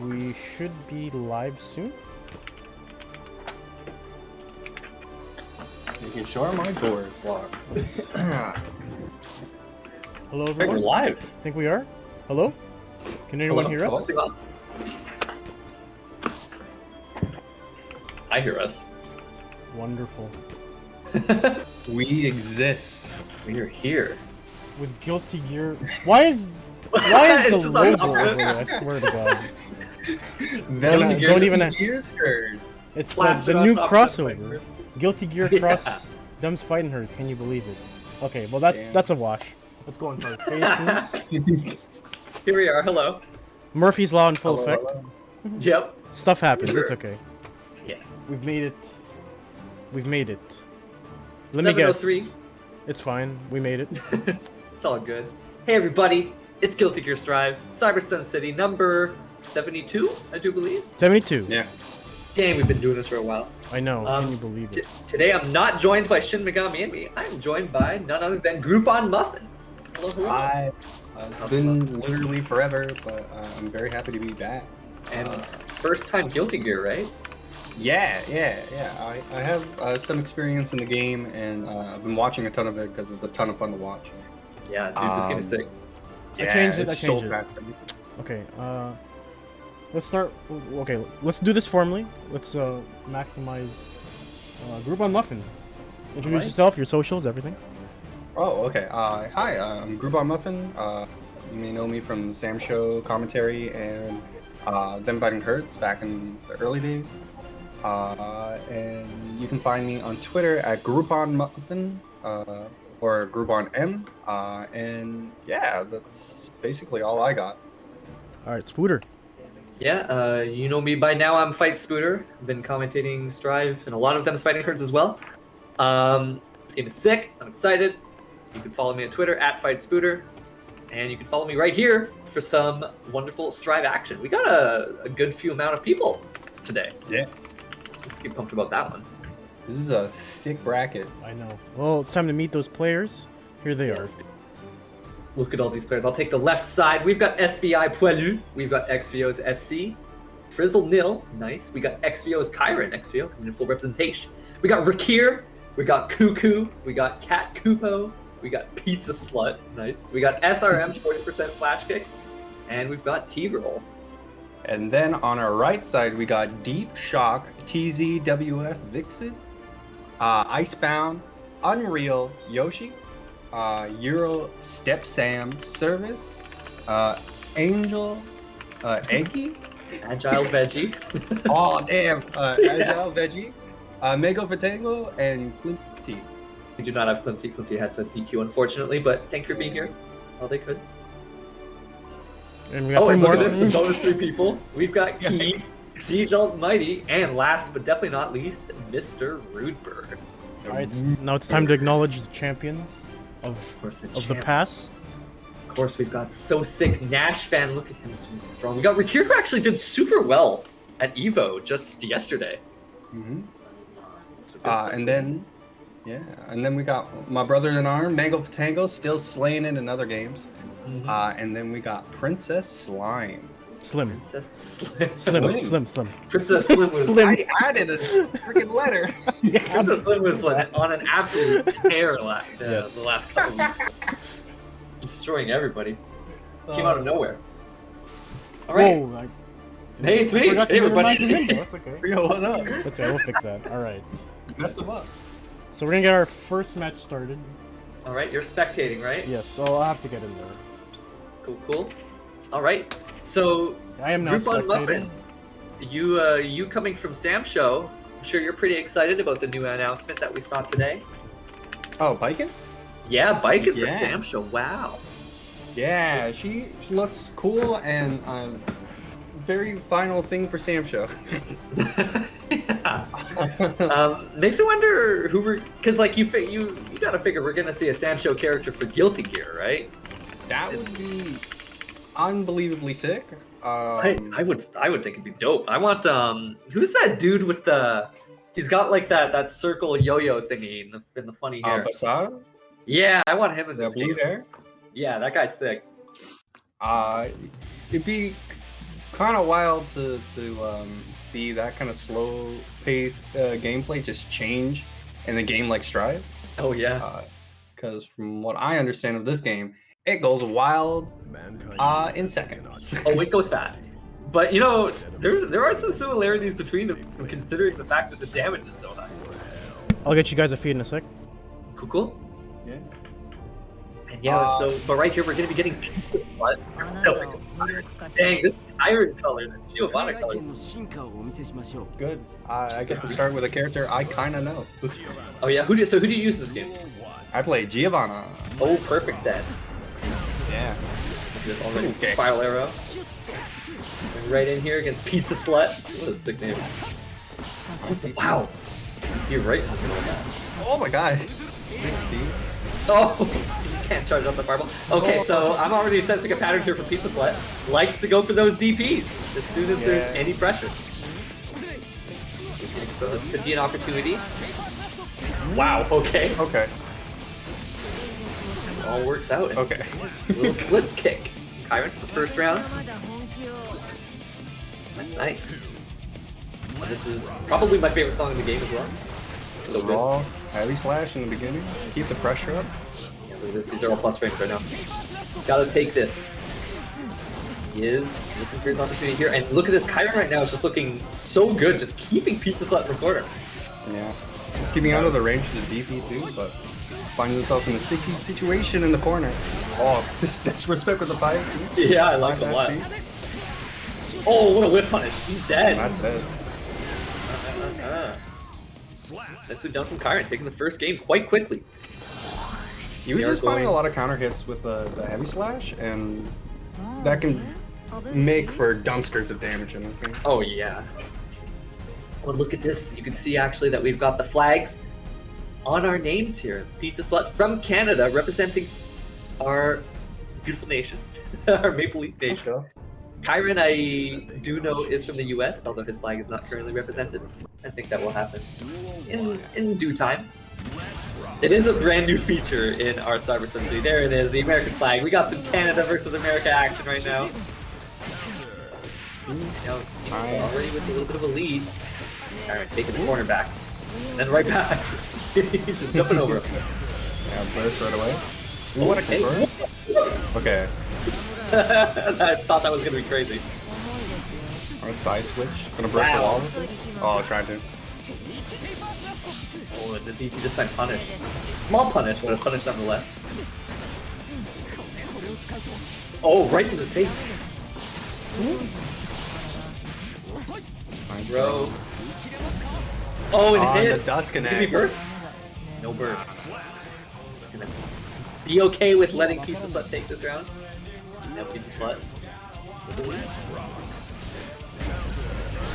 We should be live soon. Making sure my door is locked. Hello, We're everyone. live. I think we are. Hello? Can anyone hear us? Hello? I hear us. Wonderful. We exist. We are here. With Guilty Gear. Why is It's the just on top logo of over it. there? I swear to God. Then Don't even- Gears Herd. It's Plastered the on new top of crossover. it. Guilty Gear Yeah. cross Dumb's Fighting Herds. Can you believe it? Okay, well that's a wash. Let's go into our faces. Here we are. Hello. Murphy's Law in full Hello, effect. hello. Yep. Stuff happens. It's Sure. okay. Yeah. We've made it. We've made it. Let me guess. 7:03. It's fine. We made it. It's all good. Hey everybody, it's Guilty Gear Strive, Cyber Sun City number 72, I do believe. 72. Yeah. Dang, we've been doing this for a while. I know. Um, Can you believe it? Today I'm not joined by Shin Megami and me. I'm joined by none other than Groupon Muffin. Hello, hello. It's been literally forever, but I'm very happy to be back. And first time Guilty Gear, right? Yeah. I have some experience in the game, and I've been watching a ton of it because it's a ton of fun to watch. Yeah, dude, this game is sick. I changed it. I It's changed so it. fast-paced. Okay. Let's start. Okay. Let's do this formally. Let's maximize. Groupon Muffin. Introduce Alright. yourself, your socials, everything. Oh, okay. Hi, I'm Groupon Muffin. You may know me from Sam Show commentary and Them Biting Hurts back in the early days. And you can find me on Twitter at Groupon Muffin or Groupon M. And yeah, that's basically all I got. All right, Spooter. Yeah, you know me by now. I'm Fight Spooter. I've been commentating Strive and a lot of them's Fighting Herds as well. This game is sick. I'm excited. You can follow me on Twitter at Fight Spooter, and you can follow me right here for some wonderful Strive action. We got a good few amount of people today. Yeah. So pretty pumped about that one. This is a thick bracket. I know. Well, it's time to meet those players. Here they are. Look at all these players. I'll take the left side. We've got SBI Poilu. We've got XVO's SC. Frizzle Nil. Nice. We got XVO's Kyron. XVO coming in full representation. We got Rakir. We got Cuckoo. We got Cat Kupo. We got Pizza Slut. Nice. We got SRM 40% flash kick. And we've got T-Roll. And then on our right side, we got Deep Shock, TZWF Vixen, Icebound, Unreal Yoshi, Euro Step Sam Service, Angel, Eggy, Agile Veggie. oh damn, Agile Veggie, Mego Fatango, and Clinty. We do not have Clinty. Clinty had to DQ, unfortunately, but thank you for being here. All they could. And we got Oh, three and more. look at this. Those 3 people. We've got Keith, Siege Almighty, and last but definitely not least, Mr. Rudberg. All right, now it's time to acknowledge the champions of course, the the champs. past. Of course, we've got So Sick Nash fan. Look at him, so strong. We got Rakir, who actually did super well at Evo just yesterday. Mm-hmm. So good stuff. And then we got my brother in arm, Mango Fatango, still slaying it in other games. Mhm. And then we got Princess Slime. Slim. Princess Slim. Slim. Princess Slim was Slim. I added a freaking letter. Princess Slim was on an absolute tear the last couple weeks, destroying everybody. Came out of nowhere. All right. Whoa, Hey, it's me. Forgot to Hey, minimize the everybody. window. That's okay. Yo, what up? That's okay. We'll fix that. All right. Mess them up. So we're gonna get our first match started. All right, you're spectating, right? Yes. So I'll have to get in there. Cool. All right. So, I am now Groupon spectating. Muffin, you coming from Sam Show, I'm sure you're pretty excited about the new announcement that we saw today. Oh, Biking? Yeah, biking for Yeah. Sam Show. Wow. Yeah, she looks cool and very final thing for Sam Show. Yeah. Makes me wonder who we're, because like you gotta figure we're gonna see a Sam Show character for Guilty Gear, right? That would be unbelievably sick. I would think it'd be dope. I want who's that dude with the, he's got like that circle yo-yo thingy in the funny hair. Basara, Yeah, I want him in the this game. blue hair. Yeah, that guy's sick. It'd be kind of wild to see that kind of slow pace gameplay just change in a game like Strive. Oh yeah. Because from what I understand of this game, it goes wild in seconds. Oh, it goes fast. But you know, there are some similarities between them, considering the fact that the damage is so high. I'll get you guys a feed in a sec. Cool. Yeah. And yeah, but right here we're gonna be getting this one. Dang, this iron color, this Giovanna color. Good. I get to start with a character I kind of know. Oh yeah, who do you use in this game? I play Giovanna. Oh, perfect then. Yeah. This already Okay. spiral arrow. And right in here against Pizza Slut. What a sick name. Wow. You're right. Oh my god. Big speed. Oh, you can't charge up the fireball. Okay, so I'm already sensing a pattern here from Pizza Slut. Likes to go for those DPs as soon as there's any pressure. So this could be an opportunity. Wow, okay. Okay. It all works out. Okay. A little splits kick. Kyron for the first round. That's nice. This is probably my favorite song in the game as well. It's so good. Raw, heavy slash in the beginning. Keep the pressure up. Yeah, look at this. These are all plus frames right now. Gotta take this. He is looking for his opportunity here. And look at this. Kyron right now is just looking so good, just keeping Pizza Slut in the corner. Yeah. Just keeping out of the range of the DP too, but finding himself in a 60 situation in the corner. Oh, just disrespect with the 5. Yeah, I like it a lot. Oh, what a whip punish. He's dead. That's it. Nicely done from Kyron, taking the first game quite quickly. He was They are just finding a going- lot of counter hits with the heavy slash, and that can make for dumpsters of damage in this game. Oh, yeah. Well, look at this. You can see actually that we've got the flags on our names here. Pizza Slut from Canada, representing our beautiful nation, our Maple Leaf Let's nation. go. Kyron, I do know, is from the US, although his flag is not currently represented. I think that will happen in due time. It is a brand new feature in our Cyber Symphony. There it is, the American flag. We got some Canada versus America action right now. Now, he's already with a little bit of a lead. Kyron taking the corner back. And then right back. He's just jumping over him. Yeah, burst right away. Ooh, what a Okay. convert. Okay. I thought that was going to be crazy. Or a side switch. Gonna break the Wow. wall with this? Oh, tried to. Oh, and the DP this time punish. Small punish, but a punish nonetheless. Oh, right in his face. Nice Bro. Oh, and On it the hits. dust It's gonna be connect. burst? No burst. It's gonna be okay with letting Pizza Slut take this round. No Pizza Slut.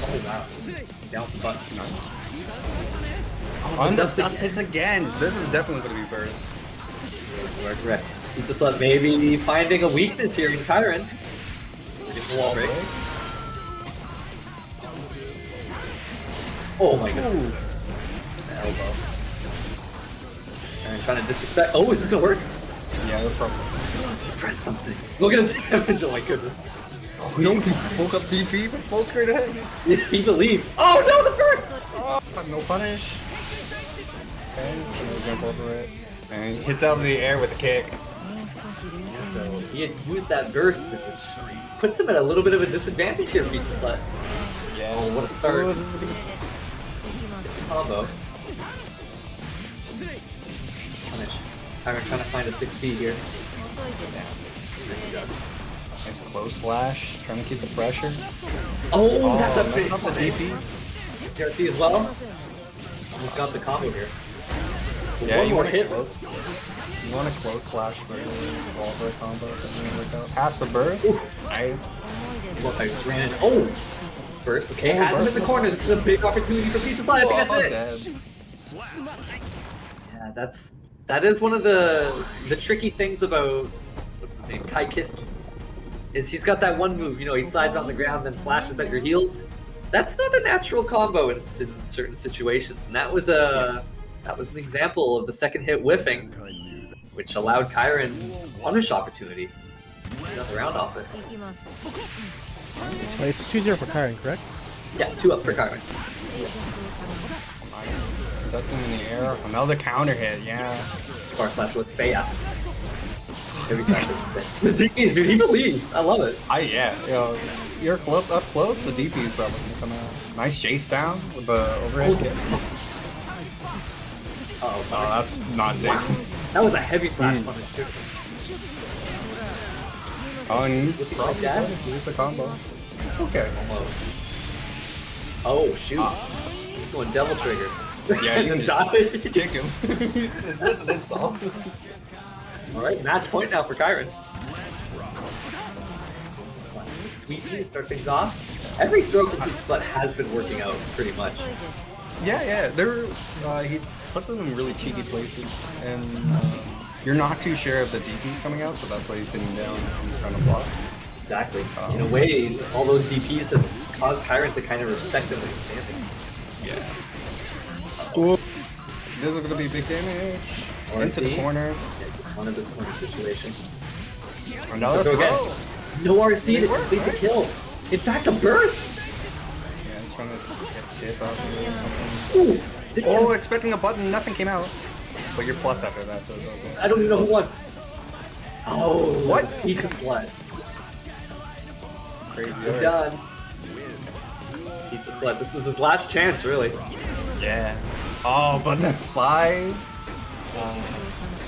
Oh wow. Down the button. On the dust dust hits again. This is definitely gonna be burst. You are correct. Pizza Slut maybe finding a weakness here in Kyron. Gets the wall break. Oh my god. Ooh. The elbow. And trying to disrespect. Oh, is this gonna work? Yeah, no problem. Press something. Look at the damage. Oh my goodness. No, he woke up DP, but full straight ahead. He believed. Oh no, the first! Oh, no punish. Okay, he's gonna jump over it. And hits out of the air with a kick. So he had used that burst, which puts him at a little bit of a disadvantage here, Pizza Slut. Yeah. Oh, what a start. Oh, this is gonna Combo. Punish. Kyron trying to find a 6B here. Nice job. nice close slash. Trying to keep the pressure. Oh, that's a messed big up the DP. CRC as well. Almost got the combo here. Yeah, One you more want hit. Close. You want a close slash for revolver combo. Doesn't work out. Pass the burst. Ooh. Nice. Look, I just ran in. Oh! Burst. Okay, Oh, has him in burst. the corner. This is a big opportunity for Pizza Slut. I think Oh, that's it. dead. Yeah, that is one of the tricky things about what's his name, Kai Kiski. Is he's got that one move, you know, he slides on the ground then slashes at your heels. That's not a natural combo in certain situations, and that was an example of the second hit whiffing, which allowed Kyron punish opportunity. Another round offer. It's 2-0 for Kyron, correct? Yeah, 2 up for Kyron. Dustin in the air. Another counter hit. Yeah. Bar slash was fast. Every slash is insane. The DPs, dude, he believes. I love it. Yeah. Yo, you're up close. The DP is probably gonna come out. Nice chase down with the overhead kick. Oh, that's not safe. wow. That was a heavy slash punish too. Oh, and he's Look at probably that. it's a combo. Okay. Almost. Oh shoot. He's going devil trigger. Yeah, you and can then just die. kick him. Is this an insult? Alright, match point now for Kyron. Sweet to start things off. Every throw from Pizza Slut has been working out pretty much. Yeah. He puts them in really cheeky places, and you're not too sure if the DP's coming out, so that's why he's sitting down and trying to block. Exactly. In a way, all those DPs have caused Kyron to kind of respect him when he's standing. Yeah. Ooh. This is gonna be big damage. Into the corner. One of this corner situation. Another So throw. again, no RC to complete the kill. In fact, a burst. Yeah, he's trying to get tip out of it or something. Ooh, Oh, expecting a button, nothing came out. But you're plus after that, so it's okay. I don't even know who won. Oh, What? it was Pizza Slut. Crazy. We're done. Pizza Slut. This is his last chance, really. Yeah. Oh, but the 5.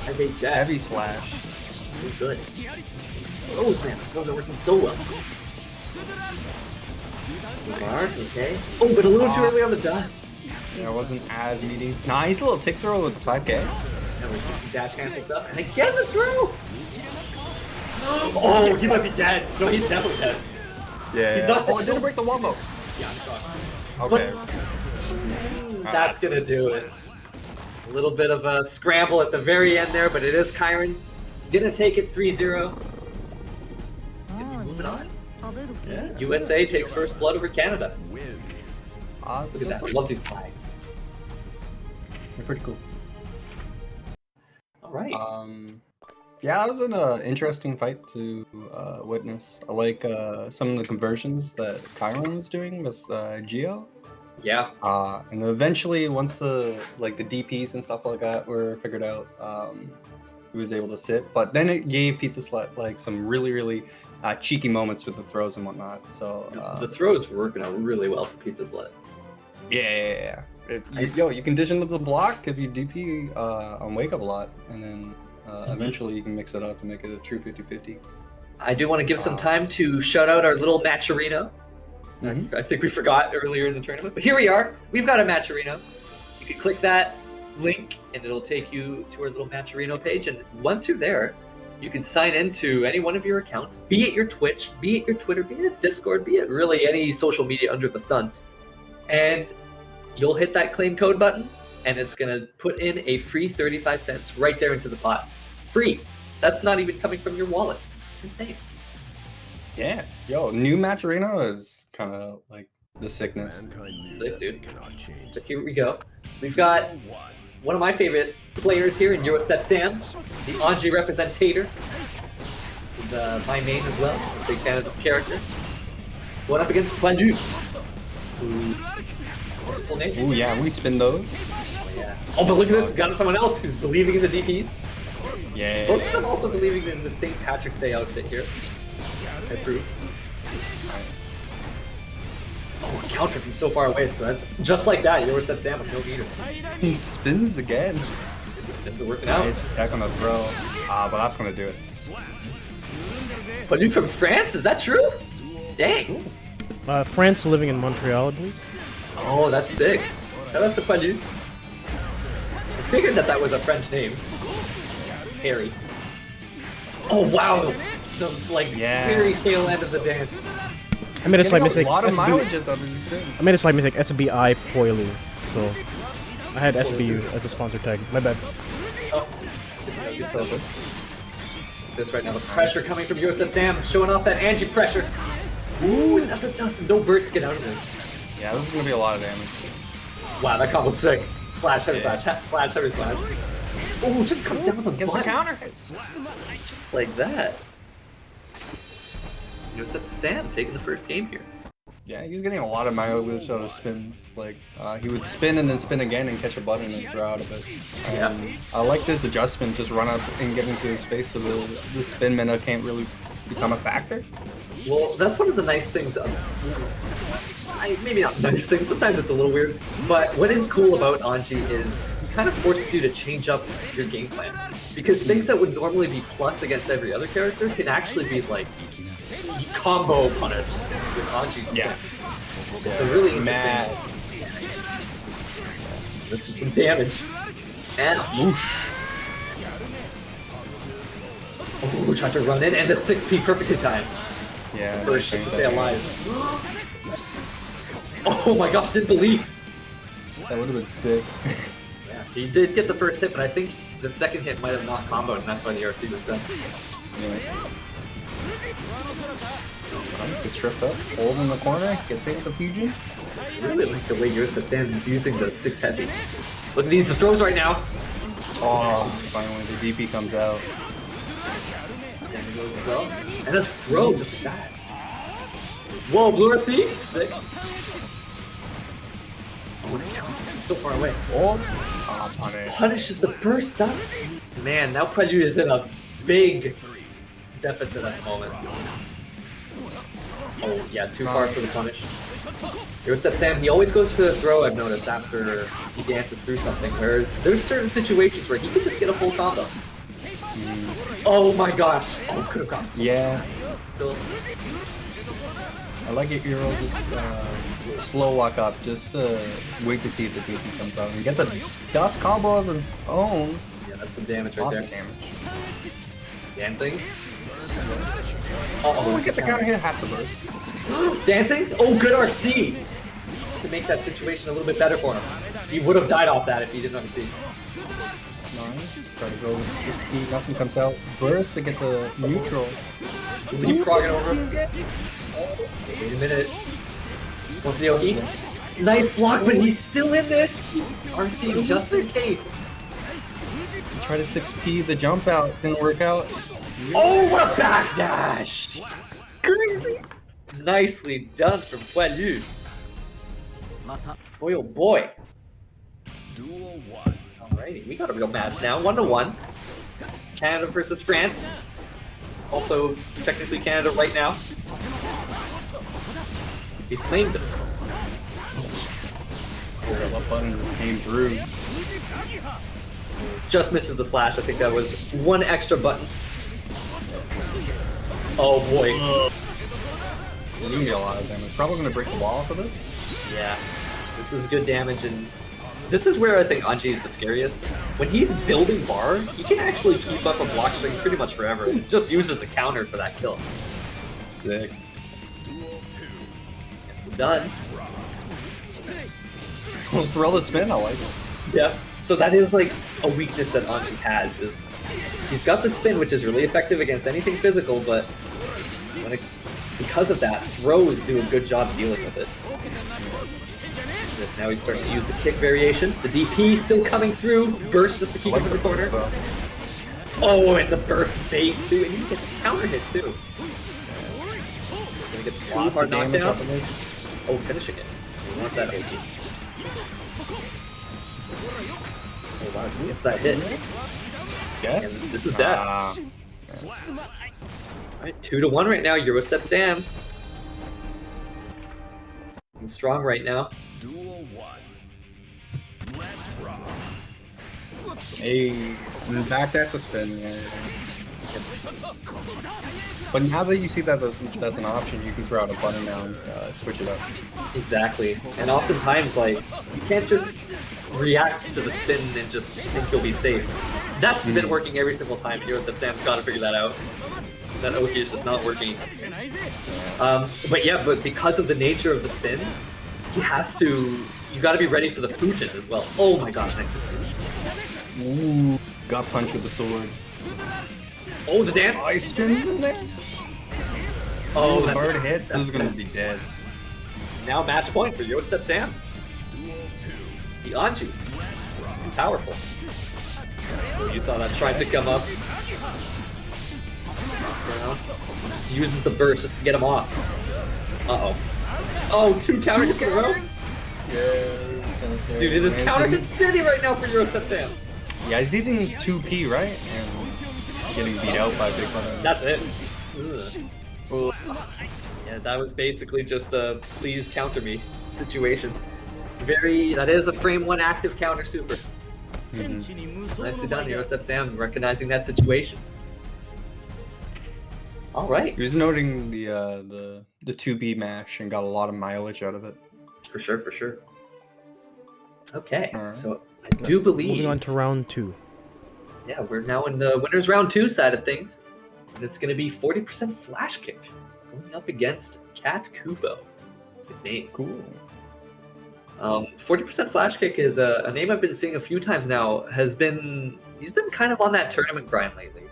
Heavy Jets. Heavy slash. So good. Throws, man. Those are working so well. Mark, okay. Oh, but a little too early on the dust. Yeah, it wasn't as meaty. Nice little tick throw with the 5K. And we're seeing some dash cancel stuff. And again, the throw! Oh, he must be dead. No, he's definitely dead. Yeah. He's not Oh, it didn't break the wombo. Yeah, I'm shocked. Okay. That's gonna do it. A little bit of a scramble at the very end there, but it is Kyron. Gonna take it 3-0. Moving on. Yeah. USA takes first blood over Canada. Look at that. I love these flags. They're pretty cool. Alright. Yeah, that was an interesting fight to witness. I like some of the conversions that Kyron was doing with Geo. Yeah. And eventually, once the DPs and stuff like that were figured out, he was able to sit. But then it gave Pizza Slut like some really cheeky moments with the throws and whatnot. So The throws were working out really well for Pizza Slut. yeah. You condition the block if you DP on wake up a lot, and then eventually you can mix it up to make it a true 50-50. I do want to give some time to shout out our little Matcherino. I think we forgot earlier in the tournament, but here we are. We've got a Matcherino. You can click that link, and it'll take you to our little Matcherino page. And once you're there, you can sign into any one of your accounts, be it your Twitch, be it your Twitter, be it Discord, be it really any social media under the sun. And you'll hit that claim code button, and it's going to put in a free 35 cents right there into the pot. Free. That's not even coming from your wallet. Insane. Yeah. Yo, new Matcherino is kind of like the sickness. Sick, dude. But here we go. We've got one of my favorite players here in Eurostep Sam, the Anji representator. This is my main as well. I'm a big fan of this character. Going up against Planu. Ooh, yeah, we spin those. Yeah. Oh, but look at this. We've got someone else who's believing in the DPs. Yeah. Both of them also believing in the St. Patrick's Day outfit here. I approve. Oh, a counter from so far away, so that's just like that. Eurostep Sam with no meters. He spins again. The spins are working out. Nice attack on the throw. But that's gonna do it. But you from France? Is that true? Dang. France living in Montreal, I believe. Oh, that's sick. Shout out to Palu. I figured that was a French name. Harry. Oh, wow. The very tail end of the dance. I made a slight mistake. A lot of SB mileages on these things. I made a slight mistake. SBI Poilu. So I had SBU as a sponsor tag. My bad. Oh. This right now, the pressure coming from Eurostep Sam, showing off that Angie pressure. Ooh, that's a dust. No burst to get out of this. Yeah, this is gonna be a lot of damage. Wow, that combo's sick. Slash, heavy slash, slash, heavy slash. Ooh, just comes down with a Gets the counter hit. Just like that. Yosef Sam taking the first game here. Yeah, he's getting a lot of mileage out of spins. Like, he would spin and then spin again and catch a button and throw out of it. Yeah. I like this adjustment, just run up and get into his face so the spin mana can't really become a factor. Well, that's one of the nice things. Maybe not nice things, sometimes it's a little weird. But what is cool about Anji is he kind of forces you to change up your game plan. Because things that would normally be plus against every other character can actually be like combo punished with Anji's spin. Yeah. It's a really interesting. Mad. This is some damage. And oh, tried to run in, and the 6P perfectly timed. Yeah. First, just to stay alive. Oh my gosh, didn't believe. That would have been sick. Yeah, he did get the first hit, but I think the second hit might have not comboed, and that's why the RC was done. Yeah. Nice, get tripped up, hold in the corner, gets hit with the Fusion. I really like the way Yosef Sam is using the 6 heavy. Look at these throws right now. Oh, finally the DP comes out. And it goes as well. And a throw just like that. Whoa, Blue RC? Sick. Oh, I'm so far away. Oh, Just punishes the burst up. Man, now Prelude is in a big deficit at the moment. Oh, yeah, too far for the punish. Yosef Sam, he always goes for the throw, I've noticed, after he dances through something, whereas there's certain situations where he could just get a full combo. Oh my gosh! Oh, could have gotten so yeah. still. I like it, Hero. Just slow walk up. Just wait to see if the DP comes out. He gets a dust combo of his own. Yeah, that's some damage right Lots there. of damage. Dancing. Oh, get the counter hit. Has to burst. Dancing? Oh, good RC! To make that situation a little bit better for him. He would have died off that if he didn't RC. Nice. Try to go with 6P. Nothing comes out. Burst to get the neutral. Leapfrogging over. Wait a minute. Just going for the Oki. Nice block, but he's still in this! RC just in case. Try to 6P the jump out. Didn't work out. Oh, what a backdash! Crazy! Nicely done from Poilu. Boy, oh boy. Alrighty, we got a real match now. 1-1. Canada versus France. Also, technically Canada right now. He's claimed it. What button just came through? Just misses the slash. I think that was one extra button. Oh boy. It's gonna be a lot of damage. Probably gonna break the wall for this. Yeah. This is good damage, and this is where I think Anji is the scariest. When he's building bar, he can actually keep up a block string pretty much forever. And just uses the counter for that kill. Sick. It's done. Thrill the spin. I like it. Yeah. So that is like a weakness that Anji has, is he's got the spin, which is really effective against anything physical, but because of that, throws do a good job dealing with it. Now he's starting to use the kick variation. The DP still coming through. Burst just to keep him in the corner. Oh, and the burst bait too, and he gets a counter hit too. Gonna get the Lots hard of damage knockdown. up in this. Oh, finishing it. He wants that OP. Oh wow, just gets that hit. Yes. And this is that. Alright, 2-1 right now. Eurostep Sam. I'm strong right now. Hey, backdash a spin. Yeah. But now that you see that that's an option, you can throw out a button now and switch it up. Exactly. And oftentimes, like, you can't just react to the spin and just think you'll be safe. That's been working every single time. Eurostep Sam's got to figure that out. That Oki is just not working. But because of the nature of the spin, he has to. You got to be ready for the Fujin as well. Oh my gosh, nice. Ooh, got punched with the sword. Oh, the dance. Ice spins in there. Oh, that's hard hits. This that's is gonna be dead. Now match point for Eurostep Sam. The Anji. Powerful. Oh, you saw that trying to come up. around. Just uses the burst just to get him off. Uh-oh. Oh, 2 counter hits in a row? Yeah. Dude, it is counter hit city right now for Eurostep Sam. Yeah, he's using 2P, right? And getting beat out by Big Fun. That's it. Ugh. Yeah, that was basically just a please counter me situation. That is a frame 1 active counter super. Nicely done, Eurostep Sam, recognizing that situation. Alright. He was noting the 2B mash and got a lot of mileage out of it. For sure, for sure. Okay, Alright. so I do believe... Moving on to round 2. Yeah, we're now in the winners round 2 side of things. And it's going to be 40% Flash Kick going up against Cat Kubo. That's a name. Cool. 40% Flash Kick is a name I've been seeing a few times now. He's been kind of on that tournament grind lately.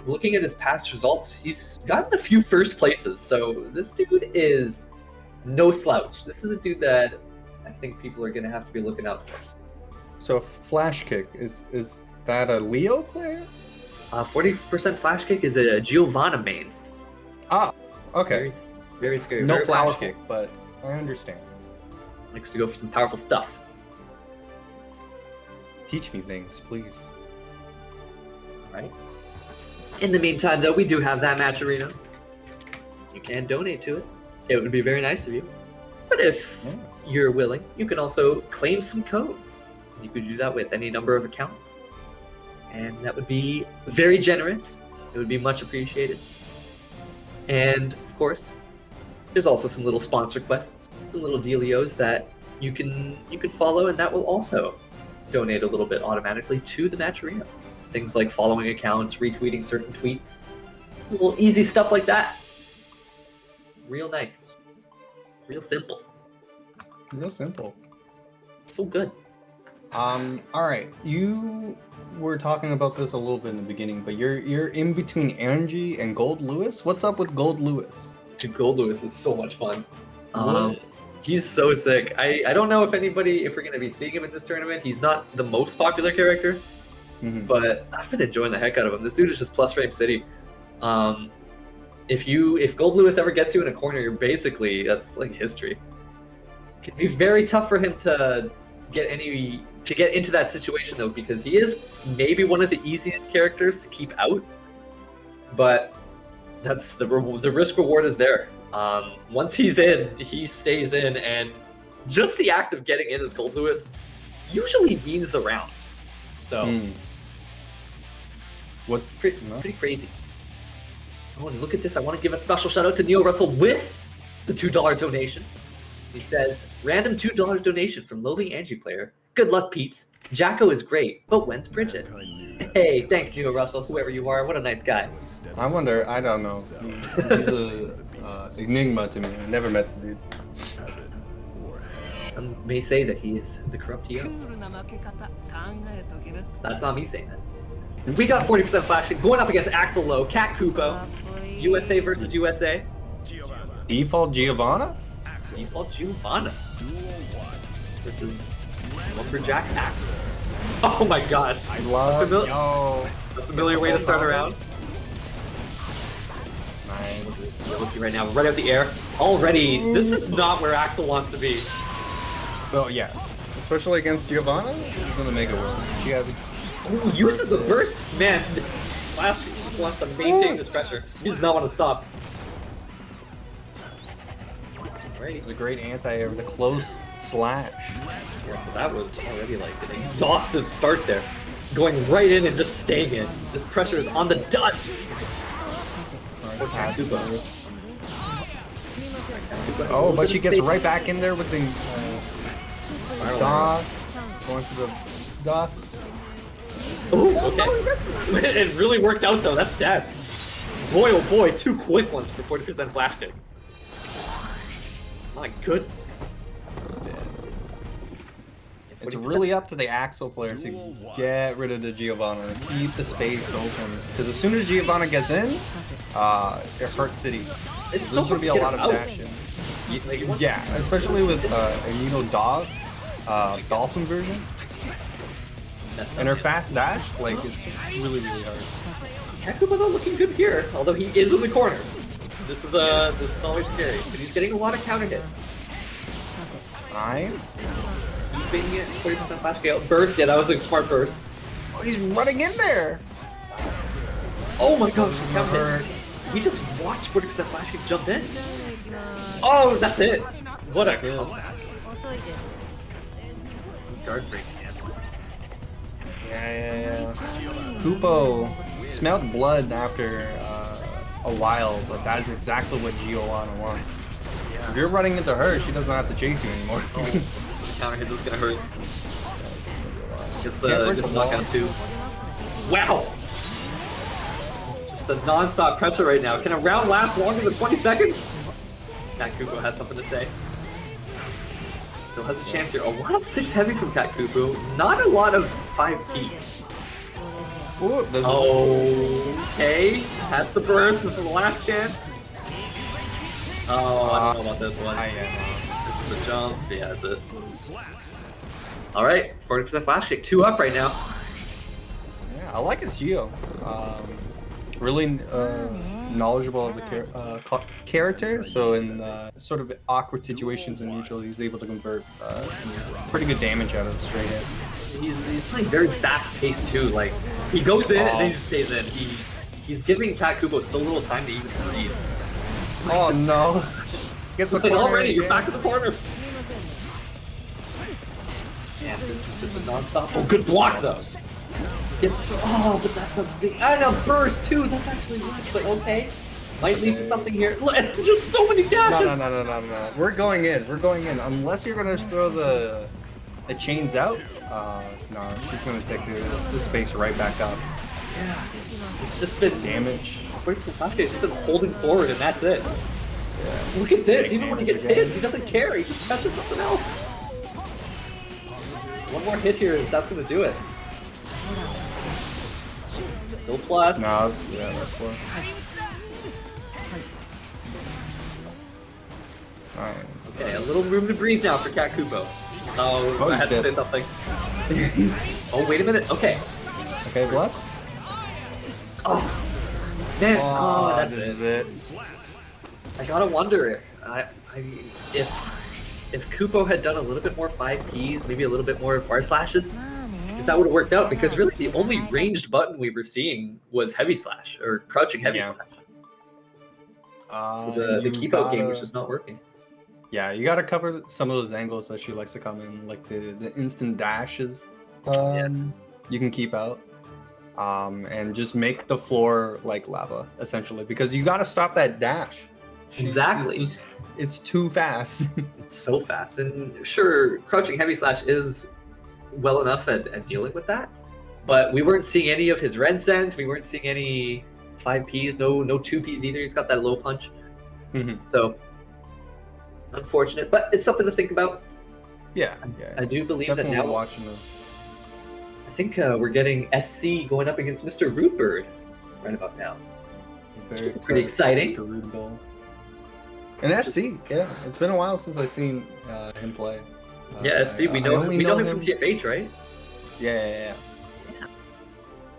Looking at his past results, he's gotten a few first places. So this dude is no slouch. This is a dude that I think people are going to have to be looking out for. So Flash Kick, is that a Leo player? 40% Flash Kick is a Giovanna main. Ah, okay. Very, very scary. No very Flash powerful. Kick, but I understand. Likes to go for some powerful stuff. Teach me things, please. Alright. In the meantime, though, we do have that match arena. You can donate to it. It would be very nice of you. But if you're willing, you can also claim some codes. You could do that with any number of accounts. And that would be very generous. It would be much appreciated. And, of course, there's also some little sponsor quests, some little dealios that you can follow, and that will also donate a little bit automatically to the match arena. Things like following accounts, retweeting certain tweets, little easy stuff like that. Real nice. Real simple. Real simple. So good. Alright. You were talking about this a little bit in the beginning, but you're in between Angie and Gold Lewis. What's up with Gold Lewis? Dude, Gold Lewis is so much fun. He's so sick. I don't know if we're going to be seeing him in this tournament. He's not the most popular character, but I've been enjoying the heck out of him. This dude is just plus frame city. If Gold Lewis ever gets you in a corner, that's like history. It can be very tough for him to get into that situation though, because he is maybe one of the easiest characters to keep out. But that's the risk reward is there. Once he's in, he stays in, and just the act of getting in as Gold Lewis usually means the round. So, pretty crazy. Oh, and look at this! I want to give a special shout out to Neil Russell with the $2 donation. He says, "Random $2 donation from lowly Angie player. Good luck, peeps. Jacko is great, but when's Bridget?" Hey, thanks, Neil Russell, whoever you are. What a nice guy. I wonder. I don't know. He's a enigma to me. I never met the dude. Some may say that he is the corrupt hero. That's not me saying that. We got 40% flashing going up against Axel Lowe, Cat Kupo, USA versus USA. Default Giovanna? Default Giovanna versus Lumberjack Axel. Oh my gosh. I love a familiar way to start a round. Nice. We're looking right now, right out the air. Already, this is not where Axel wants to be. So yeah, especially against Giovanna, he's gonna make it work. Ooh, uses the burst, man. Flash just wants to maintain this pressure. He does not want to stop. Right. It's a great anti-air with a close slash. Yeah, so that was already like an exhaustive start there. Going right in and just staying in. This pressure is on the dust. Oh, but she gets right back in there with the dog. Going for the dust. Oh, okay. It really worked out though. That's dead. Boy, oh boy, 2 quick ones for 40% flash kick. My goodness. It's really up to the Axel player to get rid of the Giovanna and keep the space open. Because as soon as Giovanna gets in, it hurts City. There's going to be a lot of dashing. Yeah, especially with Anito Dog, Dolphin version. And her fast dash, like, it's really, really hard. Kakuba though looking good here, although he is in the corner. This is always scary, but he's getting a lot of counter hits. Nice. Keeping it 40% flash scale. Burst, yeah, that was a smart burst. Oh, he's running in there. Oh my gosh, he counter hit. We just watched 40% flash kick jump in. Oh, that's it. What a comeback. Guard break. Yeah. Kupo smelled blood after a while, but that is exactly what Giovanna wants. Yeah. If you're running into her, she doesn't have to chase you anymore. Oh, this is a counter hit. This is gonna hurt. Gets the knockout too. Wow. Just a non-stop pressure right now. Can a round last longer than 20 seconds? Kupo has something to say. Still has a chance here. A lot of 6 heavy from Kupo. Not a lot of 5P. Ooh, Okay, has the burst. This is the last chance. Oh, I don't know about this one. This is a jump. Yeah, that's it. All right, 40% flash kick. 2 up right now. Yeah, I like his Geo. Really knowledgeable of the character, so in sort of awkward situations in neutral, he's able to convert some pretty good damage out of straight hits. He's playing very fast paced too. Like he goes in and then he just stays in. He's giving Kupo so little time to even breathe. Oh no! Get the corner already. You're again. back in the corner. Yeah, this is just a non-stop. Oh, good block though. But that's a big and a burst too. That's actually nice. But okay, might lead to something here. Look, just so many dashes. No. We're going in. We're going in. Unless you're gonna throw the chains out. No, she's gonna take the space right back up. Yeah, it's just been Damage. Breaks the flash. He's just been holding forward, and that's it. Yeah. Look at this. Big Even when he gets damage hits, he doesn't care. He just touches something else. One more hit here, that's gonna do it. Still plus. No, that's plus. Nice. Okay, a little room to breathe now for Kupo. Oh, I had to say something. Oh, wait a minute. Okay. Okay, bless. Oh, man. Oh, that's this it. is it. I gotta wonder if Kupo had done a little bit more 5Ps, maybe a little bit more far slashes, if that would have worked out. Because really, the only ranged button we were seeing was heavy slash or crouching heavy slash. So the keep out game was just not working. Yeah, you gotta cover some of those angles that she likes to come in, like the instant dashes. You can keep out. And just make the floor like lava, essentially, because you gotta stop that dash. Exactly. It's too fast. It's so fast. And sure, crouching heavy slash is well enough at dealing with that, but we weren't seeing any of his red sends. We weren't seeing any 5Ps, no 2Ps either. He's got that low punch. So unfortunate, but it's something to think about. Yeah. I do believe Definitely that now. Watching them. I think we're getting SC going up against Mr. Rootbird right about now. Pretty exciting. Mr. Rootball. And FC, yeah. It's been a while since I've seen him play. Yeah, SC, we know him from TFH, right? Yeah.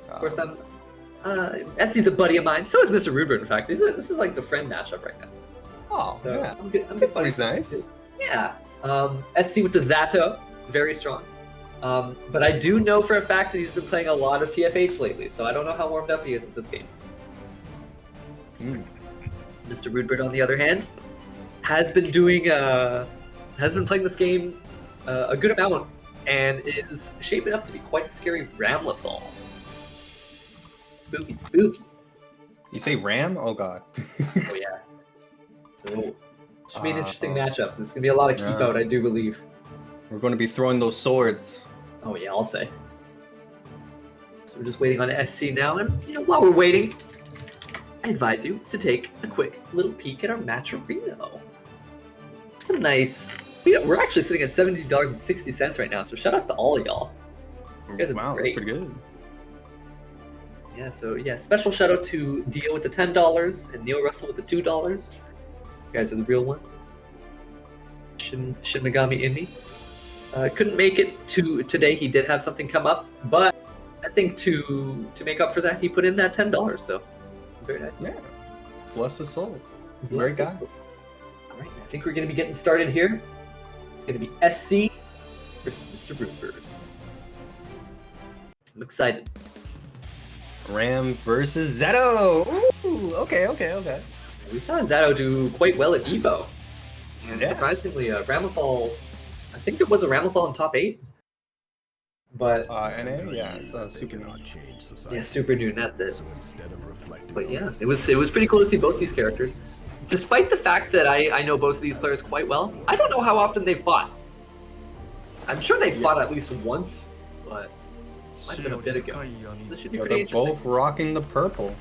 Of course, SC's a buddy of mine. So is Mr. Rootbird, in fact. This is like the friend mashup right now. Oh, So yeah. I'm good. That's always nice. Yeah. SC with the Zato, very strong. But I do know for a fact that he's been playing a lot of TFH lately, so I don't know how warmed up he is at this game. Mr. Rootbird, on the other hand, has been playing this game a good amount, and is shaping up to be quite a scary Ramlethal. Spooky. You say Ram? Oh god. Oh yeah. So it should be an interesting matchup. There's gonna be a lot of keep out, I do believe. We're going to be throwing those swords. Oh yeah, I'll say. So we're just waiting on SC now, and while we're waiting, I advise you to take a quick little peek at our match arena. Some nice. We're actually sitting at $17.60 right now, so shout outs to all of y'all. You guys are Wow, great. that's pretty good. Yeah, so special shout out to Dio with the $10 and Neil Russell with the $2. You guys are the real ones. Shin Megami in me. Couldn't make it to today. He did have something come up, but think to make up for that, he put in that $10. So very nice. Yeah. Bless his soul. Great guy. All right, I think we're going to be getting started here. It's going to be SC versus Mr. Broodbird. I'm excited. Ram versus Zeto. Ooh, okay. We saw Zato do quite well at Evo. And Yeah. surprisingly, Ramifal, I think there was a Ramifal in top 8. But NA, yeah, it's super new. yeah, Super Noon, that's it. But yeah, it was pretty cool to see both these characters. Despite the fact that I know both of these players quite well, I don't know how often they fought. I'm sure they fought at least once, but might have been a bit ago. So this should be pretty They're interesting. both rocking the purple.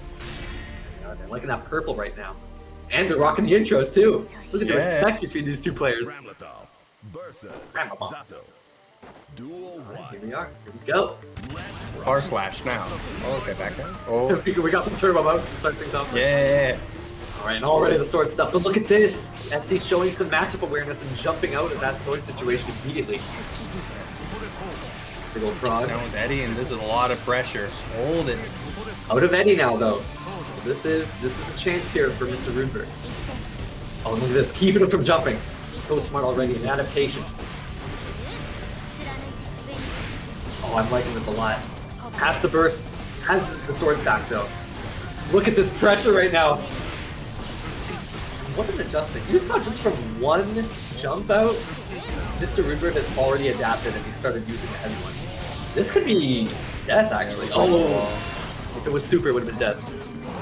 God, they're liking that purple right now. And they're rocking the intros too. Look at the Yeah. respect between these two players. Ramlethal versus Ramlethal. Zato. Duel Alright, here 1. we are. Here we go. Far slash now. Oh, okay, back there. Oh, We got some turbo modes to start things off. yeah. Alright, and already the sword stuff. But look at this! SC showing some matchup awareness and jumping out of that sword situation immediately. Big old frog. Down with Eddie, and this is a lot of pressure. Hold it. Out of Eddie now, though. So this is a chance here for Mr. Rudberg. Oh, look at this, keeping him from jumping. So smart already, an adaptation. Oh, I'm liking this a lot. Has the burst, has the swords back though. Look at this pressure right now. What an adjustment. You saw just from one jump out, Mr. Rudberg has already adapted and he started using the heavy one. This could be death actually. Oh, if it was super, it would have been death.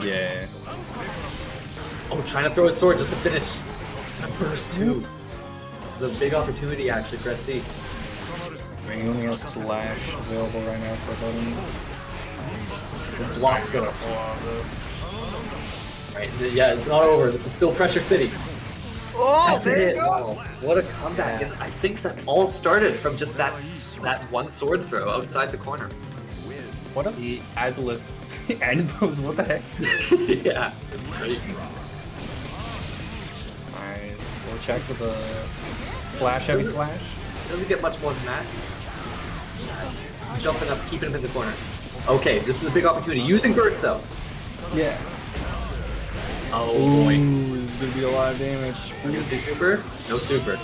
Yeah. Oh, trying to throw his sword just to finish. And burst too. This is a big opportunity actually for SC. He only has slash available right now for voting. The blocks it. Right, yeah, it's not over. This is still Pressure City. Oh, That's it. Wow, what a comeback! And I think that all started from just that one sword throw outside the corner. What a Adless Adibos, what the heck? Yeah, it's great. Nice. We'll check with a slash, heavy slash. Doesn't get much more than that. Just jumping up, keeping him in the corner. Okay, this is a big opportunity. Using burst though. Yeah. Oh Ooh, boy. there's gonna be a lot of damage. We're gonna see super? No super.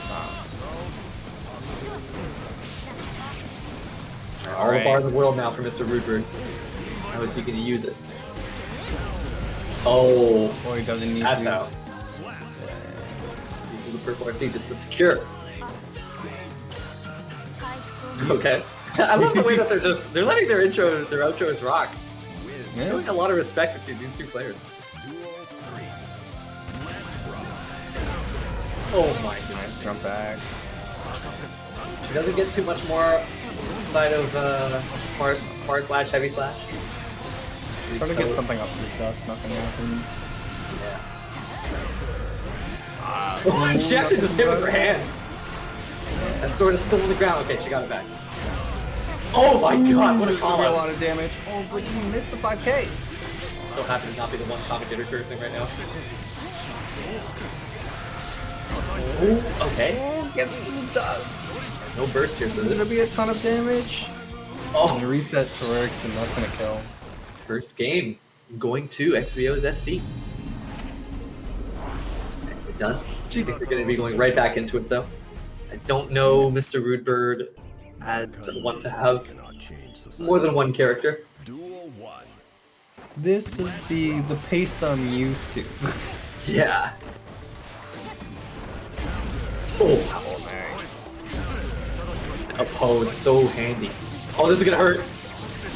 All the bar in the world now for Mr. Rudberg. How is he gonna use it? Oh, Boy, he doesn't need that's to. out. Uses the purple RC just to secure. Okay. I love the way that they're letting their outros rock. Yeah. Showing a lot of respect between these two players. Oh my goodness. Nice jump back. She doesn't get too much more side of far slash, heavy slash. Trying to get something up with dust, nothing happens. Yeah. She actually just hit with her hand. That sword is still on the ground. Okay, she got it back. Oh my god, what a There's call gonna be a out. lot of damage. Oh, but you missed the 5K. So happy to not be the one commentator cursing right now. Ooh, okay. Oh, gets the dust. No burst here, so There's this gonna be a ton of damage. Oh, And reset works, and that's gonna kill. first game going to XVO's SC. Actually done. I think we're going to be going right back into it though. I don't know Mr. Rudebird had want to have more than one character. Duel 1. This is the pace I'm used to. Yeah. Oh, Oh, nice. a pose so handy. Oh, this is gonna hurt. Yeah,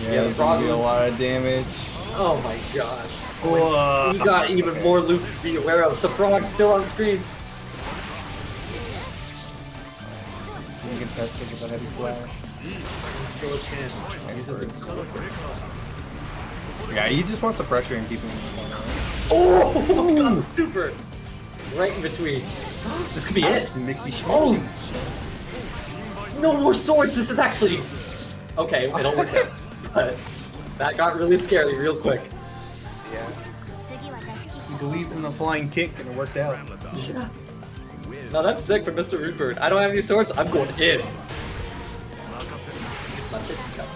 the there's frog gonna be a moves. lot of damage. Oh my gosh. Whoa. We got even more loops to be aware of. The frog's still on screen. You can test it with a heavy slash. Still a chance. Uses it. Yeah, he just wants the pressure and keep him in the corner. Oh my god, the super! Right in between. This could be it. Mixy Oh! No more swords! This is actually... Okay, it'll work out. But that got really scary real quick. Yeah. He believed in the flying kick and it worked out. Yeah. No, that's sick for Mr. Rudebird. I don't have any swords, I'm going in. It's my fist cut.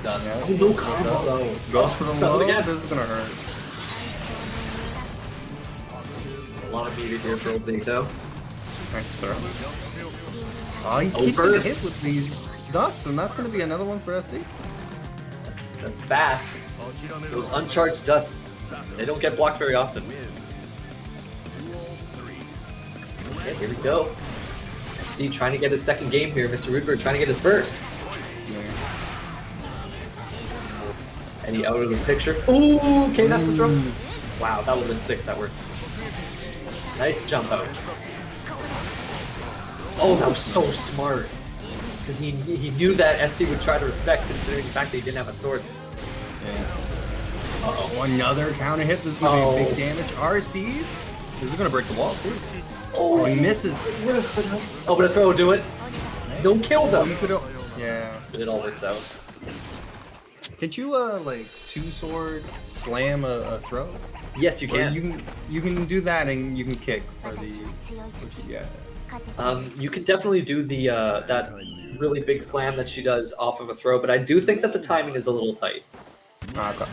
Dust. Yeah. Oh, no combo though. Goes for the Stun low. again. This is gonna hurt. A lot of meter here for Zato. Nice throw. Oh, he Oh, keeps burst. getting hit with these dusts, and that's gonna be another one for SC. That's fast. Those uncharged dusts, they don't get blocked very often. Okay, here we go. See, trying to get his second game here. Mr. Rudberg trying to get his first. Eddie out of the picture. Ooh, okay, that's the throw. Wow, that would have been sick if that worked. Nice jump out. Oh, that was so smart. Because he knew that SC would try to respect, considering the fact that he didn't have a sword. Yeah. Uh-oh, another counter hit. This is gonna be big damage. RCs. This is gonna break the wall too. Oh, he misses. Oh, but a throw will do it. No kill Oh, though. you could. Yeah. It all works out. Could you like two sword slam a throw? Yes, you Or can. you can do that and you can kick for the. Yeah. You can definitely do the that really big slam that she does off of a throw, but I do think that the timing is a little tight. Okay.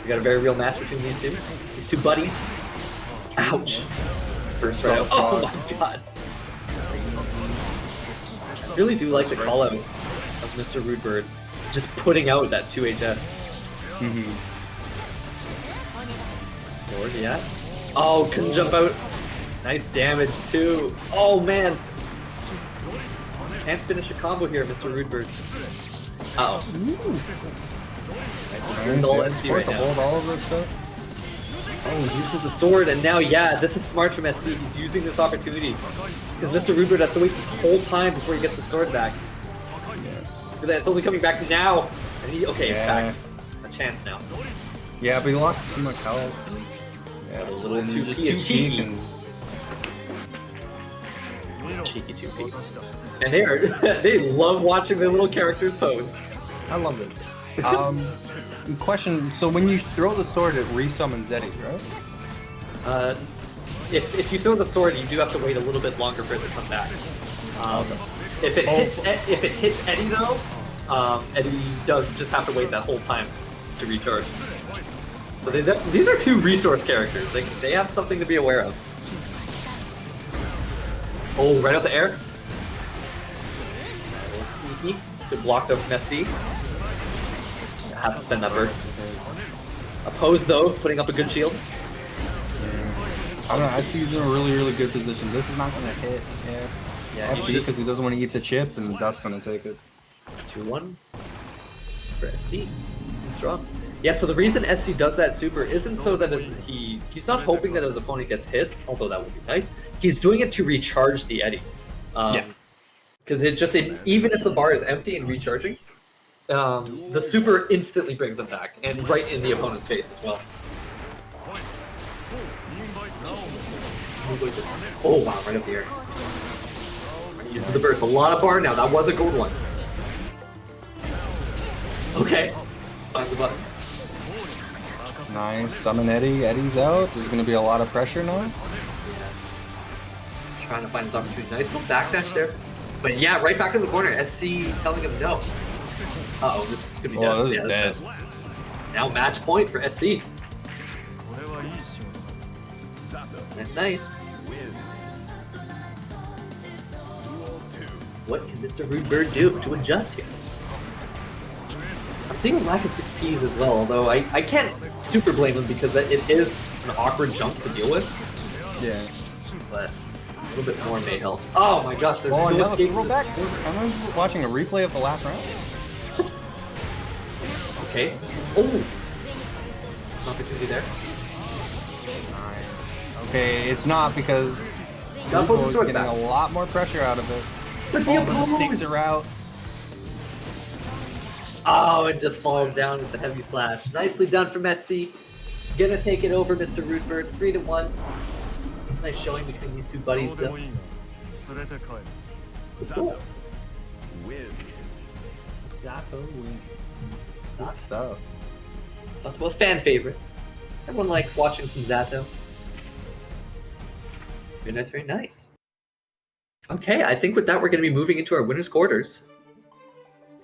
We got a very real match between these two buddies. Ouch. First round. Oh my god. I really do like the callouts of Mr. Rudebird just putting out that 2HS. Sword, yeah. Oh, couldn't jump out. Nice damage too. Oh man. Can't finish a combo here, Mr. Rudebird. Uh oh. He's all empty right to now. hold all of this stuff. Oh, he uses the sword, and now, yeah, this is smart from SC. He's using this opportunity. Because Mr. Rudebird has to wait this whole time before he gets the sword back. But it's only coming back now. And he, okay, it's back. A chance now. Yeah, but he lost too much health. Yeah, A little and too just cheeky. and Cheeky 2P. And they love watching their little characters pose. I love it. Question. So when you throw the sword, it resummons Eddie, right? If you throw the sword, you do have to wait a little bit longer for it to come back. If it hits Eddie though, Eddie does just have to wait that whole time to recharge. So these are two resource characters. They have something to be aware of. Oh, right out the air. A little sneaky. Good block though from SC. Has to spend that burst. Opposed though, putting up a good shield. I don't know. I see he's in a really, really good position. This is not going to hit. Yeah, he because he doesn't want to eat the chip, and Dust's going to take it. 2-1 for SC. He's strong. Yeah, so the reason SC does that super isn't so that he's not hoping that his opponent gets hit, although that would be nice. He's doing it to recharge the Eddie. Because even if the bar is empty and recharging, the super instantly brings him back, and right in the opponent's face as well. Oh wow, right up the air. Using the burst, a lot of bar now. That was a gold one. Okay, find the button. Nice. Summon Eddie. Eddie's out. There's going to be a lot of pressure now. Trying to find his opportunity. Nice little backdash there. But yeah, right back in the corner. SC telling him no. Uh-oh, this could be dead. Oh, this is dead. Now match point for SC. Nice, nice. What can Mr. Rudebird do to adjust here? I'm seeing a lack of 6Ps as well, although I can't super blame him because it is an awkward jump to deal with. Yeah. But a little bit more may help. Oh my gosh, there's no another escape. throwback. I remember watching a replay of the last round. Okay. Oh! There's an opportunity there. Okay, it's not because Gotta pull the Rubo's sword getting back. a lot more pressure out of it. But the Oh, the sticks opponents! are out. Oh, it just falls down with the heavy slash. Nicely done from SC. Gonna take it over, Mr. Rudebird. 3-1. Nice showing between these two buddies, though. Zato wins. Zato wins. Good stuff. Zato, a fan favorite. Everyone likes watching some Zato. Very nice, very nice. Okay, I think with that we're going to be moving into our winners' quarters.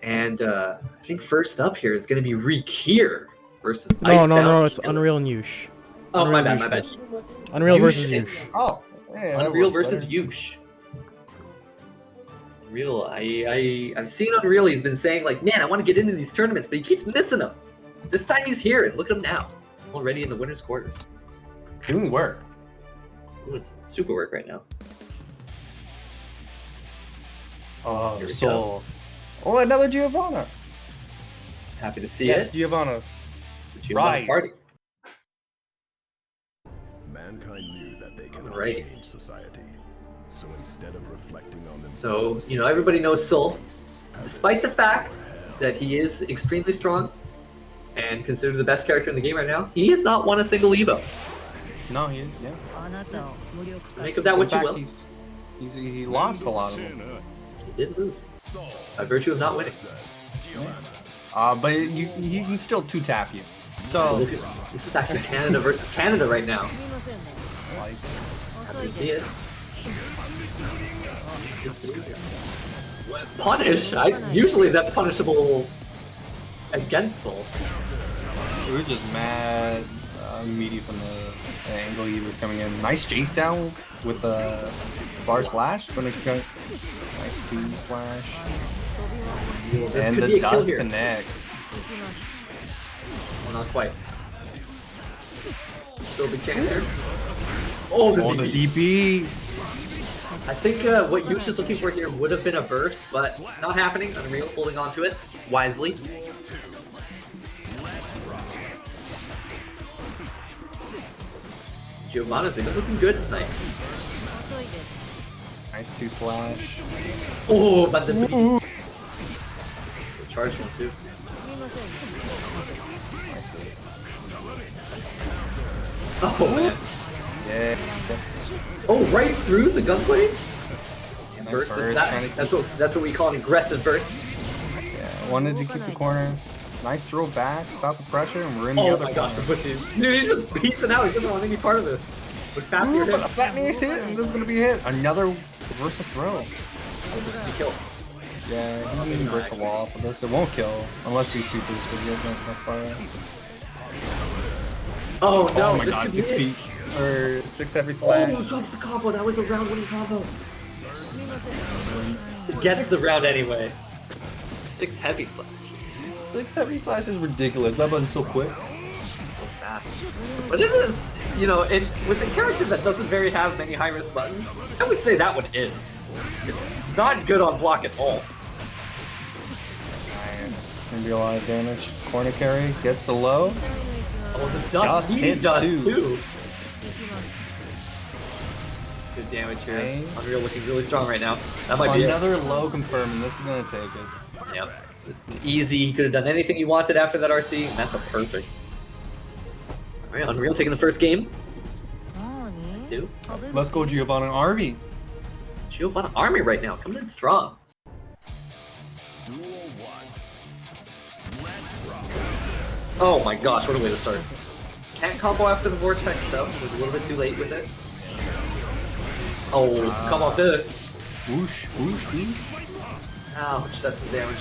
And I think first up here is going to be Rikir versus No, Icebound no, no, it's Killer. Unreal and Yush. Oh, my Unreal bad, my bad. Yush. Unreal Yush versus and- Yush. Oh, yeah, that Unreal works versus better. Yush. Unreal, I've seen Unreal. He's been saying like, man, I want to get into these tournaments, but he keeps missing them. This time he's here, and look at him now, already in the winners' quarters. Doing work. Doing some super work right now. Oh, Here we Soul. Oh, another Giovanna. Happy to see Yes, it. Giovanna's. It's a Giovanna Rise. party. Mankind knew that they cannot Alrighty. change society. So instead of reflecting on So, themselves, you know, everybody knows Soul. beasts have Despite the fact that he is extremely strong and considered the best character in the game right now, he has not won a single Evo. No, he, yeah. Make of that what you In will. fact, he lost a lot of them. He did lose. By virtue of not winning. But he can still two-tap you. So, Look at, this is actually Canada versus Canada right now. like, Happy to see it. Punish? Usually that's punishable against Soul. it was just mad meaty from the angle he was coming in. Nice chase down with the bar slash. Gonna go. Nice 2 slash. This And could the be a kill dust here. connects. Well, not quite. Still a big chance here. Oh, the Oh, the DP. DP. I think what Yush is looking for here would have been a burst, but not happening. Unreal holding on to it wisely. Giovanna's been looking good tonight. Nice 2 slash. Oh, but the charge one too. Oh man. Yeah. Oh, right through the gunblade. Nice Burst is burst, that. trying to That's what we call an aggressive burst. Yeah, wanted to keep the corner. Nice throw back, stop the pressure, and we're in the Oh other my gosh, the corner. foot dude. Dude, he's just piecing out. He doesn't want any part of this. With fat Ooh, near but him. a flat near's hit, and this is gonna be hit. Another reverse throw. Oh, this is a kill. Yeah, he can break the wall for this. It won't kill unless he supers because he has no fire. Oh no, Oh my this god, could 6 be it. feet or 6 heavy slash. Oh, drops the combo. That was a round-winning combo. It gets the round anyway. 6 heavy slash. 6 heavy slash is ridiculous. That button's so quick. So fast. But it is, you know, with a character that doesn't very have many high-risk buttons, I would say that one is. It's not good on block at all. Nice. Gonna be a lot of damage. Corner carry gets the low. Oh, the Dust dust, he hits does too. too. Good damage here. Okay. Unreal looking really strong right now. That might be it. Another low confirming. This is gonna take it. Yep. Just an easy. He could have done anything he wanted after that RC, and that's a perfect. Alright, Unreal taking the first game. 2. Let's go, Giovanna Army. Giovanna Army right now, coming in strong. Oh my gosh, what a way to start. Can't combo after the Vortex though, was a little bit too late with it. Oh, come off this. Whoosh, whoosh, whoosh. Ouch, that's some damage.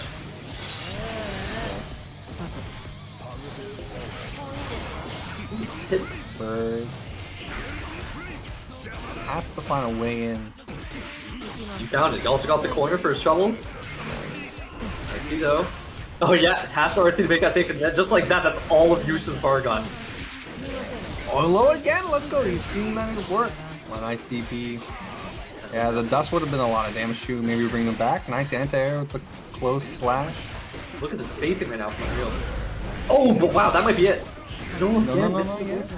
Hits. Burst. Has to find a way in. You found it. You also got the corner for his troubles. I see though. Oh yeah, it has to RC to make that take. And just like that, that's all of Yush's bar gun. Oh, low again. Let's go. He's seen that work. A nice DP. Yeah, the dust would have been a lot of damage too. Maybe bring them back. Nice anti-air with the close slash. Look at the spacing right now from Unreal. Oh, but wow, that might be it. No, No, again, no, this no, could be no. it.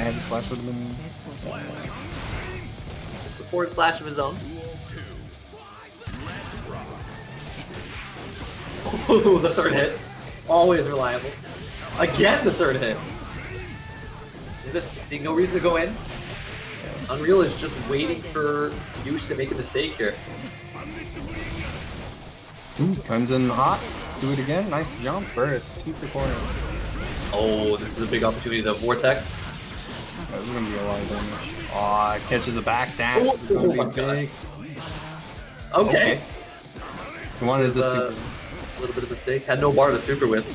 Heavy slash would have been. It's the forward flash of his own. Oh, the third hit. Always reliable. Again, the third hit. Seeing no reason to go in. Unreal is just waiting for Yush to make a mistake here. Ooh, comes in hot. Do it again. Nice jump. Burst. Keep the corner. Oh, this is a big opportunity. The Vortex. This is gonna be a lot of damage. Aw, catches a back dash. Oh, It's gonna oh be my God. big. Okay. He wanted the super. A little bit of a mistake. Had no bar to super with.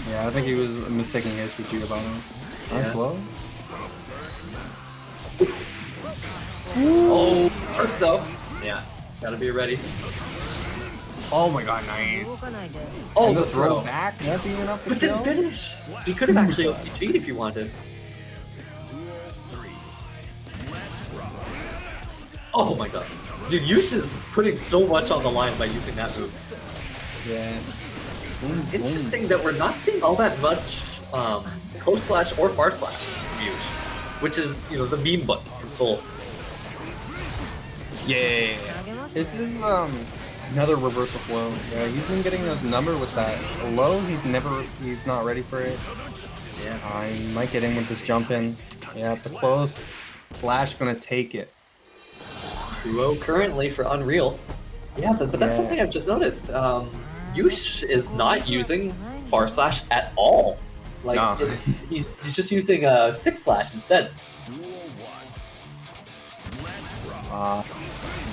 Yeah, I think he was mistaking his for Giga bonus. Nice Yeah. low. Oh, first though. Yeah, gotta be ready. Oh my god, nice. Oh, And the the throw throw. back, that being enough to But kill. then finish. He could have actually OCG'd if he wanted. Oh my god. Dude, Yush is putting so much on the line by using that move. Yeah. Boom, Interesting that we're not seeing all that much close slash or far slash from Yush, which is, you know, the meme button from Soul. Yeah. It's his another reversal flow. Yeah, he's been getting his number with that low. He's not ready for it. Yeah. He might get in with this jump in. Yeah, the close. Slash gonna take it. 2-0 currently for Unreal. Yeah, but that's Yeah. something I've just noticed. Yush is not using far slash at all. Like No. he's just using 6 slash instead.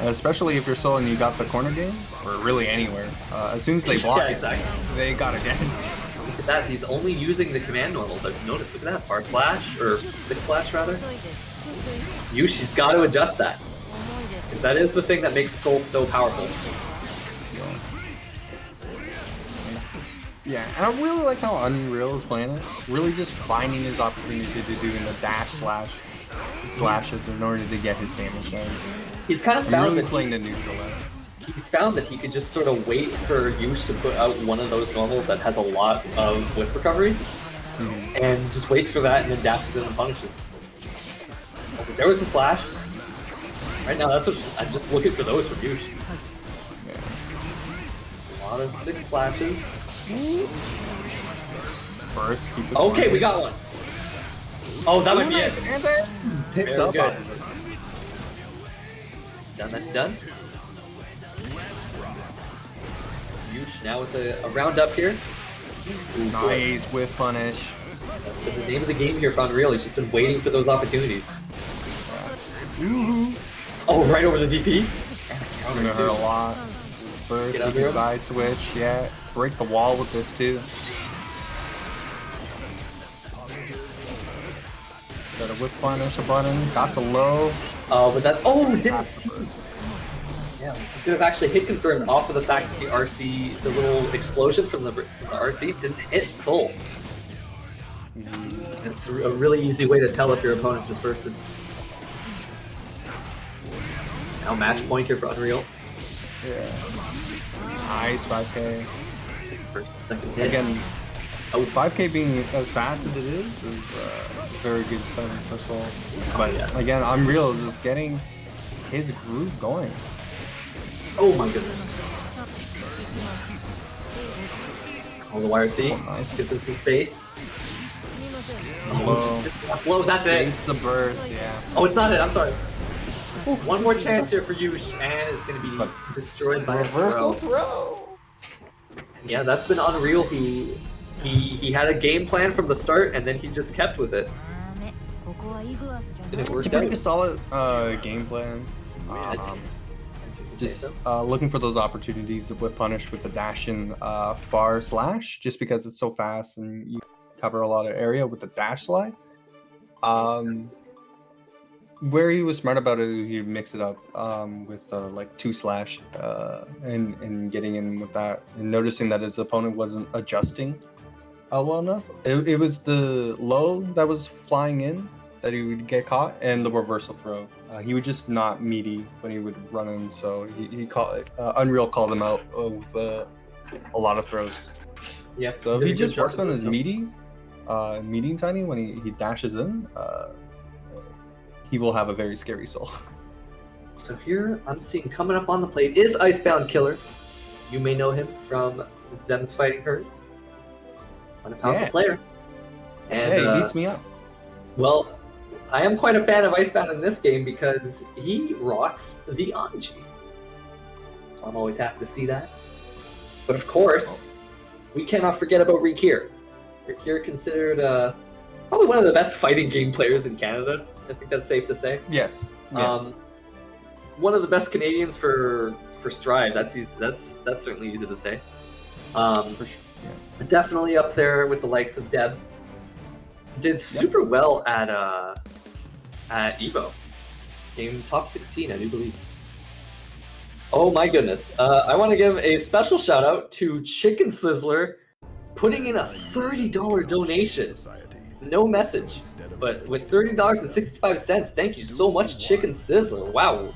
Especially if you're solo and you got the corner game, or really anywhere. As soon as they block Yeah, it, exactly. they gotta guess. Look at that, he's only using the command normals. I've noticed. Look at that, far slash or 6 slash rather. Yush, he's got to adjust that. 'Cause that is the thing that makes Soul so powerful. Yeah, and I really like how Unreal is playing it. Really just finding his opportunity to do in the dash slashes in order to get his damage done. He's kind of I'm found really that playing the neutral there. he's found that he could just sort of wait for Yush to put out one of those normals that has a lot of whiff recovery, and just waits for that and then dashes in and punishes. Oh, but there was a slash. Right now, that's what I'm just looking for those from Yush. A lot of 6 slashes. First, keep it Okay, going. we got one. Oh, that might be it. Picks Very up good. on it. That's done, that's done. Yush now with a roundup here. Ooh, boy. Nice with punish. That's been the name of the game here for Unreal. He's just been waiting for those opportunities. Oh, right over the DP? It's gonna hurt a lot. First, Get you under can him. side switch, yeah. Break the wall with this too. Got a whip punish a button. Got the low. Oh, but that. Oh, didn't see. Yeah, he could have actually hit confirmed off of the fact that the RC, the little explosion from the RC, didn't hit Soul. It's a really easy way to tell if your opponent just bursted. Now match point here for Unreal. Yeah. Nice 5k. First and second hit. Again, Oh, 5k being as fast as it is very good for Soul. But yeah. again, Unreal is just getting his groove going. oh my goodness. Oh, the YRC Oh, nice. gives him some space. Low. Low, that's it. It's the burst, yeah. Oh, it's not it. I'm sorry. One more chance here for Yush, and it's going to be But destroyed by a Reversal throw. throw. Yeah, that's been Unreal. He had a game plan from the start, and then he just kept with it. And it It's worked a pretty out. good solid game plan. As you say Just so. looking for those opportunities with punish with the dash and far slash, just because it's so fast and you cover a lot of area with the dash slide. Where he was smart about it, he mix it up with like 2 slash and getting in with that and noticing that his opponent wasn't adjusting well enough. It was the low that was flying in that he would get caught, and the reversal throw. He would just not meaty when he would run in, so he called Unreal called him out with a lot of throws. Yeah. So if did he a good just job works on with his those. meaty tiny when he dashes in, he will have a very scary Soul. So here I'm seeing coming up on the plate is Icebound Killer. You may know him from Them's Fighting Herds. Quite a powerful Yeah. player. And Hey, he beats me up. well, I am quite a fan of Icebound in this game because he rocks the Anji. So I'm always happy to see that. But of course, we cannot forget about Rikir. Rikir considered Probably one of the best fighting game players in Canada. I think that's safe to say. Yes. Yeah. One of the best Canadians for Stride. That's certainly easy to say. For sure. Yeah. Definitely up there with the likes of Deb. Did super well at Evo. Came top 16, I do believe. Oh my goodness. I want to give a special shout out to Chicken Sizzler putting in a $30 donation. Society. No message, but with $30.65, thank you so much, Chicken Sizzler. Wow.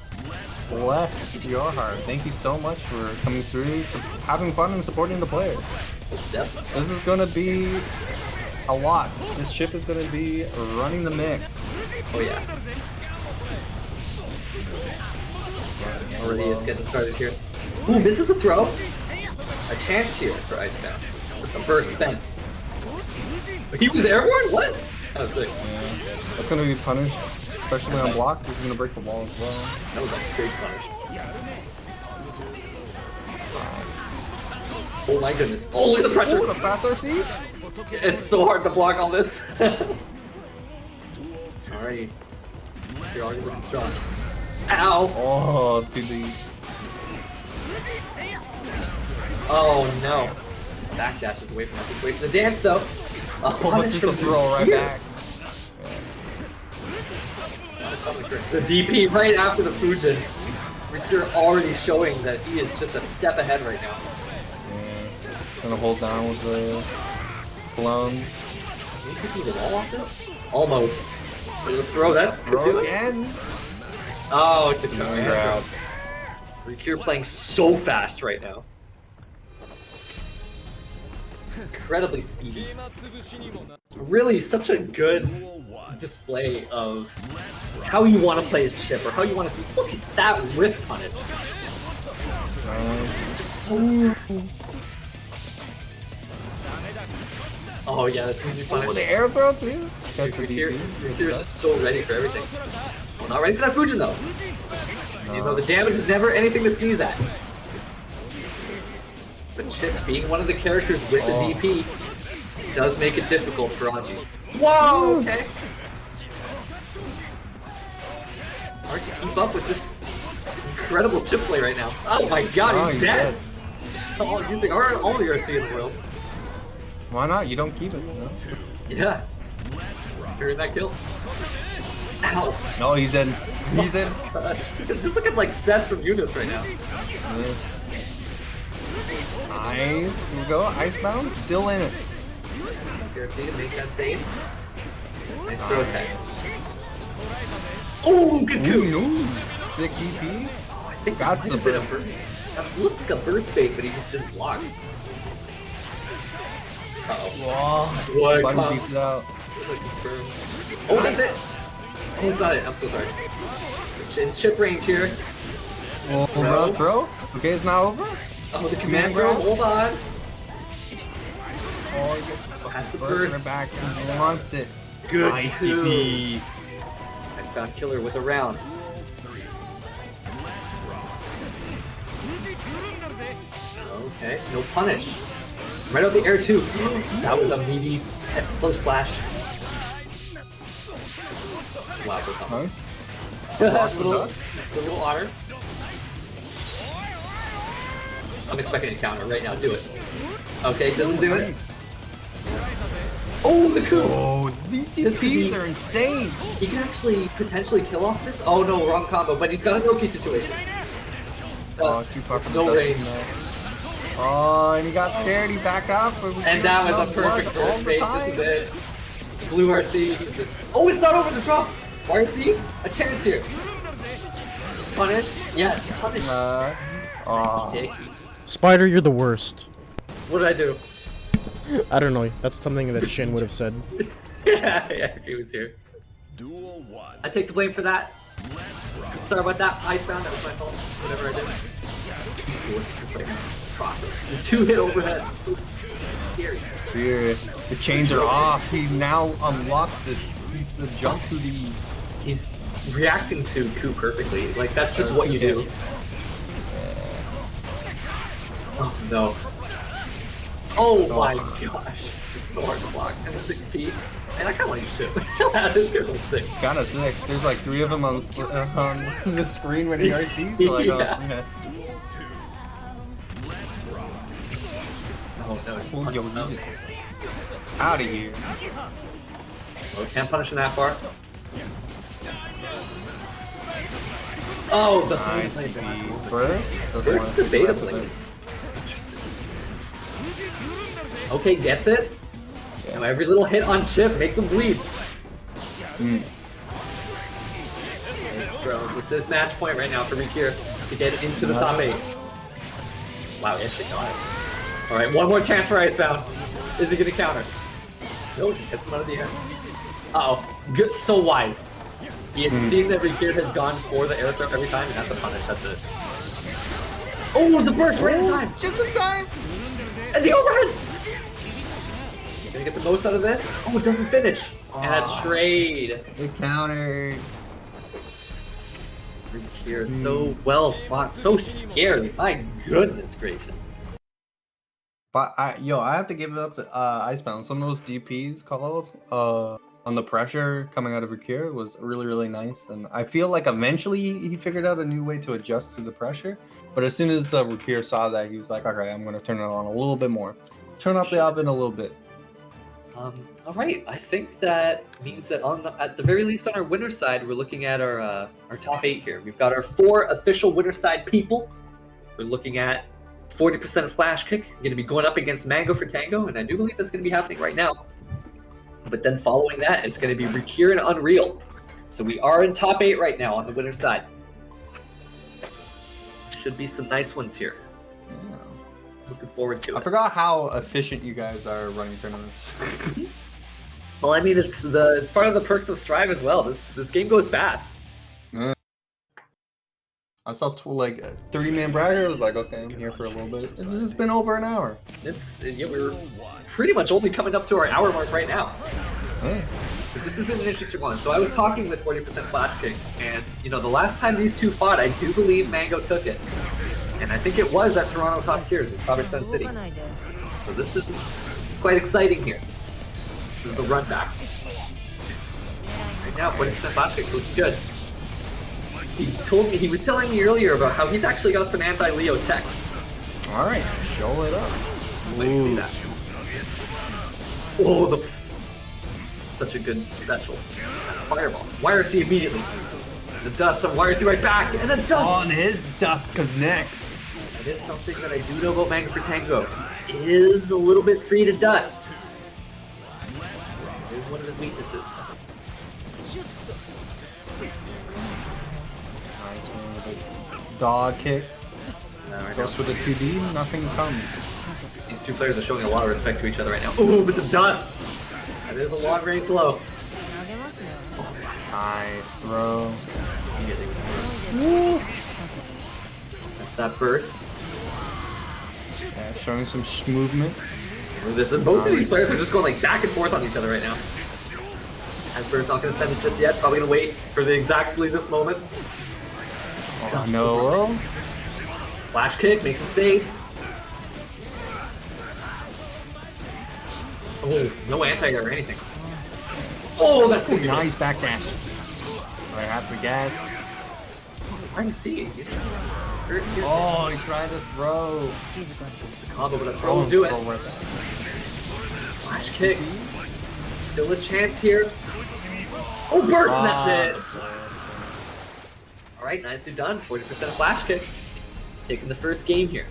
Bless your heart. Thank you so much for coming through, having fun, and supporting the players. Definitely. This is gonna be a lot. This chip is gonna be running the mix. Oh yeah. Already it's getting started here. Ooh, misses the throw. A chance here for Icebound. With a burst spin. He was airborne? What? That was sick. Yeah. That's gonna be punished, especially on block. This is gonna break the wall as well. That was a great punish. Oh my goodness. Oh, look at the pressure. Oh, the fast RC? It's so hard to block all this. Alrighty. You're already looking strong. Ow! Oh, to the... Oh no. His backdash is away from us. Wait for the dance though. Oh, Punish just a from throw right here. back. The DP right after the Fujin. You're already showing that he is just a step ahead right now. Yeah. Gonna hold down with the blown. Can you see the wall off this? Almost. Gonna throw that. Throw again. Oh, good Grab. Rikir playing so fast right now. Incredibly speedy. Really, such a good display of how you want to play his chip, or how you want to see. Look at that whiff punish. Oh yeah, that's easy Oh, punish. the air throw too? Catch the Rikir DP. is just so ready for everything. Well, not ready for that Fujin though. You know, the damage is never anything to sneeze at. But Chip, being one of the characters with the DP, does make it difficult for Anji. Whoa! Okay. Hard to keep up with this incredible chip play right now. Oh my god, he's dead! Oh, using all the RC in the world. Why not? You don't keep it. No? Yeah. Securing that kill. Ow! No, he's in. He's in. Gosh. Just look at like Seth from Eunice right now. Yeah. Nice. Here we go. Icebound. Still in it. Garcia makes that save. Nice throw attack. Oh, good coup! Ooh, sick EP. I think That's that a might have been burst. That looked like a burst bait, but he just didn't block. Uh-oh. What? Button beats it out. Oh, that's it! Oh, it's not it. I'm so sorry. In chip range here. Oh, Throw. throw. Okay, it's not over. Oh, the command throw. Hold on. Oh, he gets Has the burst in burst. her back. He wants it. Good Nice too. DP. Icebound killer with a round. Okay, no punish. Right out the air too. That was a meaty close slash. Wow, good combo. Nice. That's a of little, dust. a little otter. I'm expecting a counter right now. Do it. Okay, doesn't do it. Oh, the coup! Oh, these This could be- CPs are insane. He can actually potentially kill off this. Oh no, wrong combo. But he's got a Noki situation. Oh, Dust. too far from No the dust range. in there. Oh, and he got scared. He backed up. And that was a perfect burst bait. This is it. Blue RC. Oh, it's not over the drop. RC, a chance here. Punish. Yeah, punish. Oh. Okay. Spider, you're the worst. What did I do? I don't know. That's something that Shin would have said. Yeah, if he was here. Duel 1. I take the blame for that. Sorry about that. Icebound, that was my fault. Whatever I did. Process. The 2-hit overhead. So scary. Dude, the chains are off. He now unlocked the jump to these. He's reacting to coup perfectly. Like, that's just what you do. Oh, no. Oh my gosh. It's so hard to block. And a 6P. And I kind of want to use shit. This guy's a little sick. Kind of sick. There's like 3 of them on the screen when he RC, so like, Yeah. Oh no, it's Yo, you just out of here. Oh, can't punish him that far. Oh, the Nice. Burst Burst? Burst debatably. Okay, gets it. Now every little hit on Chip makes him bleed. Bro, this is match point right now for Rikir to get into the top 8. Wow, he actually got it. Alright, one more chance for Icebound. Is he gonna counter? No, just hits him out of the air. Uh-oh. Good, so wise. He had seen that Rikir had gone for the air throw every time, and that's a punish, that's it. Oh, the burst right in time! Just in time! And the overhead! Gonna get the most out of this? Oh, it doesn't finish! And a trade! It countered. Rikir, so well fought, so scary. My goodness gracious. But I have to give it up to Icebound. Some of those DPs called on the pressure coming out of Rikir was really, really nice. And I feel like eventually he figured out a new way to adjust to the pressure. But as soon as Rikir saw that, he was like, okay, I'm going to turn it on a little bit more. Turn up the oven a little bit. All right, I think that means that at the very least on our winner side, we're looking at our top 8 here. We've got our 4 official winner side people. We're looking at 40% Flash Kick, going to be going up against Mango for Tango, and I do believe that's going to be happening right now. But then following that, it's going to be Rikir and Unreal. So we are in top 8 right now on the winner side. Should be some nice ones here. Looking forward to it. I forgot how efficient you guys are running tournaments. Well, I mean, it's part of the perks of Strive as well. This game goes fast. I saw 30-man bragger. I was like, okay, I'm here for a little bit. It's just been over an hour. We're pretty much only coming up to our hour mark right now. Hey. But this has been an interesting one. So I was talking with 40% Flash Kick, and the last time these two fought, I do believe Mango took it. And I think it was at Toronto Top Tiers in Somerset City. So this is quite exciting here. This is the run back. Right now, 40% Flash Kick's looking good. He was telling me earlier about how he's actually got some anti-Leo tech. Alright, show it up. Let me see that. Oh, such a good special. Fireball. YRC immediately. The dust on YRC right back, and the dust! Oh, and his dust connects. It is something that I do know about Mango for Tango. It is a little bit free to dust. It is one of his weaknesses. Nice one with a dog kick. Goes with a 2D, nothing comes. These two players are showing a lot of respect to each other right now. Ooh, but the dust! That is a long range low. Nice throw. That's that burst. Yeah, showing some movement. Both of these players are just going like back and forth on each other right now. Asper's not going to spend it just yet. Probably going to wait for exactly this moment. Oh, no. Flash kick makes it safe. Oh, no anti-air or anything. Oh, that's going to be Nice back dash. Alright, that's the gas. Why do you see it? Oh, he tried to throw. It's a combo, but a throw will do it. Flash kick. Still a chance here. Oh, burst, and that's it. Alright, nicely done. 40% flash kick. Taking the first game here.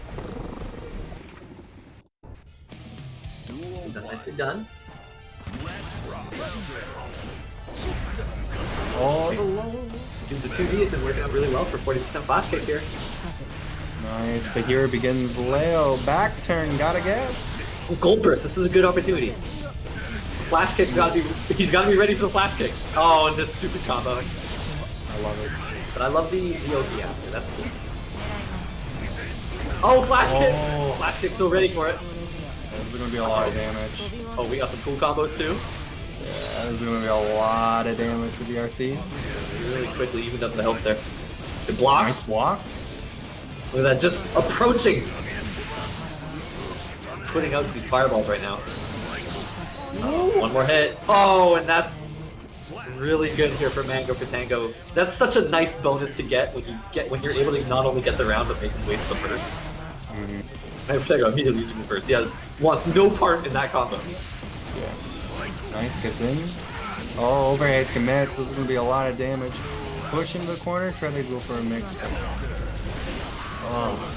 Nicely done. Oh, the low. Dude, the 2D has been working out really well for 40% flash kick here. Nice, but here begins Leo. Back turn, gotta get. Oh, Gold burst, this is a good opportunity. Flash kick's he's gotta be ready for the flash kick. Oh, and this stupid combo. I love it. But I love the Oki after, that's cool. Oh, flash kick! Flash kick's still ready for it. There's gonna be a lot of damage. Oh, we got some cool combos too. Yeah, there's gonna be a lot of damage with the RC. Really quickly evened up the health there. It blocks. Nice block. Look at that, just approaching. putting out these fireballs right now. One more hit. Oh, and that's really good here for Mango for Tango. That's such a nice bonus to get when you're able to not only get the round but make him waste the burst. Mango for Tango immediately using the burst. He wants no part in that combo. Yeah. Nice, gets in. Oh, overhead commit. This is gonna be a lot of damage. Push into the corner, try to go for a mix. Oh.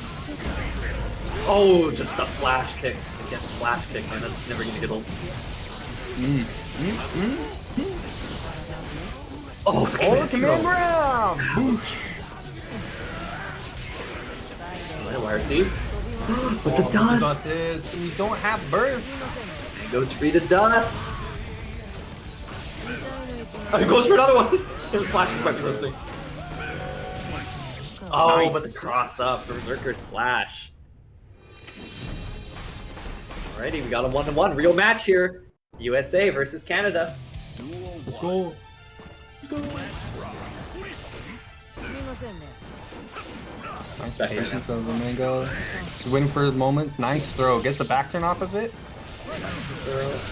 Oh, just a flash kick against flash kick, man. That's never gonna get old. Oh, the command throw. Ground! Boosh! YRC. With the dust! We don't have burst! Goes free to dust! Oh, he goes for another one! Flash kick might be listening. Oh, Nice. but the cross up, Berserker slash. Alrighty, we got a 1-1 real match here. USA versus Canada. Let's go! Nice patience of the Mango. Just waiting for the moment. Nice throw. Gets the back turn off of it.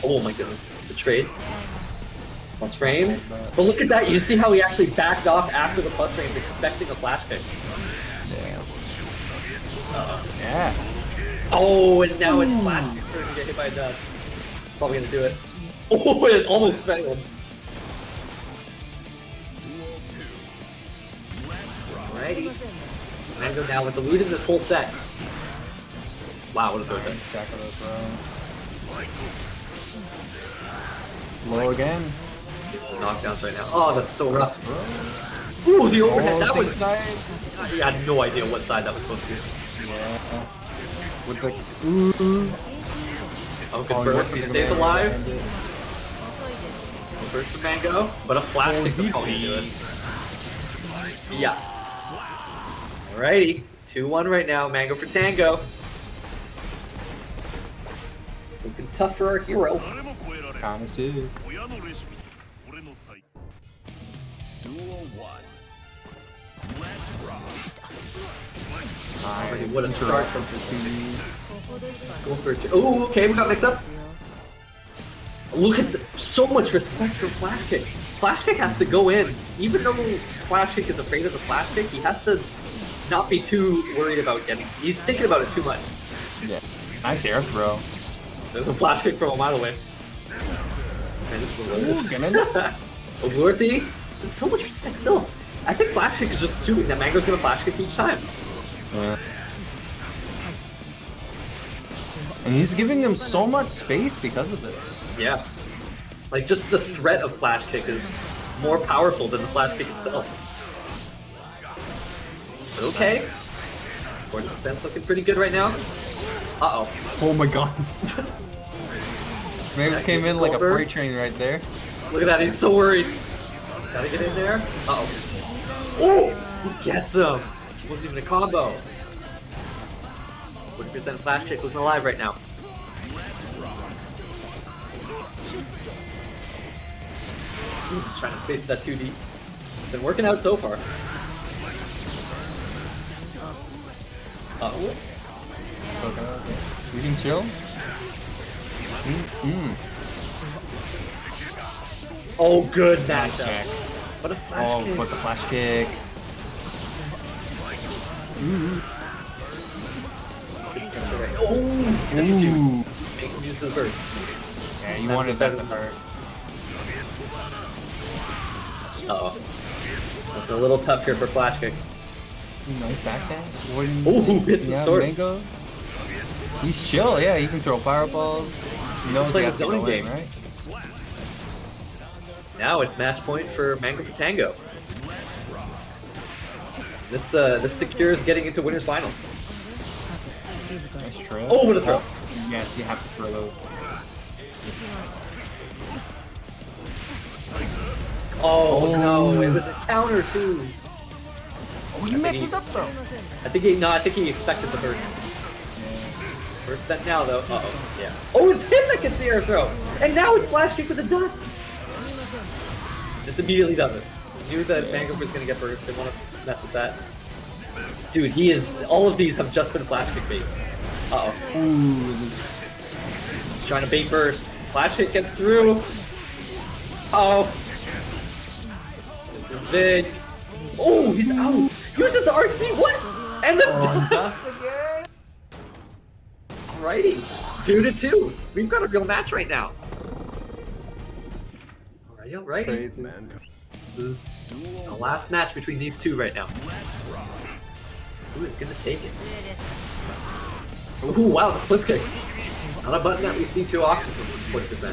Oh my goodness, the trade. Plus frames. But look at that, you see how he actually backed off after the plus frames expecting a flash kick. Yeah. Oh, and now it's flash kick for him to get hit by a dust. It's probably gonna do it. Oh, it almost failed. Alrighty. Mango now with the lead in this whole set. Wow, what a throw that. Nice tackle throw. Low again. Knockdowns right now. Oh, that's so rough. Ooh, the overhead. That was. side. I had no idea what side that was supposed to be. Yeah. With the Oh, good burst. He stays alive. Burst for Mango, but a flash kick is how he do it. Yeah. Alrighty, 2-1 right now. Mango for Tango. Looking tough for our hero. Kinda sick. Duel 1. Let's rock. Nice. What a start from Let's go first. Oh, okay, we got mix-ups. Look at so much respect for Flash Kick. Flash Kick has to go in. Even though Flash Kick is afraid of the Flash Kick, he has to not be too worried about getting. He's thinking about it too much. Yes. Nice air throw. There's a Flash Kick from a mile away. Man, this is hilarious. Gonna- Oh, Blurcy, so much respect still. I think Flash Kick is just assuming that Mango's gonna Flash Kick each time. Yeah. And he's giving them so much space because of it. Yeah. Like, just the threat of Flash Kick is more powerful than the Flash Kick itself. Okay. 40% looking pretty good right now. Uh-oh. Oh my god. Maybe That came is in like a slow freight burst. train right there. Look at that, he's so worried. Gotta get in there. Uh-oh. Oh! He gets him! Wasn't even a combo. 40% Flash Kick looking alive right now. Ooh, just trying to space that 2D. It's been working out so far. Uh-oh. It's okay. We can chill. Oh, good Nice matchup. check. What a Flash Oh, Kick. put the flash kick. Oh, this is huge. Ooh. Makes him use the burst. Yeah, you That's wanted it, that to that's it. hurt. Uh-oh. Looking a little tough here for Flash Kick. Nice back dash. Ooh, hits the sword. Mango. He's chill, yeah, he can throw fireballs. He knows he playing has a to go zoning in, game. right? Now it's match point for Mango for Tango. This secures getting into winners finals. Nice throw. Oh, what a throw! Yes, you have to throw those. Oh no, it was a counter too. Oh, he messed it up though. I think he expected the burst. First step now though. Uh-oh. Yeah. Oh, it's him that gets the air throw! And now it's Flash Kick with the dust! Just immediately does it. Knew that Mango was gonna get burst, didn't want to mess with that. Dude, all of these have just been Flash Kick baits. Uh-oh. Ooh, trying to bait burst. Flash hit gets through. Oh. This is big. Oh, he's out. Uses the RC. What? And the dust. Alrighty. 2-2. We've got a real match right now. Alrighty. Crazy. This is the last match between these two right now. Who is gonna take it? Ooh, wow, the split kick. Not a button that we see too often from 40%.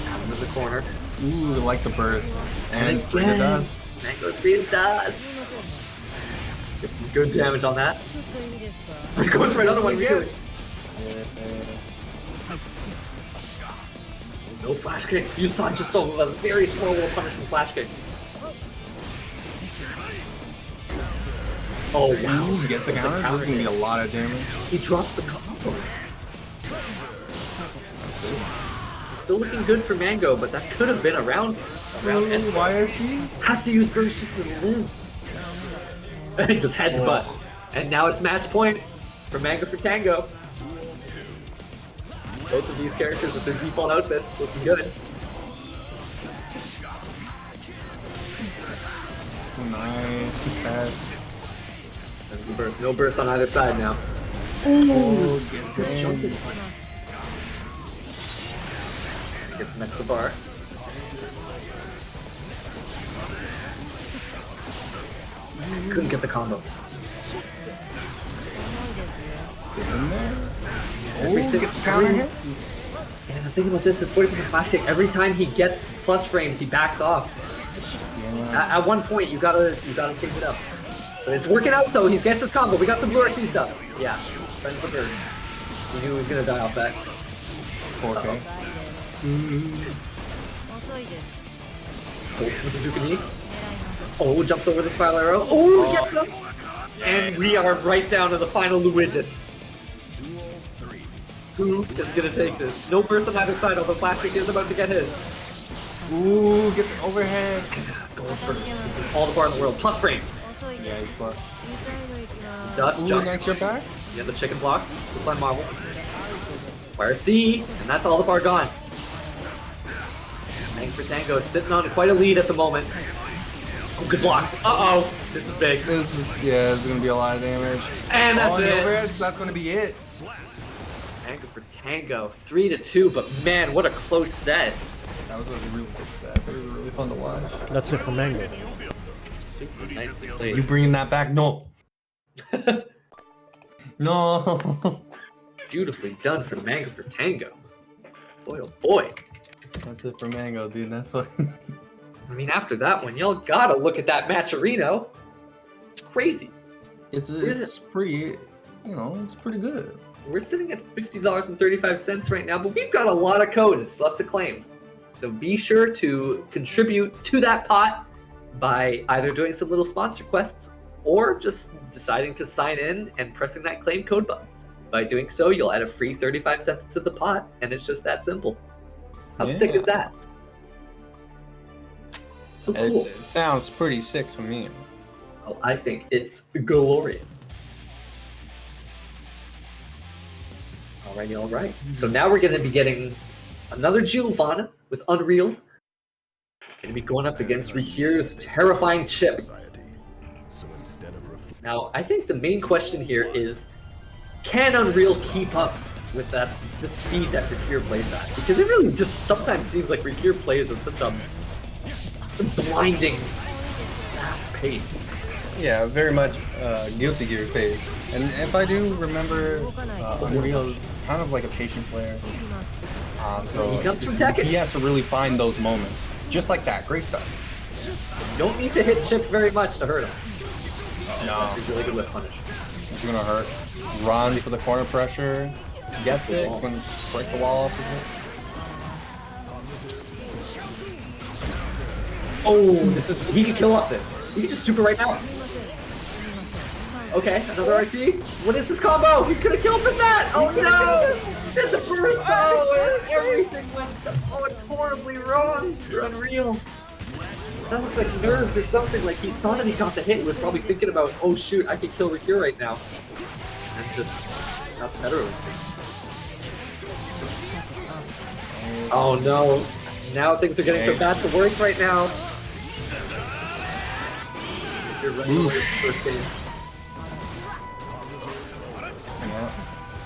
Has him in the corner. Ooh, I like the burst. And free to dust. Mango's free to dust. Get some good damage on that. He's going for another one again. No flash kick. Yusan just saw a very slow little punish from flash kick. Oh wow. Ooh, gets the It's counter. This is gonna be a lot of damage. He drops the combo. It's still looking good for Mango, but that could have been around S. YRC? Has to use burst just to live. It just heads butt. And now it's match point for Mango for Tango. Both of these characters with their default outfits looking good. Nice. Pass. There's the burst. No burst on either side now. Oh, Good jumping. Gets him next to the bar. Couldn't get the combo. Gets in there. Every Oh, single gets counter hit. And the thing about this is 40% flash kick. Every time he gets plus frames, he backs off. Yeah. At one point, you gotta change it up. But it's working out though. He gets his combo. We got some Blue RC stuff. Yeah, spends the burst. He knew he was gonna die off that. 4K. Oh, with the Zucchini. Oh, jumps over the spiral arrow. Oh, gets him. And we are right down to the final Luigi's. Who is gonna take this? No burst on either side, although Flash Kick is about to get his. Ooh, gets overhead. Going first. This is all the bar in the world. Plus frames. Yeah, he's plus. Dust Ooh, jumps. nice jump back. Yeah, the chicken block. The fun marble. Fire C, and that's all the bar gone. Tank for Tango is sitting on quite a lead at the moment. Oh, good block. Uh-oh. This is big. This is gonna be a lot of damage. And that's the it. overhead, that's gonna be it. Tango for Tango. 3-2, but man, what a close set. That was a really good set. It was really fun to watch. That's it for Mango. Super nicely played. You bringing that back? No. No. Beautifully done for Mango for Tango. Boy, oh boy. That's it for Mango, dude. That's like. I mean, after that one, y'all gotta look at that Matcherino. It's crazy. It's pretty, it's pretty good. We're sitting at $50.35 right now, but we've got a lot of codes left to claim. So be sure to contribute to that pot by either doing some little sponsor quests or just deciding to sign in and pressing that claim code button. By doing so, you'll add a free 35 cents to the pot, and it's just that simple. How sick is that? So cool. It sounds pretty sick to me. Oh, I think it's glorious. Alrighty, alright. So now we're going to be getting another Giovanna with Unreal. Going to be going up against Rikir's terrifying chip. Society. So instead of Now, I think the main question here is, can Unreal keep up with the speed that Rikir plays at? Because it really just sometimes seems like Rikir plays at such a blinding, fast pace. Yeah, very much Guilty Gear pace. And if I do remember, Unreal is kind of like a patient player. So He comes from Tekken. He has to really find those moments. Just like that. Great stuff. You don't need to hit Chip very much to hurt him. No, That's a really good whip punish. it's gonna hurt. Run for the corner pressure. Gets it. Gonna break the wall off with Oh, he can kill off this. He can just super right now. Okay, another RC. What is this combo? He could have killed with that. Oh no! Did the burst though? Everything went. Oh, it's horribly wrong for Unreal. That looks like nerves or something. Like he saw that he got the hit. He was probably thinking about, oh shoot, I could kill Rikir right now. and just got the better of him. Oh no! Now things are getting from bad to worse right now. You're ready for the first game. Yeah.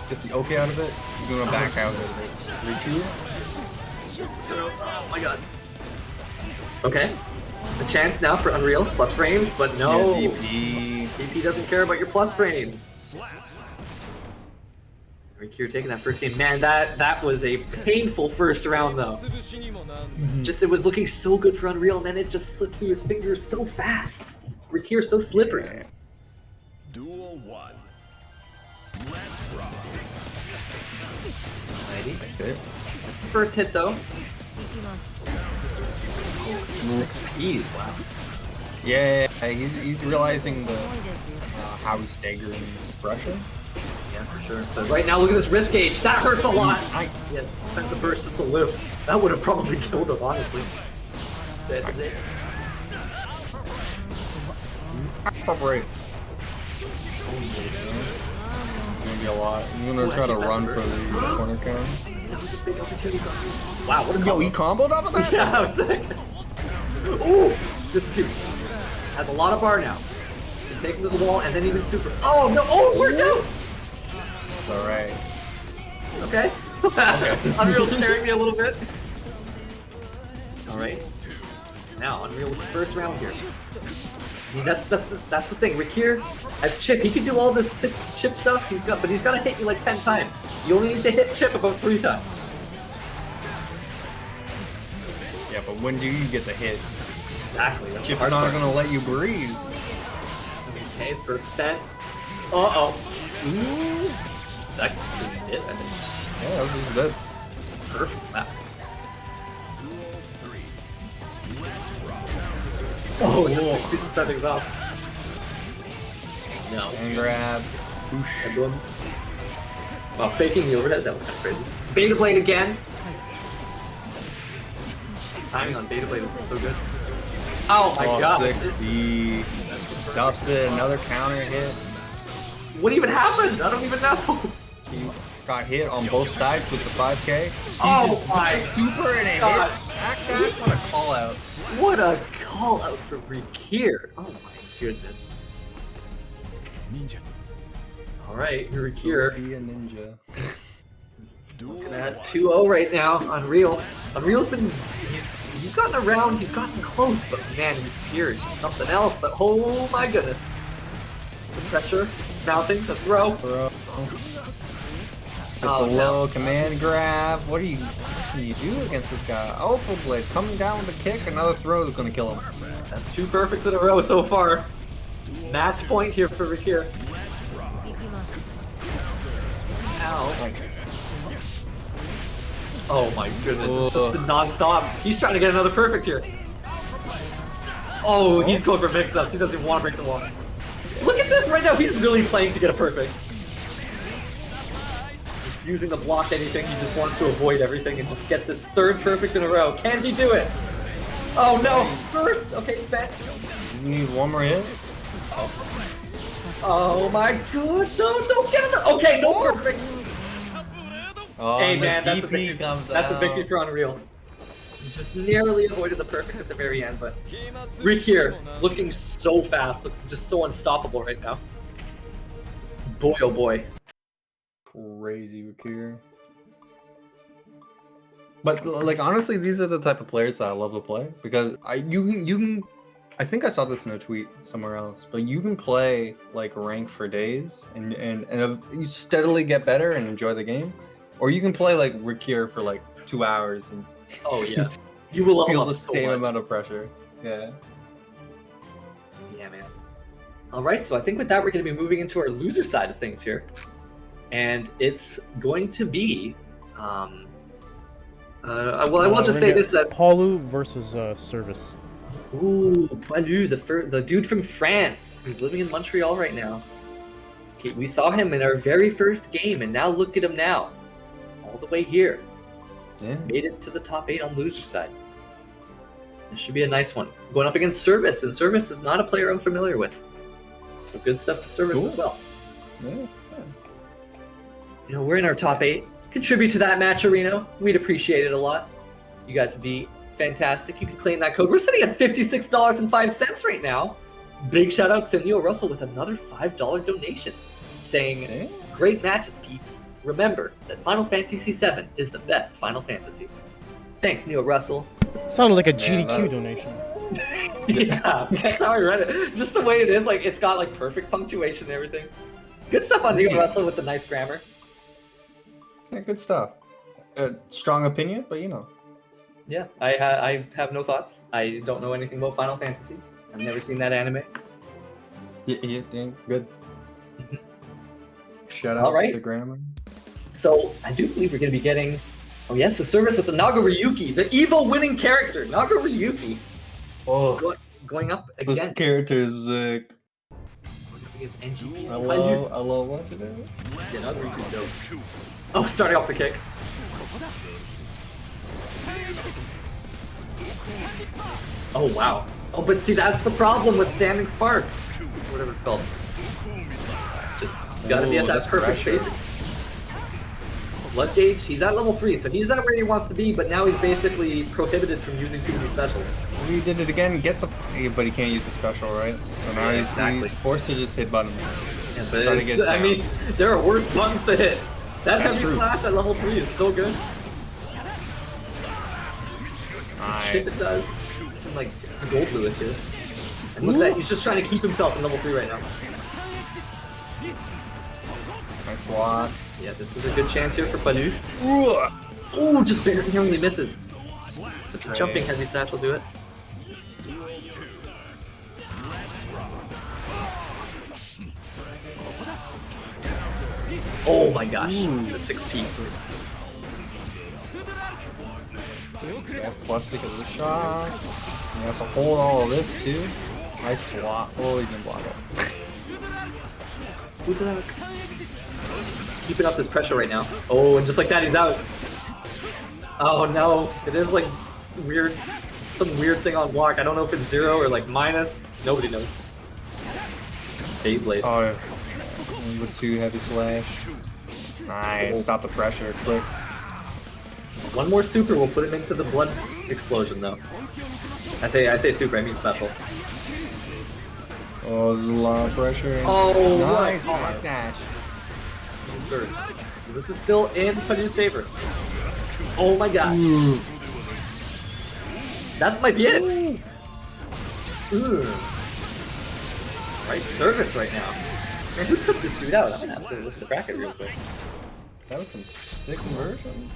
Gets the okay out of it. You're gonna back out of it. 3-2. Oh my god. Okay. A chance now for Unreal plus frames, but no. Yeah, DP. DP doesn't care about your plus frames. You're taking that first game. Man, that was a painful first round though. Just it was looking so good for Unreal, and then it just slipped through his fingers so fast. Rikir's so slippery. Duel 1. Let's rock. Alrighty. That's it. That's the first hit though. 6 Ps, wow. Yeah, he's realizing the how he's staggering pressure. Yeah, for sure. But right now, look at this wrist gauge. That hurts a lot. Nice. Yeah, spends the burst just to live. That would have probably killed him, honestly. Dead. Incorporate. Gonna be a lot. You're gonna try to run for the corner count. That was a big opportunity for him. Wow, what a Yo, he comboed off of that? Yeah, I was sick. Ooh! This too. Has a lot of bar now. Can take him to the wall and then even super. Oh no! Oh, it worked out! Alright. Okay. Unreal scaring me a little bit. Alright. Now, Unreal with the first round here. I mean, that's the thing. Rikir as Chip, he can do all this sick Chip stuff. But he's got to hit you like 10 times. You only need to hit Chip about 3 times. Yeah, but when do you get the hit? Exactly. That's the Chip's hard not part. gonna let you breathe. Okay, first spent. Uh-oh. Ooh. That didn't hit, I think. Yeah, that was good. Perfect. Wow. Oh, just 60 seconds off. No. And grab. And boom. Wow, faking the overhead, that was kind of crazy. Beta Blade again. Timing on Beta Blade was so good. Oh my god. 6B. Stops it, another counter hit. What even happened? I don't even know. He got hit on both sides with the 5K. Oh my Super and it god. hits. Back, what a call out. What a call out for Rikir. Oh my goodness. Alright, Rikir. Be a ninja. Looking at 2-0 right now, Unreal. Unreal's been, he's gotten around, he's gotten close, but man, Rikir is just something else, but oh my goodness. The pressure, mounting to throw. Bro. It's Oh, a no. low command grab. What can you do against this guy? Oh, full blade coming down with a kick. Another throw is going to kill him. That's 2 perfects in a row so far. Match point here for Rikir. Ow. Nice. Oh my goodness, it's just been non-stop. He's trying to get another perfect here. Oh, he's going for mix-ups. He doesn't even want to break the wall. Look at this right now. He's really playing to get a perfect. He's using to block anything. He just wants to avoid everything and just get this 3rd perfect in a row. Can he do it? Oh no! First! Okay, spent. You need one more hit? Oh my god! No, don't get him! Okay, no perfect! Oh, Hey and the man, that's a DP victory. comes That's a out. victory for Unreal. Just narrowly avoided the perfect at the very end, but Rikir looking so fast, looking just so unstoppable right now. Boy, oh boy. Crazy Rikir. But like honestly, these are the type of players that I love to play because you can I think I saw this in a tweet somewhere else, but you can play like rank for days and you steadily get better and enjoy the game, or you can play like Rikir for like 2 hours and Oh yeah. You will feel love the so same much. amount of pressure. Yeah. Yeah, man. Alright, so I think with that we're going to be moving into our loser side of things here. And it's going to be well, I will just say this that Paulu versus Service. ooh, Poilu, the dude from France, who's living in Montreal right now. Okay, we saw him in our very first game, and now look at him now, all the way here. Yeah. Made it to the top 8 on loser side. This should be a nice one. Going up against Service, and Service is not a player I'm familiar with. So good stuff to Service Cool. as well. Yeah. You know, we're in our top 8. Contribute to that match, Areno. We'd appreciate it a lot. You guys would be fantastic. You can claim that code. We're sitting at $56.05 right now. Big shout outs to Neo Russell with another $5 donation saying, great matches, peeps. Remember that Final Fantasy VII is the best Final Fantasy. Thanks, Neo Russell. Sounded like a GDQ donation. Yeah, that's how I read it. Just the way it is, like it's got like perfect punctuation and everything. Good stuff on Neo Russell with the nice grammar. Yeah, good stuff. Strong opinion, but you know. Yeah, I have no thoughts. I don't know anything about Final Fantasy. I've never seen that anime. Yeah, good. Shout All out right. to grammar. So I do believe we're going to be getting, oh yes, a service with the Naga Ryuki, the Evo winning character, Naga Ryuki, Oh, going up this against, character is sick. against NGP's I Palyu. love watching it. Yeah, Naga Ryuki's dope. Oh, starting off the kick. Oh wow. Oh, but see, that's the problem with Standing Spark, whatever it's called. Just gotta be at that that's perfect pressure. spacing. Blood Gauge, he's at level 3, so he's at where he wants to be, but now he's basically prohibited from using too many specials. He did it again, gets a, but he can't use the special, right? So now Yeah, he's exactly. forced to just hit buttons. Yeah, but Trying to it's, get I down. mean, there are worse buttons to hit. That That's heavy true. slash at level 3 is so good. Shit Nice. it does. I'm like Gold Lewis here. And look at that, he's just trying to keep himself in level 3 right now. Nice block. Yeah, this is a good chance here for Palyu. Ooh, just barely misses. But the jumping heavy slash will do it. Oh my gosh, the 6P. Yeah, plus because of the shot. He has to hold all of this too. Nice block. Oh, he didn't block it. Keeping up this pressure right now. Oh, and just like that, he's out. Oh no, it is like weird, some weird thing on block. I don't know if it's 0 or like minus. Nobody knows. Beyblade. Oh, yeah. With 2 heavy slash. Nice. Stop the pressure. Quick. One more super will put him into the blood explosion though. I say super, I mean special. Oh, there's a lot of pressure. Oh, nice. what? Block dash. First. So this is still in Palyu's favor. Oh my god. That might be it. Ooh. Right service right now. Man, who took this dude out? I'm gonna have to look at the bracket real quick. That was some sick conversions.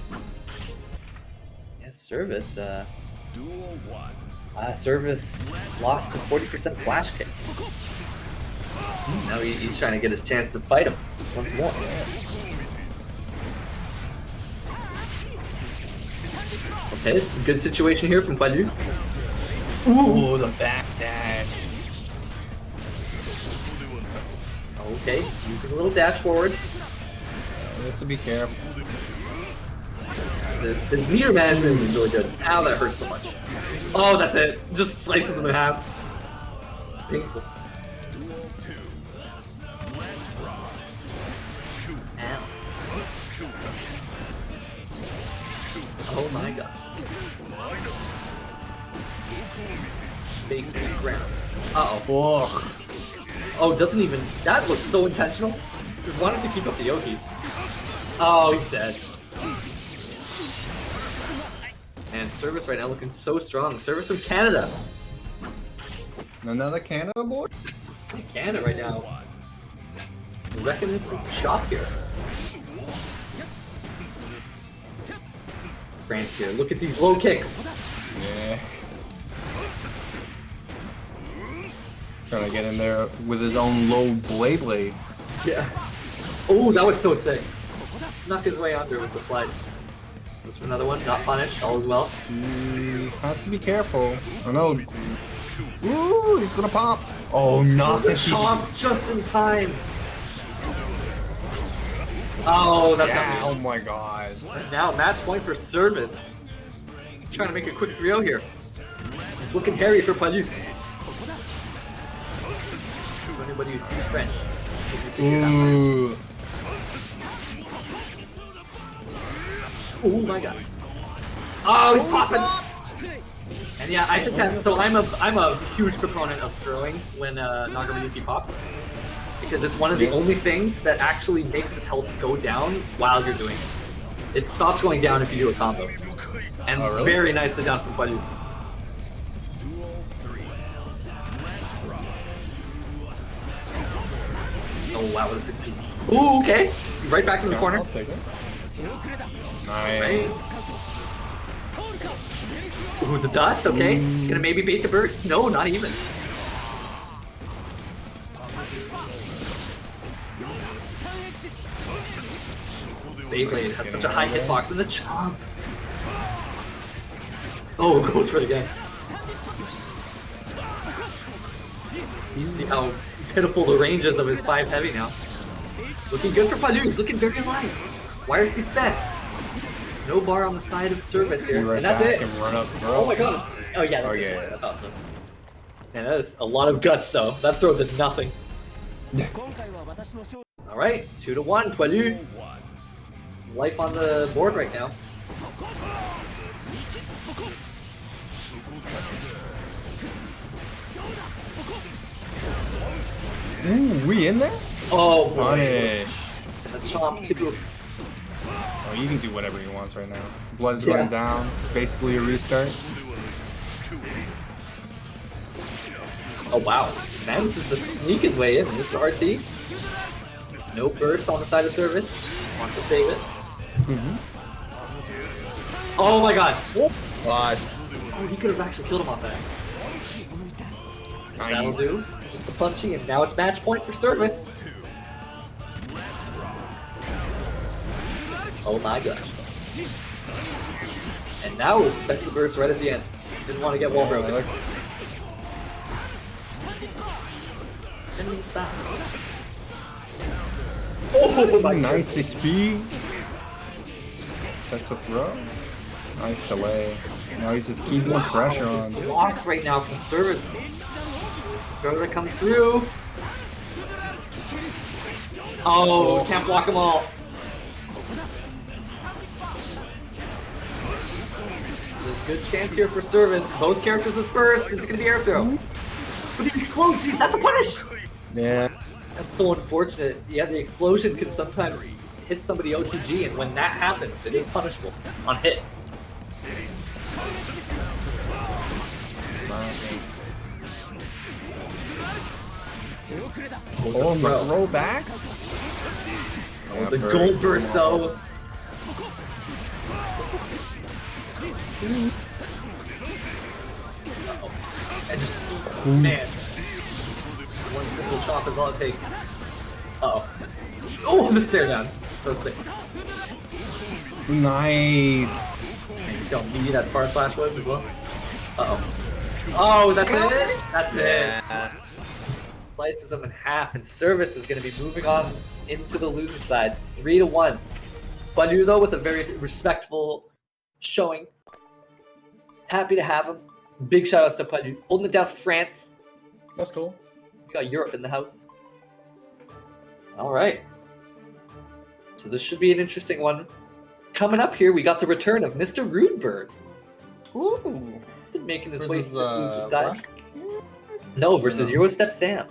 Yeah, service. Duel 1. Service lost to 40% flash kick. Now he's trying to get his chance to fight him once more. Okay, good situation here from Palyu. Ooh, the back dash. Okay, using a little dash forward. Just to be careful. His meter management is really good. Ow, that hurts so much. Oh, that's it. Just slices him in half. Painful. Ow. Oh my god. Face me ground. Uh oh. Whoa. Oh, doesn't even. That looks so intentional. Just wanted to keep up the Yoki. Oh, he's dead. And service right now looking so strong. Service from Canada. Another Canada boy? Canada right now. Wrecking this shop here. France here. Look at these low kicks. Yeah. Trying to get in there with his own low blade. Yeah. Oh, that was so sick. Snuck his way under with the slide. This for another one. Not punished. All is well. He has to be careful. Oh no. Ooh, he's gonna pop. Oh, no. The chomp just in time. Oh, that's Yeah, oh not my god. good. Now, match point for service. Trying to make a quick 3-0 here. It's looking hairy for Palyu. So anybody who speaks French. Ooh. Oh my god. Oh, he's popping! And yeah, I think that, so I'm a huge proponent of throwing when Nagariyuki pops. Because it's one of the only things that actually makes his health go down while you're doing it. It stops going down if you do a combo. And Oh, really? very nicely done from Palu. Oh wow, what a 16. Ooh, okay. Right back in the corner. I'll take it. Right. Nice. Ooh, the dust, okay. Gonna maybe bait the burst. No, not even. Beyblade has such a high hitbox and the chomp. Oh, goes for it again. See how pitiful the range is of his 5 heavy now. Looking good for Palu, he's looking very alive. Why is he spent? No bar on the side of service here, Right and that's back it. and run up, bro. Oh my god. Oh yeah, that's yeah. I thought so. Man, that is a lot of guts though. That throw did nothing. Alright, 2-1, Poilu. It's life on the board right now. Ooh, we in there? Oh boy. Punish. And the chomp too. Oh, you can do whatever you want right now. Blood's Yeah. going down. Basically a restart. Oh wow. Manages to sneak his way in. Mr. RC. No burst on the side of service. Wants to save it. Oh my god. God. Oh, he could have actually killed him off that. That'll Nice. do. Just the punchy, and now it's match point for service. Oh my gosh. And now it's Spencer burst right at the end. Didn't want to get wall broken. Oh my Nice XP. Sets a throw. Nice delay. Now he's just keeping the pressure on. Blocks right now from service. Throw that comes through. Oh, can't block them all. There's a good chance here for service. Both characters with burst. It's gonna be air throw. But it explodes. See, that's a punish. Yeah. That's so unfortunate. Yeah, the explosion can sometimes hit somebody OTG, and when that happens, it is punishable on hit. Oh, my throw back? Yeah, The burst. gold burst, though. Uh-oh. And just, man. One simple chop is all it takes. Uh-oh. Oh, the stare down. So sick. Nice. You see how meaty that far slash was as well? Uh-oh. Oh, that's it? That's it. Slices them in half, and service is going to be moving on into the loser side. 3-1. Palu, though, with a very respectful showing. Happy to have him. Big shout outs to Palu. Holding it down for France. That's cool. We got Europe in the house. Alright. So this should be an interesting one. Coming up here, we got the return of Mr. Rudebird. Ooh. He's been making his way Versus, to the loser side. Flash? No, versus No. Eurostep Sam.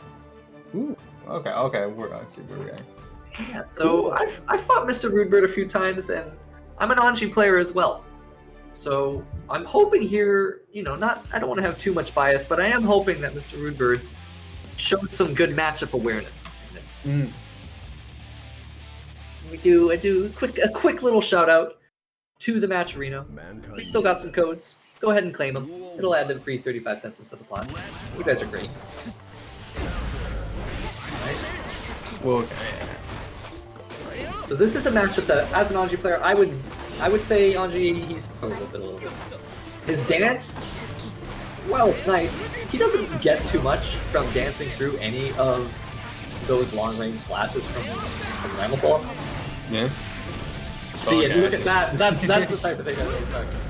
Ooh. Okay, okay. I see where we're going. Yeah, so I've fought Mr. Rudebird a few times, and I'm an Anji player as well. So I'm hoping here, you know, I don't want to have too much bias, but I am hoping that Mr. Rudebird showed some good matchup awareness in this. I do a quick little shout out to the Match Arena. We still got some codes. Go ahead and claim them. It'll add the free 35 cents into the pot. You guys are great. Well, So this is a matchup that, as an Anji player, I would say Anji, he struggles with it a little bit. His dance, well, it's nice. He doesn't get too much from dancing through any of those long-range slashes from Ramapal. yeah. See, Oh, look yeah. at that. That's the type of thing I was talking about.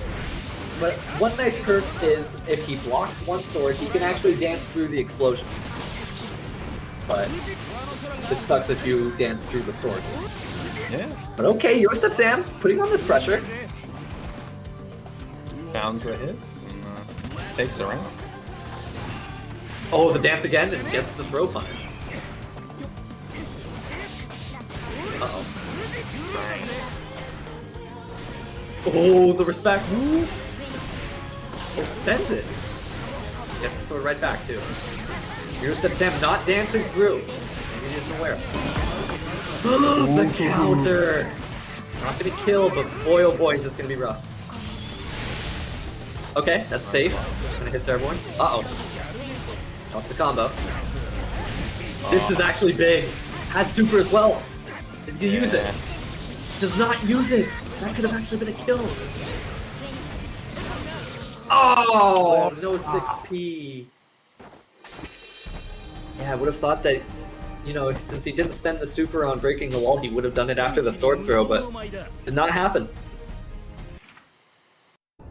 But one nice perk is if he blocks one sword, he can actually dance through the explosion. But it sucks if you dance through the sword. Yeah. But okay, Eurostep Sam, putting on this pressure. founds the hit and takes the round. Oh, the dance again and gets the throw punish. Uh-oh. Oh, the respect. Oh, spends it. Gets the sword right back, too. Here's Step Sam not dancing through. Maybe he isn't aware. The counter! Not gonna kill, but boy oh boy is this gonna be rough. Okay, that's safe. Gonna hit everyone. Uh-oh. Drops the combo. This is actually big. Has super as well. Did you use it? Does not use it! That could have actually been a kill. Oh! No 6p. Yeah, I would have thought that, you know, since he didn't spend the super on breaking the wall, he would have done it after the sword throw, but did not happen.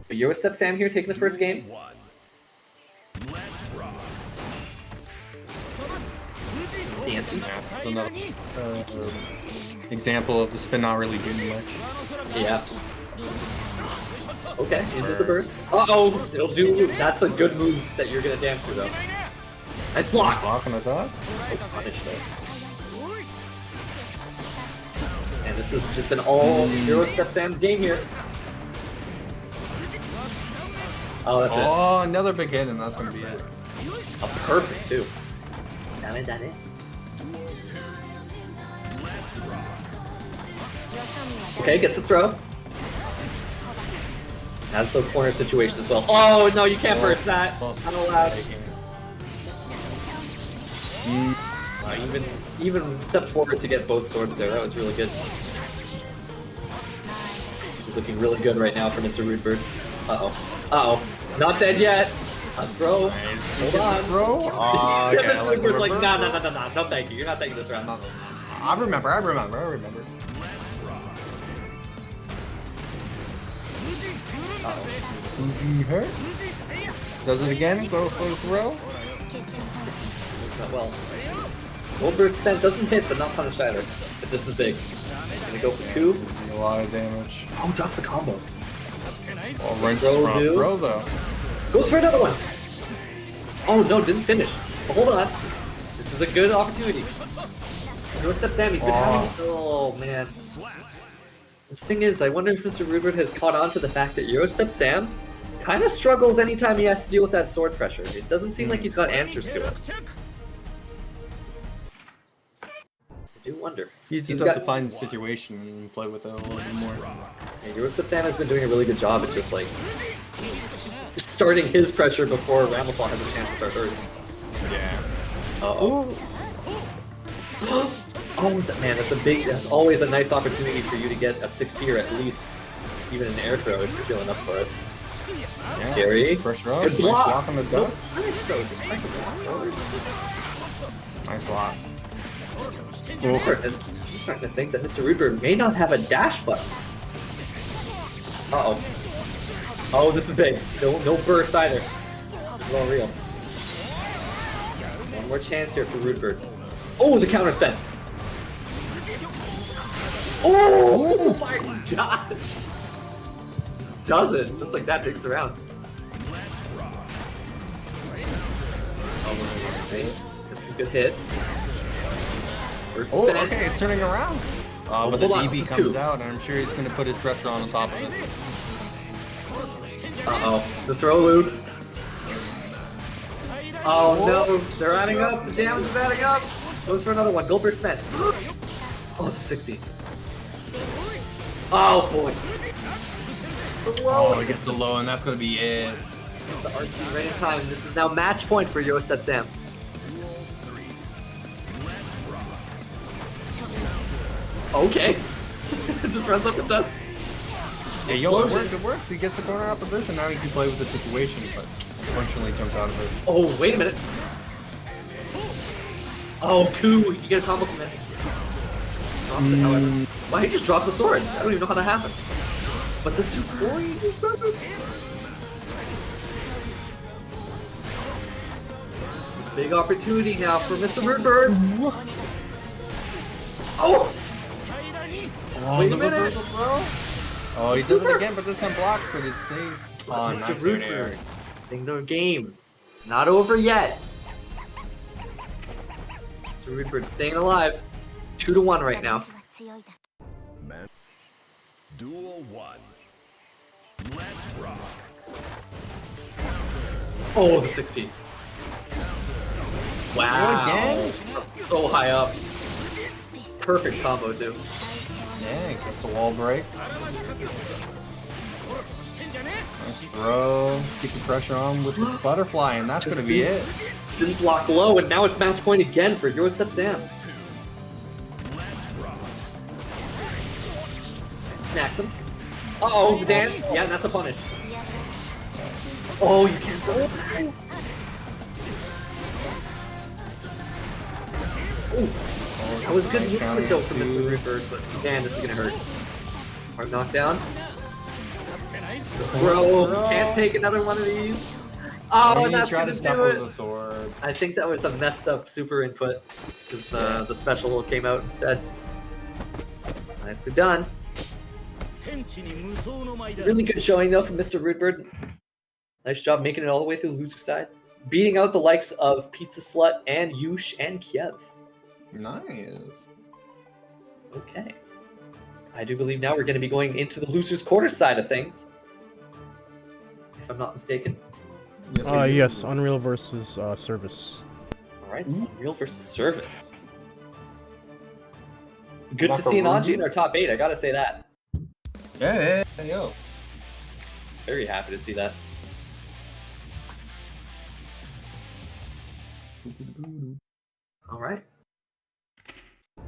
But Eurostep Sam here taking the first game. Dancing. Yeah, that's another example of the spin not really doing much. Yeah. Okay, uses the burst. Uh-oh! It'll do... That's a good move that you're gonna dance through, though. Nice block! Blocking the dot. Oh, punish, though. And this has just been all Eurostep Sam's game here. Oh, that's it. Oh, another big hit, and that's gonna be it. Oh, perfect, too. Done it. Okay, gets the throw. Has the corner situation as well. Oh, no, you can't burst that. Not allowed. Even stepped forward to get both swords there. That was really good. He's looking really good right now for Mr. Rudebird. Uh-oh. Uh-oh. Not dead yet. A throw. Hold on. Throw? Oh, okay. Mr. Rudeberd's like, nah. No, thank you. You're not taking this round. I remember. Hurt? Does it again? Go for the throw? Not well. Gold burst spent doesn't hit, but not punished either. But this is big. Gonna go for coup. A lot of damage. Oh, drops the combo. Well, rank Throw, from do. throw though. Goes for another one. Oh no, didn't finish. But hold on. This is a good opportunity. Eurostep Sam, he's been having. Oh man. The thing is, I wonder if Mr. Rubert has caught on to the fact that Eurostep Sam kind of struggles anytime he has to deal with that sword pressure. It doesn't seem like he's got answers to it. I do wonder. You just have to find the situation and play with it a little bit more. Yeah, Eurostep Sam has been doing a really good job at just like starting his pressure before Ramafal has a chance to start hers. Yeah. Uh-oh. Oh, man, that's always a nice opportunity for you to get a 6p or at least even an air throw if you're feeling up for it. Yeah. Scary. First row. Good Nice block. block on the No dust. punish, though. Just trying to block forward. Nice block. I'm starting to think that Mr. Rudberg may not have a dash button. Uh-oh. Oh, this is big. No burst either. Well, real. One more chance here for Rudberg. Oh, the counter spin. Oh my god! Just does it. Just like that, takes the round. Oh, nice. Got some good hits. First Oh, spin. okay, it's turning around. But the hold on, DB this is comes coup. out, and I'm sure he's going to put his pressure on top of it. Uh-oh. The throw loops. Oh no, they're adding up. The damage is adding up. Goes for another one. Goldberg spent. Oh, it's a 6B. Oh boy. The low. Oh, he gets the low, and that's going to be it. It's the RC right in time. This is now match point for Eurostep Sam. Okay. It just runs up and does. Yeah, yo, Explosion. it works. He gets the corner off of this, and now he can play with the situation, but unfortunately jumps out of it. Oh, wait a minute. Oh, coup. You get a combo from this. Drops it, however. Why he just dropped the sword? I don't even know how that happened. But the super boy just does it. Big opportunity now for Mr. Birdbird. Oh! Wait a minute. Oh, he does it again, but this time blocks, but it's safe. Oh, Mr. nice Rootberg. air. Ending the game. Not over yet. Mr. Rootberg staying alive. 2-1 right now. Man. Duel 1. Let's rock. Oh, the 6P. Wow. Again? So high up. Perfect combo, too. Yeah, gets a wall break. Nice throw. Keep the pressure on with the butterfly, and that's Just gonna be it. Didn't block low, and now it's match point again for Hero Step Sam. Snacks him. Uh-oh, the dance. Yeah, that's a punish. Oh, you can't go. Ooh, that was good movement though from Mr. Rootberg, but damn, this is gonna hurt. Hard knockdown. Bro, can't take another one of these. Oh, and that's try gonna to step do with it. the sword. I think that was a messed up super input because the special came out instead. Nicely done. Really good showing though from Mr. Rootberg. Nice job making it all the way through the loser side. Beating out the likes of Pizza Slut and Yush and Kiev. Nice. Okay. I do believe now we're going to be going into the loser's quarter side of things. If I'm not mistaken. Yes, Unreal versus Service. Alright, so Unreal versus Service. Good to Macaroon. see an Anji in our top 8, I gotta say that. Yeah, yo. Very happy to see that. Alright.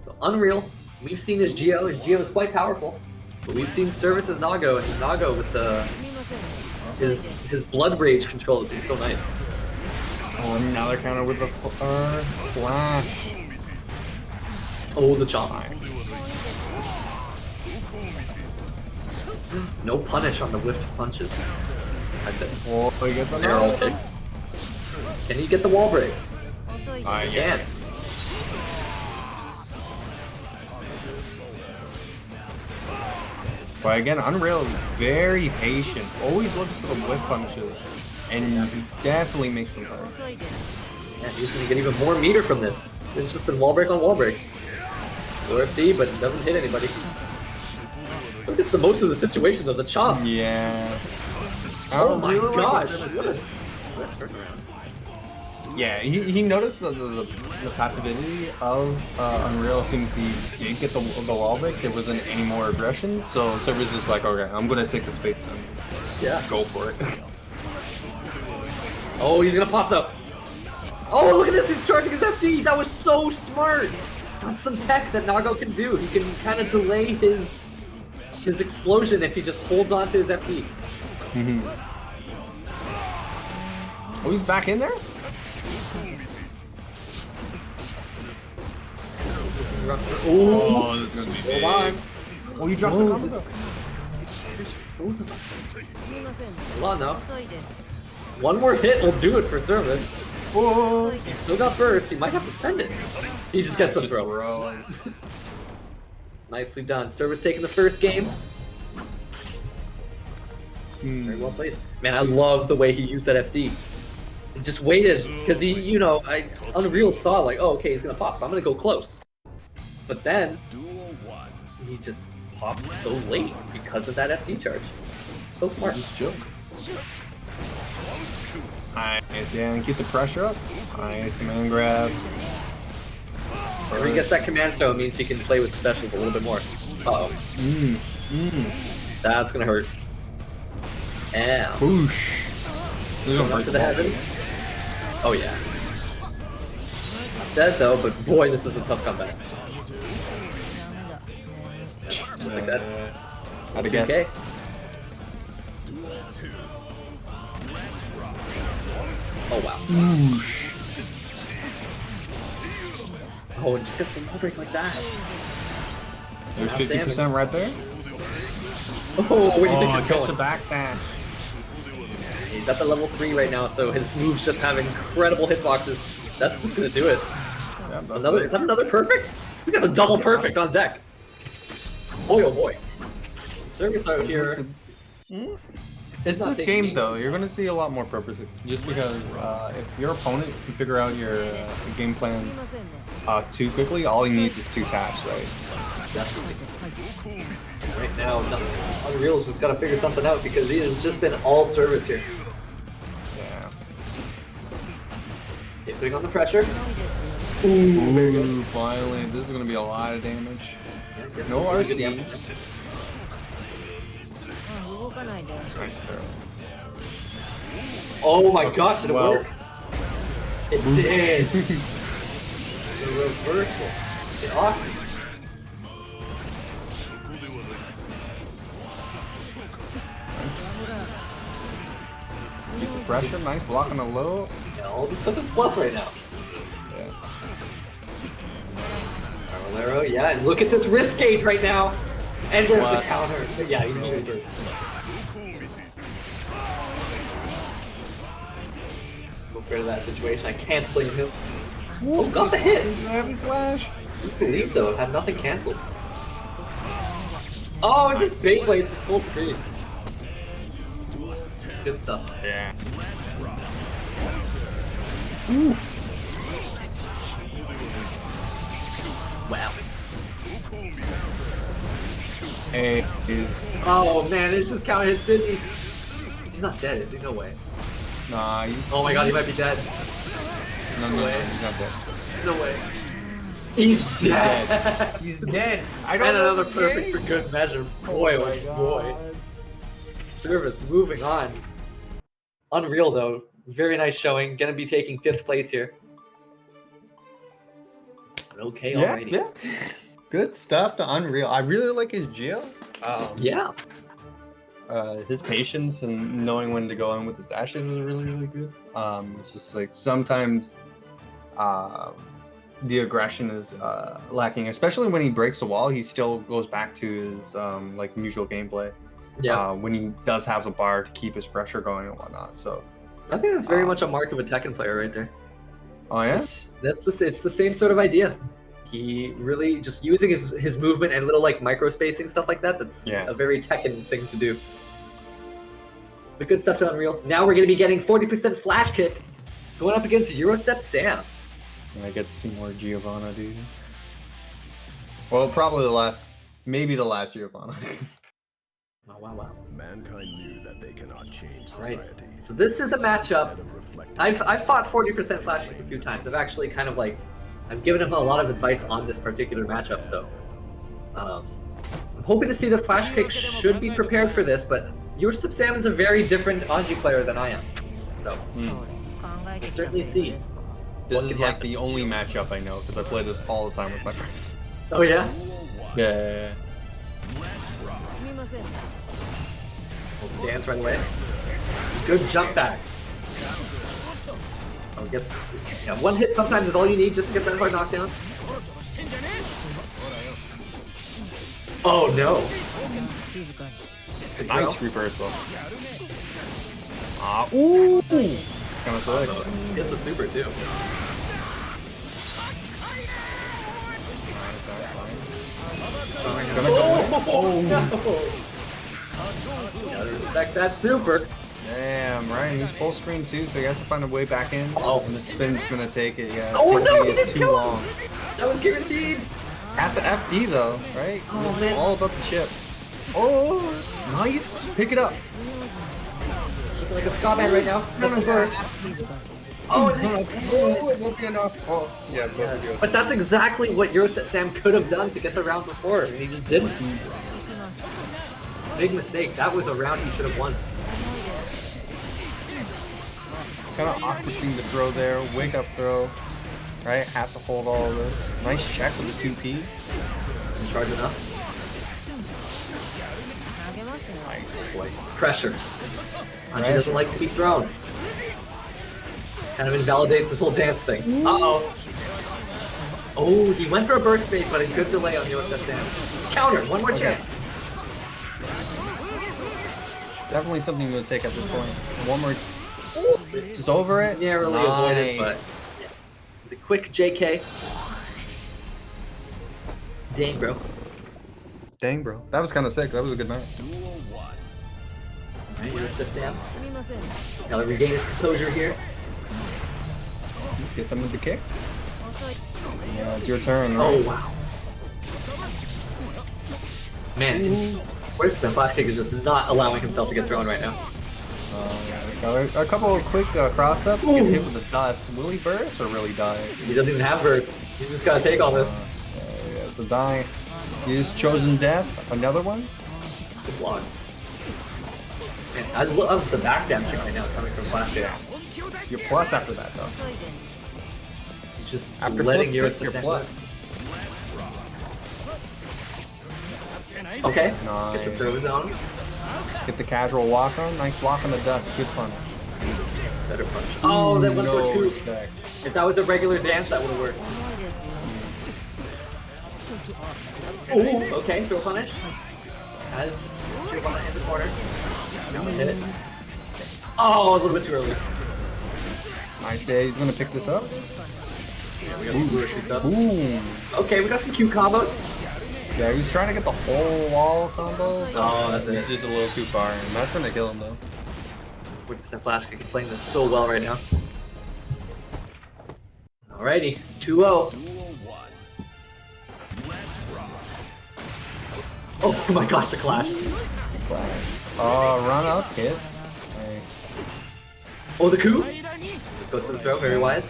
So Unreal, we've seen his Geo is quite powerful. But we've seen Service as Nago, and his Nago with the his Blood Rage control has been so nice. Oh, and now they're counter with the slash. Oh, the chomp. No punish on the whiffed punches. That's it. Oh, he gets a Barrel narrow. picks. Can he get the wall break? Yeah. Can. But again, Unreal, very patient. Always looking for the whip punches. And definitely makes them hurt. Yeah, he's gonna get even more meter from this. It's just been wall break on wall break. ORC, but it doesn't hit anybody. So it's the most of the situation of the chomp. Yeah. Oh my really like gosh. the- What a turnaround. Yeah, he noticed the passivity of Unreal as soon as he did get the wall break. There wasn't any more aggression, so Service is like, okay, I'm gonna take the space and Yeah. go for it. Oh, he's gonna pop though. Oh, look at this! He's charging his FD. That was so smart. That's some tech that Nago can do. He can kind of delay his explosion if he just holds on to his FD. Oh, he's back in there? Oh, this is gonna be big. Hold on. Oh, you dropped the combo though. Both of us. Hold on now. One more hit will do it for Service. Oh, He's still got burst. He might have to spend it. He just gets the throw. Nicely done. Service taking the first game. Very well played. Man, I love the way he used that FD. He just waited because he, Unreal saw like, oh, okay, he's gonna pop, so I'm gonna go close. But then Duel 1. he just popped so late because of that FD charge. So smart. joke. Nice, yeah, and keep the pressure up. Nice command grab. Whenever he gets that command stone, it means he can play with specials a little bit more. Uh-oh. That's gonna hurt. Ow. Whoosh. Going up to the heavens. Oh yeah. Not dead though, but boy, this is a tough comeback. Just like that. Had to 2K. guess. Oh wow. Oh, and just get some wall break like that. There's Half damage. 50% right there. Oh, where do you think Oh, you're catch going? the back dash. He's at the level 3 right now, so his moves just have incredible hitboxes. That's just gonna do it. Yeah, that's Another, it. is that another perfect? We got a double perfect on deck. Boy, oh boy. Service out here. It's not this taking game me. though. You're gonna see a lot more purpose, just because if your opponent can figure out your game plan too quickly, all he needs is 2 taps, right? Definitely. Right now, Unreal's just got to figure something out because he has just been all service here. Yeah. Okay, putting on the pressure. Ooh, finally, this is gonna be a lot of damage. Yeah, gets No some really good RC. damage. Nice throw. Oh my gosh, did it Well. work? It did. The reversal. Get off. Keep the pressure, nice block on the low. Yeah, all this stuff is plus right now. Yeah. Arbolero, yeah, and look at this risk gauge right now. And there's Plus. the counter. Yeah, he needed this. Go fair to that situation. I can't blame him. Oh, got the hit. Heavy slash. I believe though, it had nothing cancelled. Oh, it just Beyblades full screen. Good stuff. Yeah. Wow. Hey, dude. Oh man, it's just counter hit Sydney. He's not dead, is he? No way. Nah, you. Oh my god, he might be dead. No, way. he's not dead. No way. He's dead. He's dead. I And another perfect for good measure. Boy, oh boy. Service moving on. Unreal though. Very nice showing. Gonna be taking 5th place here. But okay, Yeah, alrighty. yeah. Good stuff to Unreal. I really like his Geo. Yeah. His patience and knowing when to go in with the dashes is really, really good. It's just like sometimes the aggression is lacking, especially when he breaks the wall. He still goes back to his like usual gameplay. Yeah. When he does have the bar to keep his pressure going and whatnot. So, I think that's very much a mark of a Tekken player right there. oh yeah, It's the same sort of idea. He really just using his movement and little like micro spacing stuff like that. That's Yeah. a very Tekken thing to do. But good stuff to Unreal. Now we're gonna be getting 40% flash kick, going up against Eurostep Sam. and I get to see more Giovanna, dude. Well, probably maybe the last Giovanna. Wow. Mankind knew that they cannot change Right. society. So this is a matchup. Instead of reflecting I've fought 40% flash kick a few times. I've actually kind of like I've given him a lot of advice on this particular matchup. So I'm hoping to see the flash kick. Should be prepared for this, but Eurostep Sam is a very different Anji player than I am. So we'll certainly see. This What is can like happen? the only matchup I know because I play this all the time with my friends. Oh yeah. Yeah. We'll dance right away. Good jump back. Oh, gets yeah. One hit sometimes is all you need just to get that hard knockdown. Oh no. Good Nice throw. reversal. Ooh! Kind of sick. Gets the super too. Gonna go. Oh no. Gotta respect that super. Damn, right. He's full screen too, so he has to find a way back in. Oh. And the spin's gonna take it, yeah. Oh, no, he It's didn't too kill him. long. That was guaranteed. Has to FD though, right? Oh, It's man. all about the chip. Oh, nice. Pick it up. Looking like a Scotman right now. That's the burst. Oh, it's Oh, it won't be enough. Oh, yeah, it won't be good. But that's exactly what Eurostep Sam could have done to get the round before, and he just didn't. Big mistake. That was a round he should have won. Kind of awkward thing to throw there. Wake up throw. Right? Has to hold all of this. Nice check with the 2P. Charge enough. Nice. Boy, pressure. Anji doesn't like to be thrown. Kind of invalidates this whole dance thing. Uh-oh. Oh, he went for a burst bait, but a good delay on Eurostep Sam. Counter, one more chance. Definitely something to take at this point. One more. Just over it. Narrowly avoided, but yeah. The quick JK. Dang, bro. Dang, bro. That was kind of sick. That was a good match. Right, Step Sam. Now regain his composure here. Get someone to kick. Yeah, it's your turn. Right? Oh wow. Man, 40% flash kick is just not allowing himself to get thrown right now. Yeah, got a couple of quick cross ups. Gets hit with the dust. Will he burst or really die? He doesn't even have burst. You just gotta take all this. Yeah, it's a die. He's chosen death. Another one. Good block. Man, I love the back damage right now coming from flash kick. You're plus after that though. He's just After letting flip yours trick, you're plus. Okay. Nice. Get the throw zone. Get the casual walk on. Nice block on the dust. Good punch. Better punch. Oh, that went for No a coup. respect. If that was a regular dance, that would have worked. Ooh, okay, throw punish. Has Giovanna in the corner. Now hit it. Oh, a little bit too early. Nice. Yeah, he's gonna pick this up. Yeah, we got some bursty stuff. Boom. Okay, we got some Q combos. Yeah, he's trying to get the whole wall combo. Oh, that's He's it. just a little too far, and that's gonna kill him though. 40% flash kick. He's playing this so well right now. Alrighty, 2-0. Oh my gosh, the clash. Oh, run up, kids. Nice. Oh, the coup. Just goes to the throw, very wise.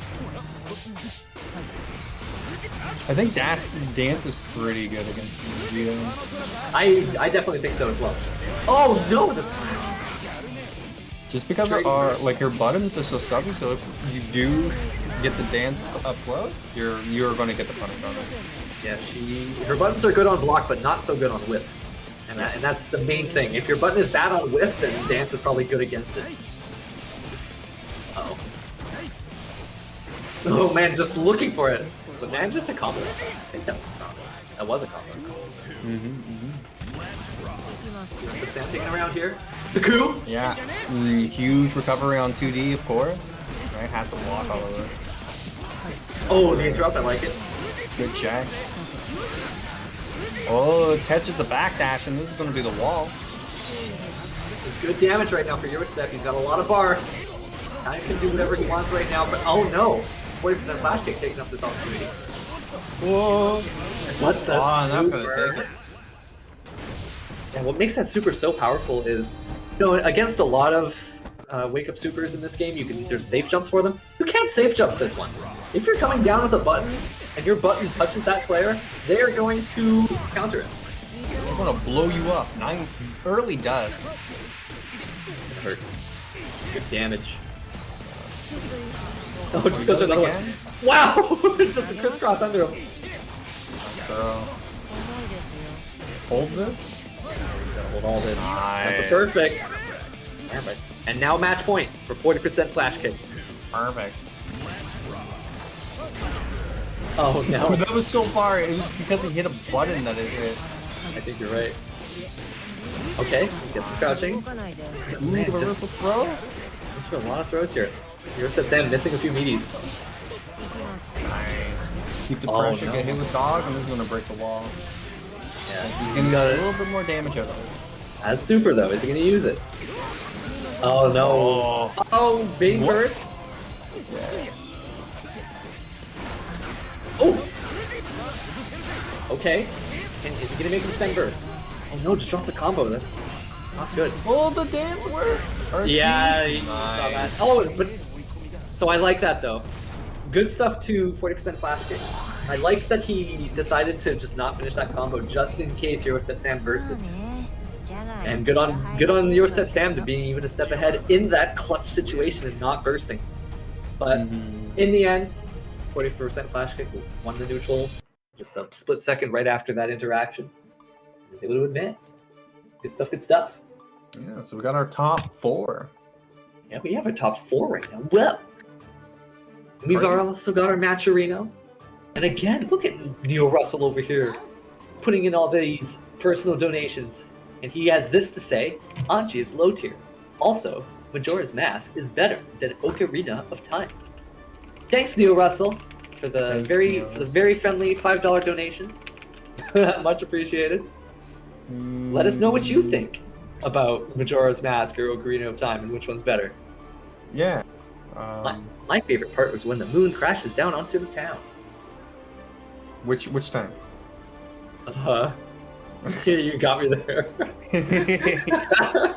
I think dance is pretty good against Vegeta. I definitely think so as well. Oh no, this. Just because like her buttons are so stubby, so if you do get the dance up close, you're going to get the punish on it. Yeah, her buttons are good on block, but not so good on whiff. And that's the main thing. If your button is bad on whiff, then dance is probably good against it. Uh-oh. Oh man, just looking for it. Was that just a combo? I think that was a combo. That was a combo. Sam taking around here. The coup! Yeah, huge recovery on 2D, of course. Right, has to block all of this. Oh, the interrupt, I like it. Good check. Oh, it catches the backdash, and this is going to be the wall. This is good damage right now for Eurostep. He's got a lot of bar. Time can do whatever he wants right now, but oh no! 40% flash kick taking up this opportunity. Whoa! What the Oh, and that's going super? to take it. And what makes that super so powerful is, you know, against a lot of wake up supers in this game, there's safe jumps for them. You can't safe jump this one. If you're coming down with a button and your button touches that player, they are going to counter it. I'm going to blow you up. Nice early dust. It's gonna hurt. Good damage. Oh, it just goes to another one. again? Wow! Just a crisscross under him. So, hold this. He's gonna hold all this. Nice. That's a perfect. Perfect. And now match point for 40% flash kick. Perfect. Oh no. Oh, that was so far. It was because he hit a button that it hit. I think you're right. Okay, get some crouching. Ooh, Man, the reversal just throw. there's for a lot of throws here. Eurostep Sam missing a few meaties. Nice. Keep the Oh, pressure, no. get hit with dog, and this is gonna break the wall. Yeah, He's gonna get a little bit more damage out of it. That's super though. Is he gonna use it? Oh no. Oh, big What? burst. Oh. Okay. And is he gonna make him spend burst? Oh no, just drops a combo. That's not good. Will the dance work? Yeah, you saw that. Oh, but so I like that though. Good stuff to 40% flash kick. I like that he decided to just not finish that combo just in case Eurostep Sam bursted. And good on Eurostep Sam to being even a step ahead in that clutch situation and not bursting. But in the end, 40% flash kick won the neutral. Just a split second right after that interaction. He was able to advance. Good stuff, good stuff. Yeah, so we got our top 4. Yeah, we have a top 4 right now. Well, we've also got our Matcherino. And again, look at Neil Russell over here putting in all these personal donations. And he has this to say: Anchi is low tier. Also, Majora's Mask is better than Ocarina of Time. Thanks, Neil Russell, for the very friendly $5 donation. Much appreciated. Let us know what you think. about Majora's Mask or Ocarina of Time, and which one's better. Yeah. My favorite part was when the moon crashes down onto the town. Which time? You got me there.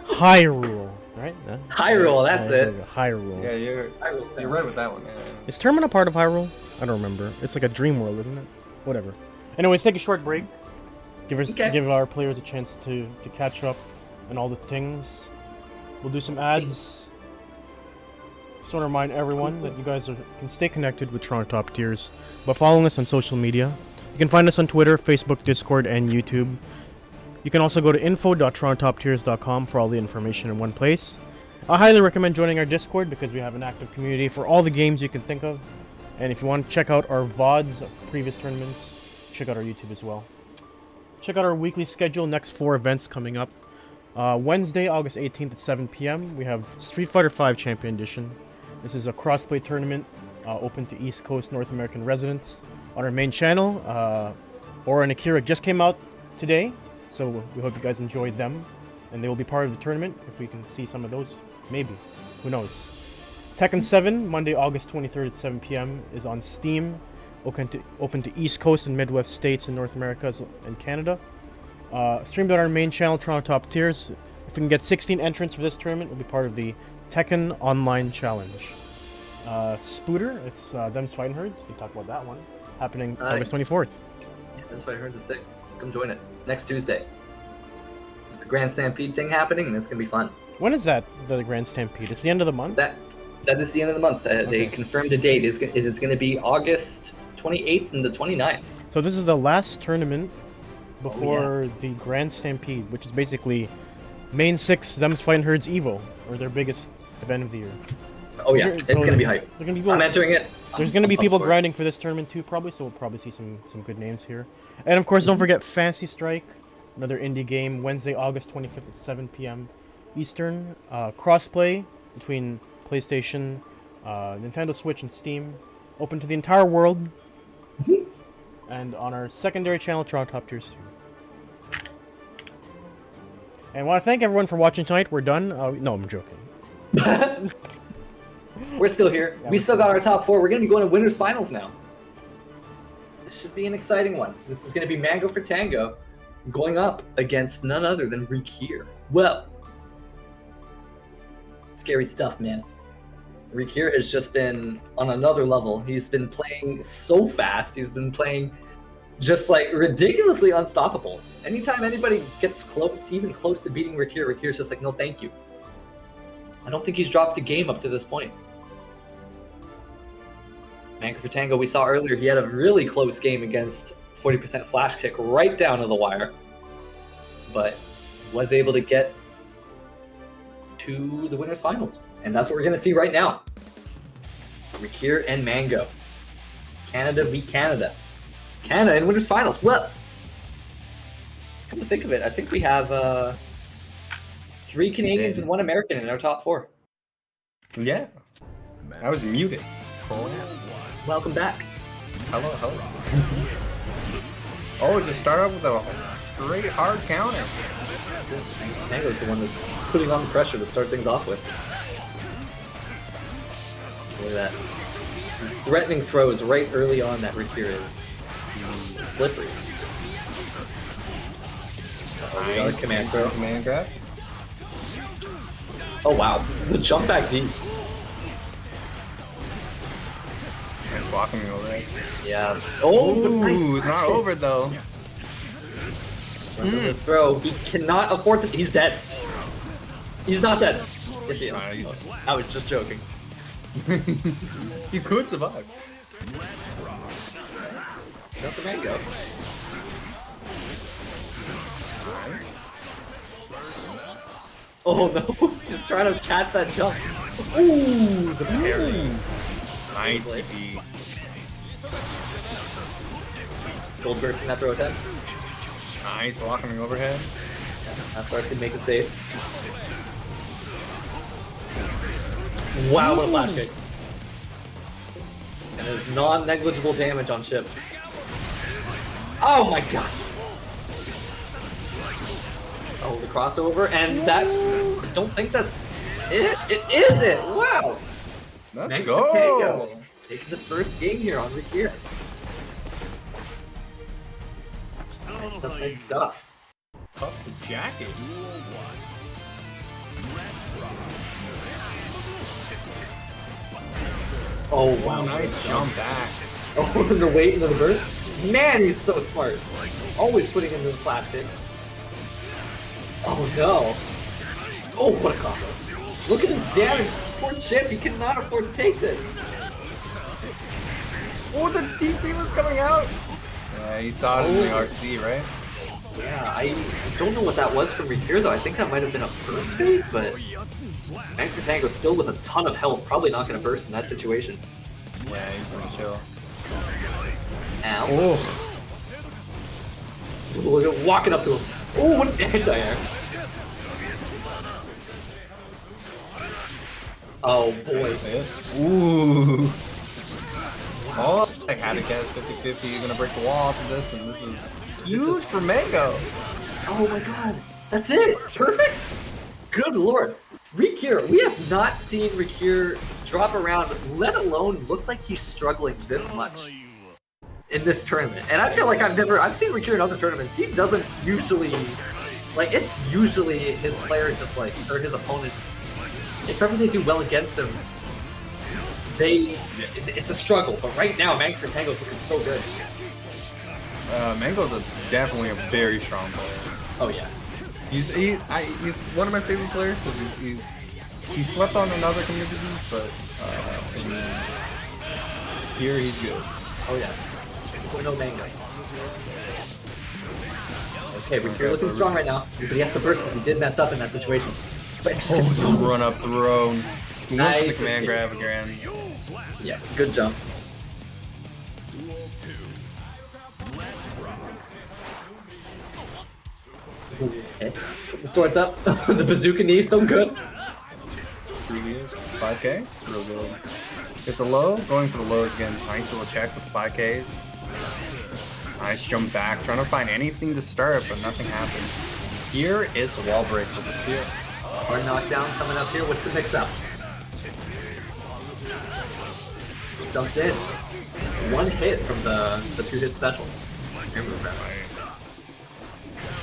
Hyrule, right? No? Hyrule, that's Yeah, it. Hyrule. Yeah, you're right with that one. Yeah. Is Termina part of Hyrule? I don't remember. It's like a dream world, isn't it? Whatever. Anyways, take a short break. Give our players a chance to catch up and all the things. We'll do some ads. Just want to remind everyone that you guys can stay connected with Toronto Top Tiers by following us on social media. You can find us on Twitter, Facebook, Discord, and YouTube. You can also go to info.torontoptiers.com for all the information in one place. I highly recommend joining our Discord because we have an active community for all the games you can think of. And if you want to check out our VODs of previous tournaments, check out our YouTube as well. Check out our weekly schedule, next 4 events coming up. Wednesday, August 18th at 7 p.m. we have Street Fighter V Champion Edition. This is a crossplay tournament open to East Coast North American residents on our main channel. Aura and Akira just came out today, so we hope you guys enjoyed them. And they will be part of the tournament, if we can see some of those. Maybe. Who knows? Tekken 7, Monday, August 23rd at 7 p.m. is on Steam. Open to East Coast and Midwest states in North America and Canada. Streamed on our main channel, Toronto Top Tiers. If we can get 16 entrants for this tournament, we'll be part of the Tekken Online Challenge. Spooter, it's Them's Fighting Herds. We talked about that one. Happening August 24th. Yeah, Them's Fighting Herds is sick. Come join it. Next Tuesday. There's a Grand Stampede thing happening, and it's going to be fun. When is that, the Grand Stampede? It's the end of the month? That is the end of the month. They confirmed a date. It is going to be August 28th and the 29th. So this is the last tournament before the Grand Stampede, which is basically Main 6 Them's Fighting Herds Evo, or their biggest event of the year. Oh yeah, it's going to be hype. I'm entering it. There's going to be people grinding for this tournament too, probably, so we'll probably see some good names here. And of course, don't forget Fantasy Strike, another indie game, Wednesday, August 25th at 7 p.m. Eastern. Crossplay between PlayStation, Nintendo Switch, and Steam. Open to the entire world. And on our secondary channel, Toronto Top Tiers 2. And I want to thank everyone for watching tonight. We're done. No, I'm joking. We're still here. We still got our top 4. We're going to be going to winners finals now. This should be an exciting one. This is going to be Mango for Tango going up against none other than Rikir. Well, scary stuff, man. Rikir has just been on another level. He's been playing so fast. He's been playing just like ridiculously unstoppable. Anytime anybody gets close, even close to beating Rikir, Rikir's just like, no, thank you. I don't think he's dropped the game up to this point. Mango for Tango, we saw earlier, he had a really close game against 40% Flash Kick right down to the wire, but was able to get to the winners finals. And that's what we're going to see right now. Rikir and Mango. Canada v Canada. Canada in winners finals. Well, come to think of it, I think we have 3 Canadians and 1 American in our top 4. Yeah. I was muted. Welcome back. Hello. Oh, just start off with a straight hard counter. Mango's the one that's putting on the pressure to start things off with. Look at that. These threatening throws right early on that Rikir is slippery. Oh, nice. Command throw. Command grab. Oh wow, the jump back deep. Nice walking me over there. Yeah. Oh, it's not over though. The throw. He cannot afford to. He's dead. He's not dead. Yes, he is. I was just joking. He could survive. Jump the Mango. Oh no! He's trying to catch that jump. Ooh, the parry. Nice DP. Goldberg's in that throw attempt. Nice blocking overhead. That starts to make it safe. Wow, what a flash kick. And there's non-negligible damage on Chip. Oh my gosh. Oh, the crossover, and that. I don't think that's it. It is it. Wow. Let's Mank go. Fantango taking the first game here on Rikir. Nice stuff. Nice stuff. Up the jacket. Oh Wow, wow, nice jump back. Oh, the weight into the burst. Man, he's so smart. Always putting in those slap hits. Oh no. Oh, what a combo. Look at his damage. Poor Chip, he cannot afford to take this. Oh, the DP was coming out. Yeah, he saw it in the RC, right? Yeah, I don't know what that was from Rikir though. I think that might have been a burst fade, but Mank Fantango still with a ton of health, probably not going to burst in that situation. Yeah, he's gonna chill. Ow. Oh, Look at walking up to him. Oh, what an anti-air. Oh boy. ooh. Oh, I had to guess 50-50. You're gonna break the wall off of this, and this is huge for Mango. Oh my god. That's it. Perfect. Good lord. Rikir, we have not seen Rikir drop around, let alone look like he's struggling this much in this tournament. And I feel like I've seen Rikir in other tournaments. He doesn't usually, like, it's usually his player just like, or his opponent, if ever they do well against him, it's a struggle. But right now, Mank Fantango's looking so good. Mango's definitely a very strong player. Oh yeah. He's one of my favorite players because he slept on in other communities, but here he's good. Oh yeah. No Mango. Okay, Rikir looking strong right now, but he has to burst because he did mess up in that situation. But just Just run up throw. Nice The command escape. grab again. yeah, good jump. Okay. The sword's up. The bazooka knee, so good. Previous 5K, real good. It's a low, going for the lows again. Nice little check with the 5Ks. Nice jump back, trying to find anything to start, but nothing happened. Here is a wall break with the fear. Hard knockdown coming up here. What's the mix up? Jumps in. One hit from the 2-hit special. Remove that.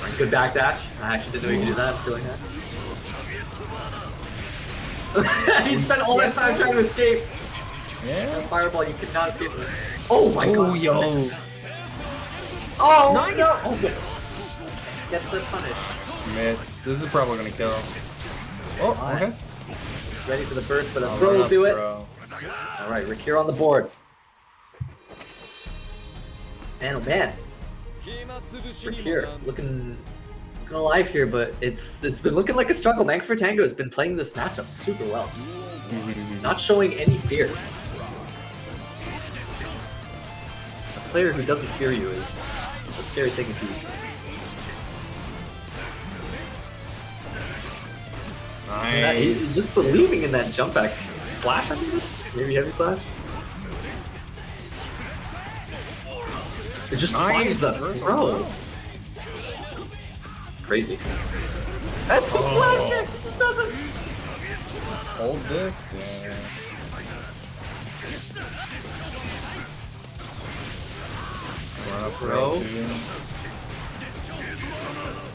Alright, good backdash. I actually didn't know you could do that. I'm stealing that. He spent all that time trying to escape. Yeah. Fireball, you could not escape it. Oh my Oh, god. yo. Oh, Nice. no. Oh, good. Gets the punish. Mitts. This is probably gonna kill. Oh, okay. Ready for the burst, but a I'll throw run will up do it. throw. Alright, Rikir on the board. Man, oh man. Rikir looking alive here, but it's been looking like a struggle. Mank Fantango has been playing this matchup super well. Not showing any fear. A player who doesn't fear you is a scary thing to be. Nice. He's just believing in that jump back slash, I think it is? Maybe heavy slash? It just finds the throw. Crazy. That's a flash kick! It just doesn't. Hold this. Yeah. Run up Throw. right to.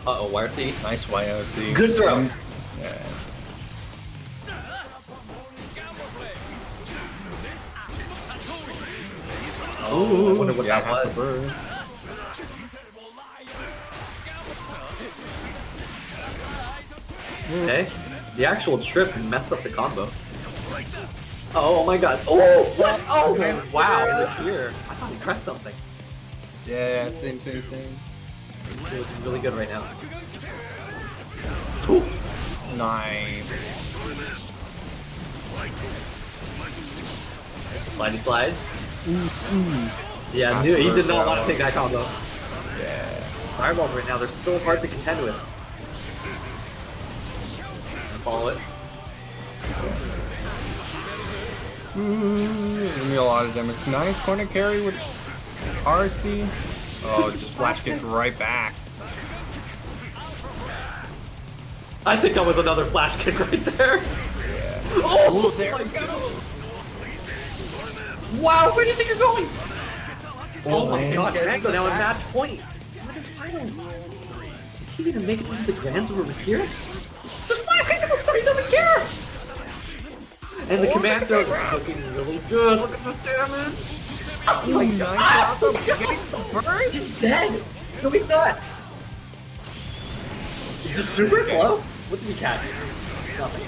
Uh-oh, YRC. Nice YOC. Good throw. Yeah. Oh, I wonder what Yeah, that has a was. bird. Okay. The actual trip messed up the combo. Oh my god. Oh, what? Oh, wow. Here. I thought he pressed something. Yeah, same. It's really good right now. Ooh. Nice. Slidey slides. Yeah, he did not want to take that combo. Yeah. Fireballs right now, they're so hard to contend with. Follow it. Give me a lot of damage. Nice corner carry with RC. Oh, just flash kick right back. I think that was another flash kick right there. Oh, there we go. Wow, where do you think you're going? Oh my gosh, Mango now at match point. Is he gonna make it into the grands over here? Just flash kick at the start, he doesn't care! And the command throw is looking really good. Look at the damage! Oh my god! He's dead! No, he's not! Is this super slow? What did he catch? Nothing.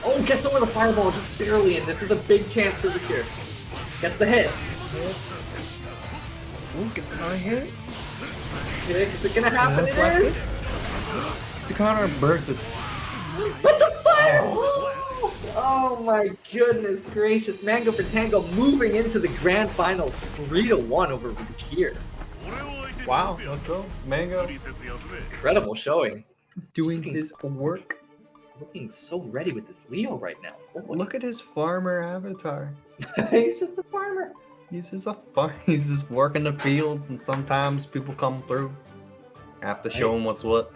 Oh, gets over the fireball just barely, and this is a big chance for Recure. Gets the hit. Ooh, gets another hit. Is it gonna happen? It is! Sakana bursts. But the fire! Oh my goodness gracious. Mango for Tango moving into the grand finals 3-1 over Recure. Wow, let's go. Mango Incredible showing. doing his work. Looking so ready with this Leo right now. Look at his farmer avatar. He's just a farmer. He's just he's just working the fields, and sometimes people come through. I have to show him what's what.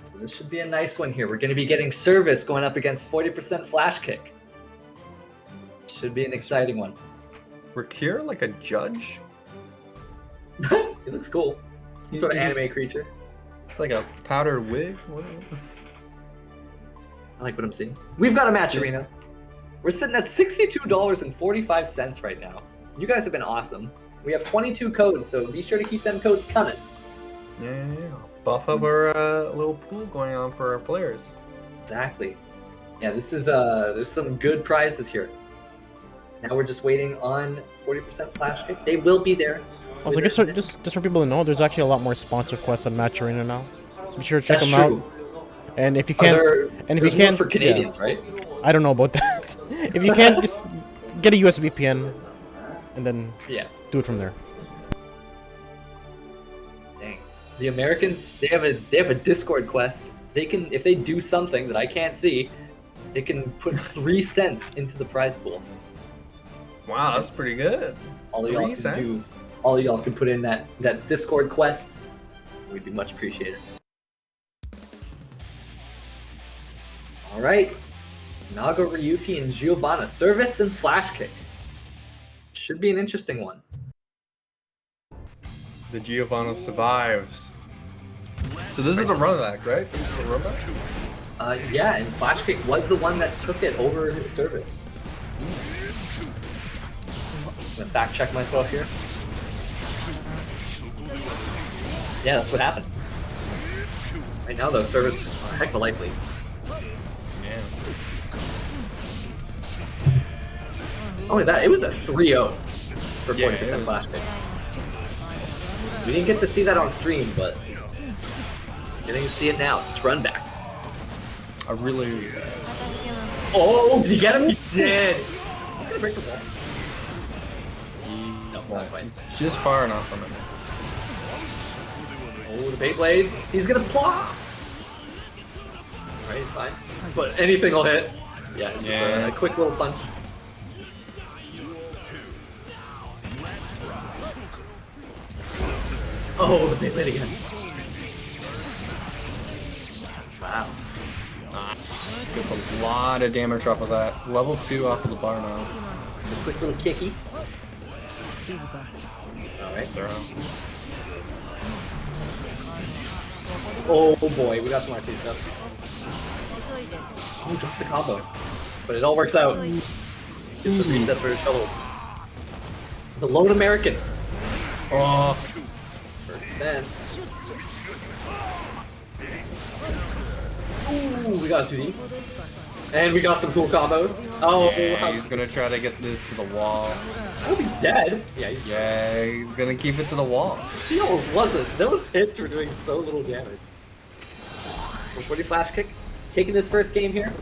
So this should be a nice one here. We're going to be getting Service going up against 40% Flash Kick. Should be an exciting one. Recure like a judge? He looks cool. Some sort of anime creature. It's like a powdered wig. What? I like what I'm seeing. We've got a match arena. We're sitting at $62.45 right now. You guys have been awesome. We have 22 codes, so be sure to keep them codes coming. Yeah. Buff up our little pool going on for our players. Exactly. Yeah, this is there's some good prizes here. Now we're just waiting on 40% Flash Kick. They will be there. Also, just for people to know, there's actually a lot more sponsor quests on Match Arena now. So be sure to check That's them true. out. And if you can't, There's one for Canadians, yeah. right? I don't know about that. If you can't, just get a US VPN, and then do it from there. Dang. The Americans, they have a Discord quest. They can, if they do something that I can't see, they can put 3 cents into the prize pool. Wow, that's pretty good. All y'all can do. All y'all can put in that Discord quest. We'd be much appreciated. All right, Naga, Ryuki, and Giovanna, Service and Flash Kick. Should be an interesting one. The Giovanna survives. So this is the runback, right? This is the runback? Yeah, and Flash Kick was the one that took it over Service. I'm gonna fact check myself here. Yeah, that's what happened. Right now, though, Service is a heck of a life lead. Only that, it was a 3-0 for 40% Flash Kick. We didn't get to see that on stream, but getting to see it now. This run back. I really... Oh, did you get him? He did! He's gonna break the wall. No, not quite. Just far enough from it. Oh, the Beyblade. He's gonna plop! Alright, he's fine. But anything will hit. Yeah, it's just a quick little punch. Oh, the Beyblade again. Wow. Gets a lot of damage off of that. Level 2 off of the bar now. A quick little kicky. Alright. Oh boy, we got some RC stuff. Oh, drops the combo. But it all works out. It's the reset for the shovels. The lone American. Oh. First then. Ooh, we got a 2D. And we got some cool combos. Oh, yeah, he's gonna try to get this to the wall. I hope he's dead. Yeah, he's gonna keep it to the wall. He almost wasn't. Those hits were doing so little damage. 40 Flash Kick, taking this first game here.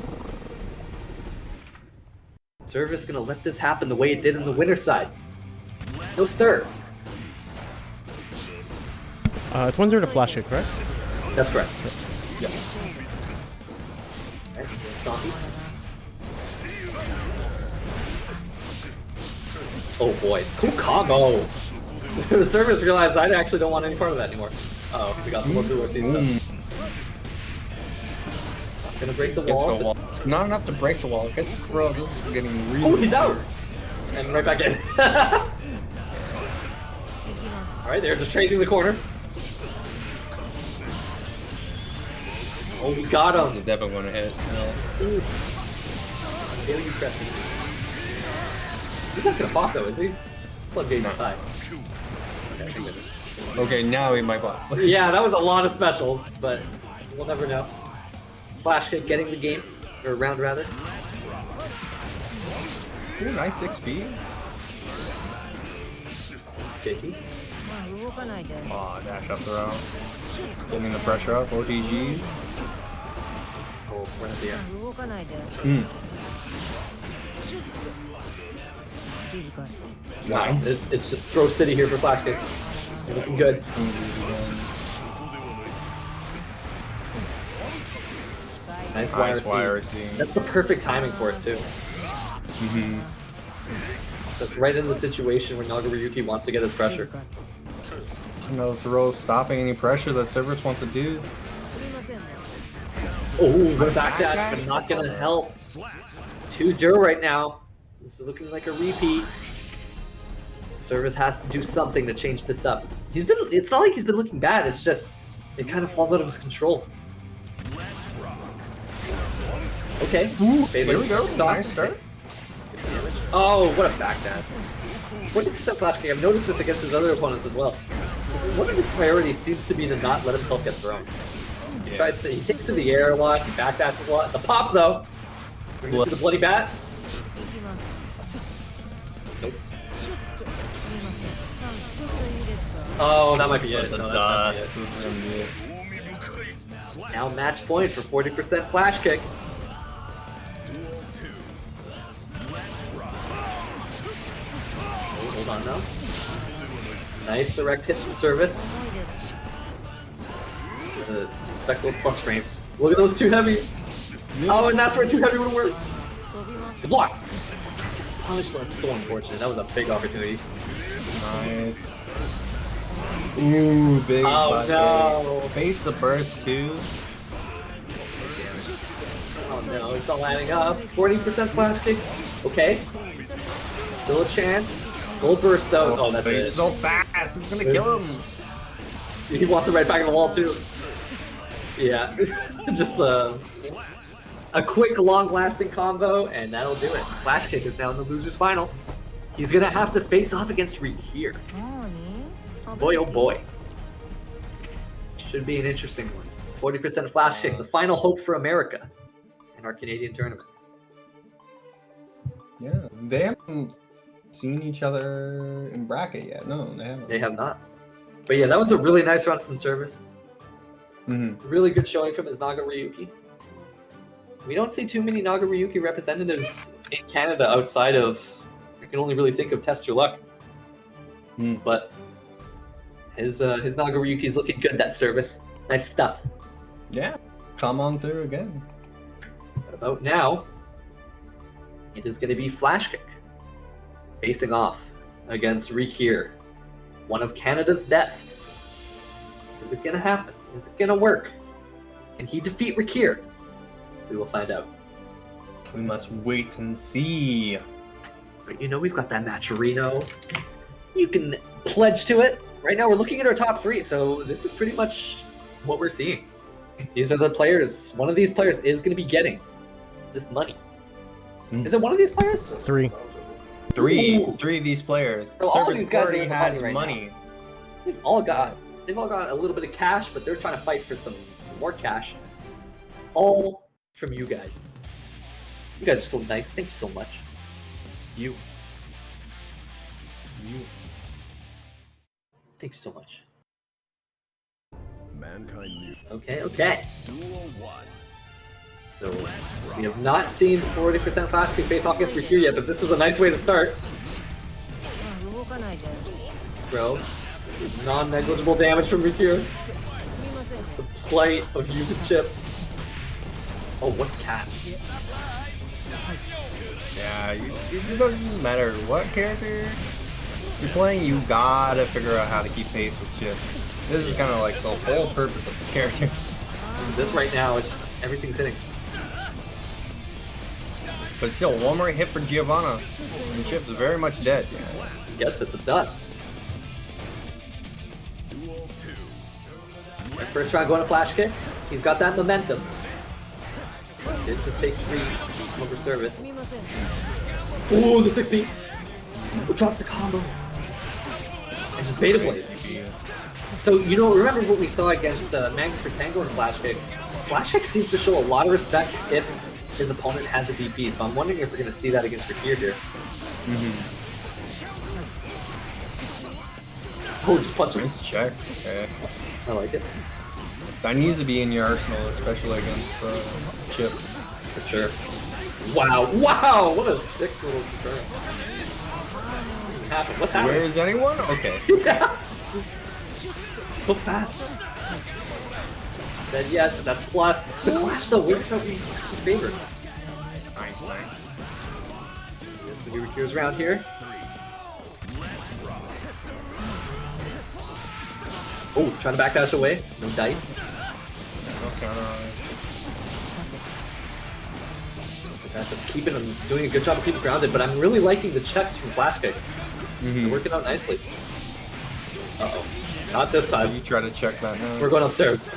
Service gonna let this happen the way it did in the winner's side. No sir. It's 1-0 to Flash Kick, correct? That's correct. Yeah. Alright, Stompy. Oh boy, cool combo! The Service realized I actually don't want any part of that anymore. Uh oh, we got some more cool OC stuff. Gonna break the Gets wall. the wall. Not enough to break the wall. Gets the throw. This is getting really. Oh, he's out! And right back in. Alright, they're just trading the corner. Oh, we got This him. is definitely going to hit. No. Ooh. Alien Crescent. He's not gonna pop though, is he? Floodgate aside. Okay, now he might block. Yeah, that was a lot of specials, but we'll never know. Flash Kick getting the game, or round rather. Ooh, nice 6 speed. Jakey. Aw, dash up throw. Getting the pressure up. OTG. Oh, we're at the air. Nice. It's just throw city here for Flash Kick. He's looking good. Nice Nice YRC. YRC. That's the perfect timing for it too. So it's right in the situation where Nagaryuki wants to get his pressure. No throws stopping any pressure that Cerberus wants to do. Oh, the back dash, but not gonna help. 2-0 right now. This is looking like a repeat. Service has to do something to change this up. It's not like he's been looking bad, it's just, it kind of falls out of his control. Okay. Here we go. Nice start. Oh, what a back dash. 40% Flash Kick. I've noticed this against his other opponents as well. One of his priorities seems to be to not let himself get thrown. He takes to the air a lot, he backdashes a lot. The pop though. We're gonna see the bloody bat. Nope. Oh, that might be it. No, that's not it. Now match point for 40% Flash Kick. Oh, hold on now. Nice direct hits from Service. Spectacles plus frames. Look at those two heavies. Oh, and that's where two heavy would work. The block. Punish, that's so unfortunate. That was a big opportunity. Nice. Ooh, big. Oh no. Baits a burst too. Oh no, it's all adding up. 40% Flash Kick. Okay. Still a chance. Gold burst though. Oh, that's He's it. so fast. It's gonna kill him. He wants it right back in the wall too. Yeah, just a quick, long-lasting combo, and that'll do it. Flash Kick is now in the loser's final. He's gonna have to face off against Reek here. Boy, oh boy. Should be an interesting one. 40% Flash Kick, the final hope for America in our Canadian tournament. Yeah, they haven't seen each other in bracket yet. No, they haven't. They have not. But yeah, that was a really nice run from Service. Really good showing from his Nagaryuki. We don't see too many Nagaryuki representatives in Canada outside of, I can only really think of Test Your Luck. But his Nagaryuki's looking good, that Service. Nice stuff. Yeah, come on through again. What about now? It is going to be Flash Kick facing off against Rikir, one of Canada's best. Is it going to happen? Is it going to work? Can he defeat Rikir? We will find out. We must wait and see. But you know, we've got that match, Reno. You can pledge to it. Right now, we're looking at our top three, so this is pretty much what we're seeing. These are the players. One of these players is going to be getting this money. Is it one of these players? Three. Three Ooh. of these players. So all of Cerberus these guys already are in the has money right money. They've all got a little bit of cash, but they're trying to fight for some more cash. All from you guys. You guys are so nice. Thank you so much. You. Thank you so much. Mankind new. Okay. Duel 1. So we have not seen 40% Flash Kick face off against Rikir yet, but this is a nice way to start. Bro, this is non-negligible damage from Rikir. The plight of using chip. Oh, what catch. Yeah, it doesn't matter what character you're playing, you gotta figure out how to keep pace with Chip. This is kind of like the whole purpose of this character. This right now, it's just everything's hitting. But still, one more hit for Giovanna. And Chip's very much dead. Gets it, the dust. First round going to flash kick. He's got that momentum. Did just take 3 over service. Ooh, the 6 feet. Drops the combo. And just beta blade. So, you know, remember what we saw against Magnus for Tango and Flash Kick? Flash Kick seems to show a lot of respect if his opponent has a DP, so I'm wondering if we're going to see that against Rakir here. Oh, just punches. Nice check. Okay. I like it. That needs to be in your arsenal, especially against Chip. For sure. Wow, wow! What a sick little turn. What's happening? Where is anyone? Okay. Yeah. So fast. Then yeah, that's plus. The clash though works out in your favor. Nice. There's the new Rakir's round here. Oh, trying to backdash away. No dice. Just keeping him doing a good job of keeping grounded, but I'm really liking the checks from Flash Kick. They're working out nicely. Uh-oh. Not this time. You try to check that now. We're going upstairs.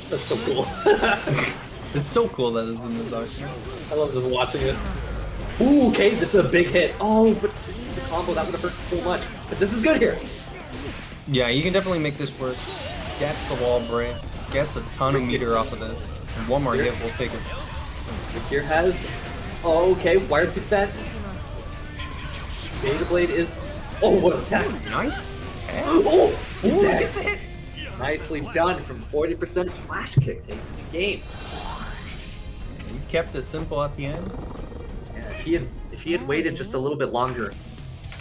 That's so cool. It's so cool that it's in the arsenal. I love just watching it. Ooh, okay, this is a big hit. Oh, but the combo, that would have hurt so much. But this is good here. Yeah, you can definitely make this work. Gets the wall break. Gets a ton of meter off of this. And one more hit, we'll take it. Rakir has... Oh, okay, why is he spent? Beta Blade is... Oh, what an attack! Nice. Oh, he's dead. Nicely done from 40% Flash Kick, taking the game. You kept it simple at the end. Yeah, if he had waited just a little bit longer,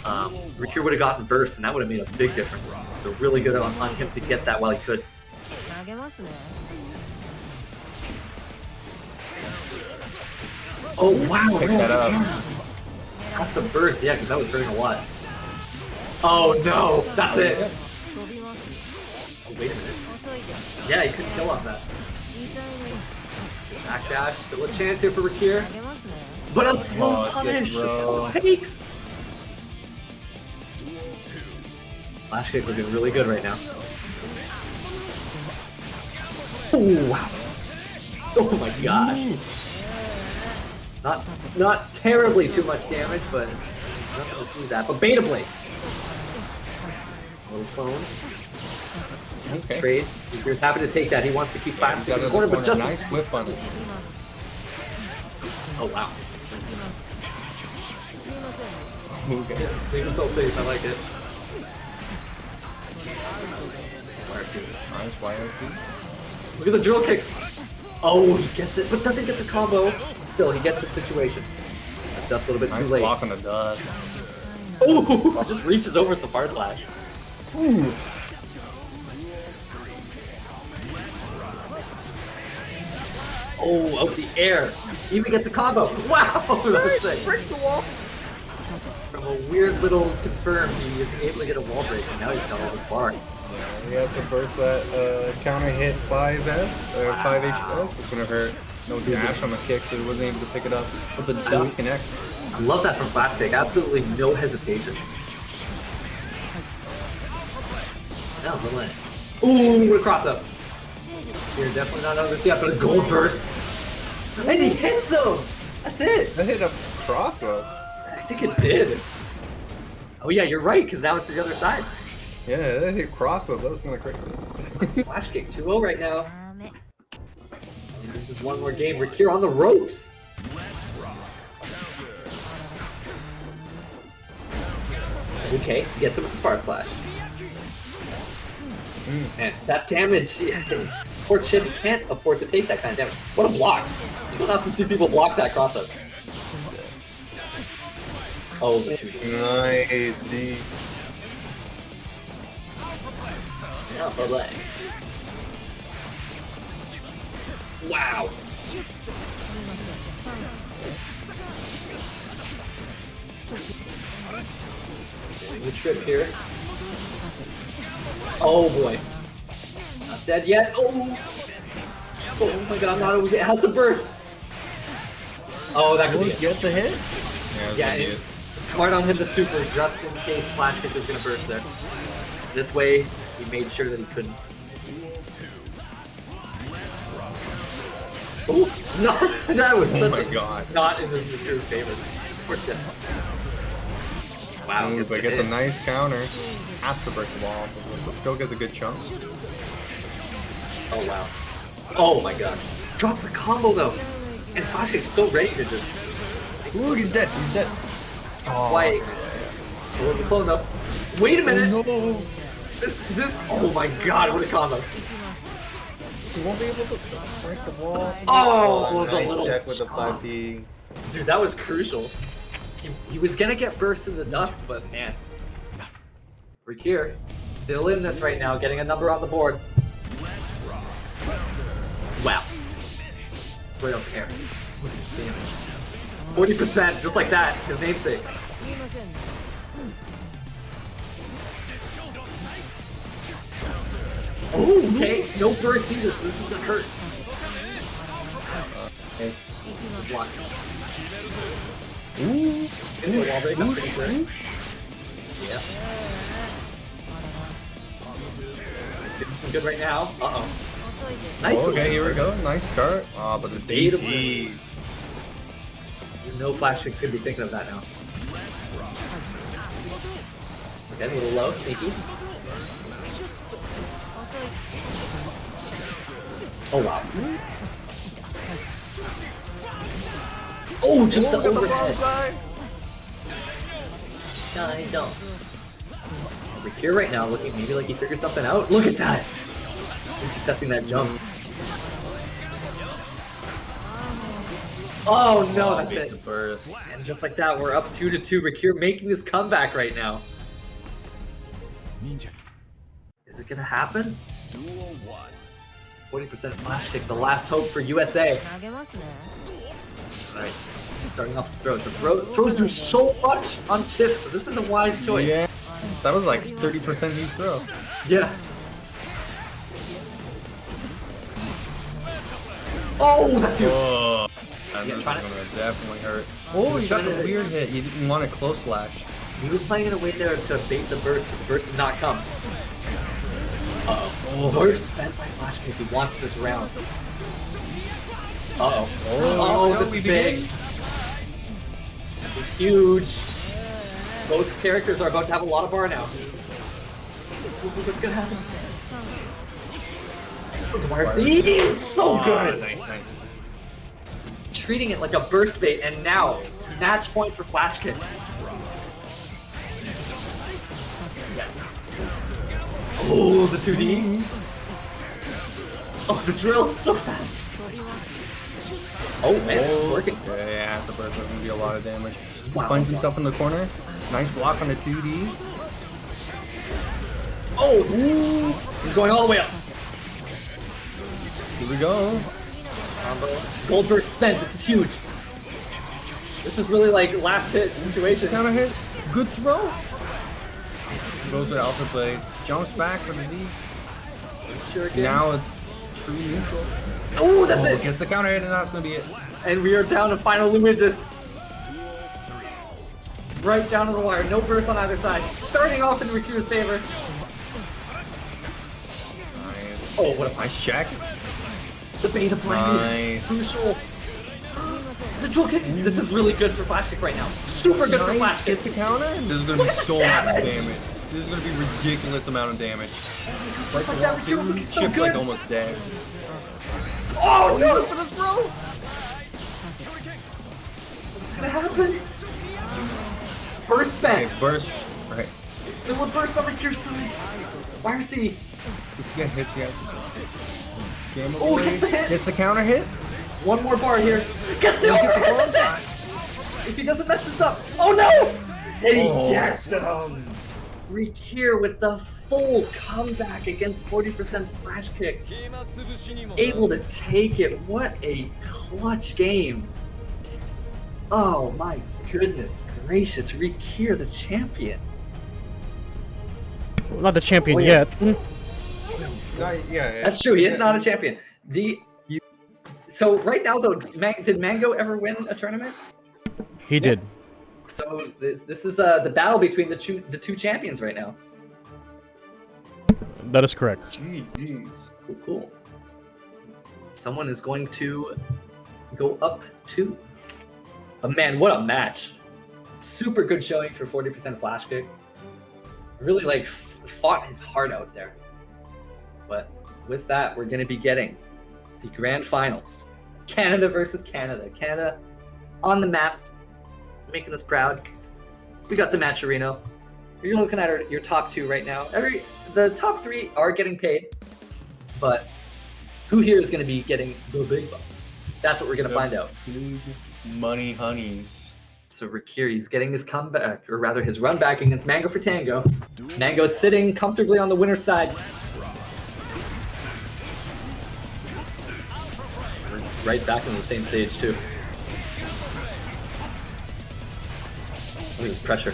Rakir would have gotten burst, and that would have made a big difference. So really good on him to get that while he could. Oh wow! Pick that up. That's the burst, yeah, because that was hurting a lot. Oh no, that's it. Oh wait a minute. Yeah, he couldn't kill off that. Backdash, still a chance here for Rakir. But a slow punish, that's all it takes. Flash Kick looking really good right now. Oh wow. Oh my gosh. Not terribly too much damage, but nothing to see that. But Beta Blade. Little phone. Okay. Trade. He's happy to take that. He wants to keep fast Got in the it corner, but just... nice whip on it. Oh wow. Okay. Yeah, just leave himself safe. I like it. YRC. Nice YRC. Look at the drill kicks. Oh, he gets it, but doesn't get the combo. Still, he gets the situation. Just a little bit Nice too late. block on the dust. Oh, just reaches over with the bar slash. Ooh. Oh, out the air. Even gets a combo. Wow, that's sick. Breaks the wall. From a weird little confirm, he is able to get a wall break, and now he's got all this bar. He has to first that counter hit 5S or 5 HS. It's gonna hurt. No dash on the kick, so he wasn't able to pick it up. But the dust connects. I love that from Flash Kick. Absolutely no hesitation. Oh, the line. Ooh, what a cross up. You're definitely not out of this yet, but a gold burst. And he hits him! That's it! That hit a cross up. I think it did. Oh yeah, you're right, because now it's the other side. Yeah, that hit cross up. That was kind of crazy. Flash Kick 2-0 right now. And this is one more game. Rakir on the ropes. Okay, gets him with the far slash. And that damage, poor Chip can't afford to take that kind of damage. What a block! You don't often see people block that cross up. Oh, the 2D. Nice, D. Oh, the leg. Wow. Getting the trip here. Oh boy. Not dead yet. Oh! Oh my god, not over. It has to burst. Oh, that could be Will it. he get the hit? Yeah, it's it, smart on him to super just in case Flash Kick was gonna burst there. This way, he made sure that he couldn't. Oh no, that was Oh such my a God. not in this Recur's favor. Poor Chip. Wow, But the gets a hit. nice counter. Has to break the wall, but still gets a good chunk. Oh wow. Oh my god. Drops the combo though. And Flash Kick's so ready to just Ooh, he's dead. He's dead. Oh, like a little bit close though. Wait a minute! no. This oh my god, what a combo. He won't be able to break the wall. Oh, the nice little check with the chop. 5P. Dude, that was crucial. He was gonna get burst in the dust, but man. Rikir, still in this right now, getting a number on the board. Wow. Right up there. 40%, just like that, his namesake. Oh, okay. No burst either, so this is gonna hurt. Nice. Block. Ooh. Into the wall break, that's pretty good. Yeah. It's getting good right now. Uh-oh. Nice. Okay, here we go. Nice start. Ah, but the Beta DC. No Flash Kick's gonna be thinking of that now. Okay, a little low, sneaky. Oh wow. Oh, just the overhead. I don't. Rikir right now looking maybe like he figured something out. Look at that! Intercepting that jump. Oh no, that's Beats it. a burst. And just like that, we're up 2-2. Rikir making this comeback right now. Is it gonna happen? 40% Flash Kick, the last hope for USA. Alright, starting off the throw. The throws do so much on Chip, so this is a wise choice. Yeah. That was like 30% each throw. Yeah. Oh, that's huge. Oh. And Yeah, this is trying gonna to- definitely hurt. Oh, he got the trying to- weird hit. He didn't want a close slash. He was playing in a way there to bait the burst, but the burst did not come. Uh-oh. Burst spent by Flash Kick. He wants this round. Uh-oh. Oh, no, this we is big. This is huge. Both characters are about to have a lot of bar now. What's gonna happen? YRC! So good! Nice. Treating it like a burst bait, and now, match point for Flash Kick. Oh, the 2D. Oh, the drill is so fast. Oh man, it's working. Yeah, it's a burst. That's gonna be a lot of damage. Wow. Finds himself in the corner. Nice block on the 2D. Oh, he's going all the way up. Here we go. Gold burst spent. This is huge. This is really like last hit situation. Counter hit. Good throw. Goes to Alpha Blade. Jumps back for the D. Sure again. Now it's true neutral. Oh, that's Oh, it. gets the counter hit, and that's gonna be it. And we are down to final Luigi's. Right down to the wire. No burst on either side. Starting off in Rikir's favor. Nice. Oh, what a Nice check. The beta play. Nice. Crucial. The drill kick. This is really good for Flash Kick right now. Super good for Nice. Flash Kick. Gets the counter. This is gonna be Look at so the much damage. damage. This is gonna be ridiculous amount of damage. Like like the that, wall Rikir was too. looking so Chip's good. like almost dead. Oh no! For the throw. What's gonna happen? Burst spent. Okay, burst. Right. Still a burst on Rikir's side. YRC. If you get hits, yes. Game Oh, away. gets the hit. Gets the counter hit. One more bar here. Gets the Gets the overhead. That's it. If he doesn't mess this up. Oh no! And he Oh. gets him. Rikir with the full comeback against 40% Flash Kick. Able to take it. What a clutch game. Oh my goodness gracious. Rikir the champion. Well, not the champion Oh, yeah. yet. Yeah. That's true. He is not a champion. So right now, though, did Mango ever win a tournament? He did. So this is the battle between the two champions right now. That is correct. GG's. Cool. Someone is going to go up 2. But man, what a match! Super good showing for 40% flash kick. Really like fought his heart out there. But with that, we're going to be getting the grand finals. Canada versus Canada. Canada on the map, making us proud. We got the Matcherino. You're looking at your top 2 right now. The top 3 are getting paid, but who here is going to be getting the big bucks? That's what we're going to find out. Big money honeys. So Rikiri's getting his comeback, or rather his run back against Mango for Tango. Mango's sitting comfortably on the winner's side. We're right back in the same stage too. Look at this pressure.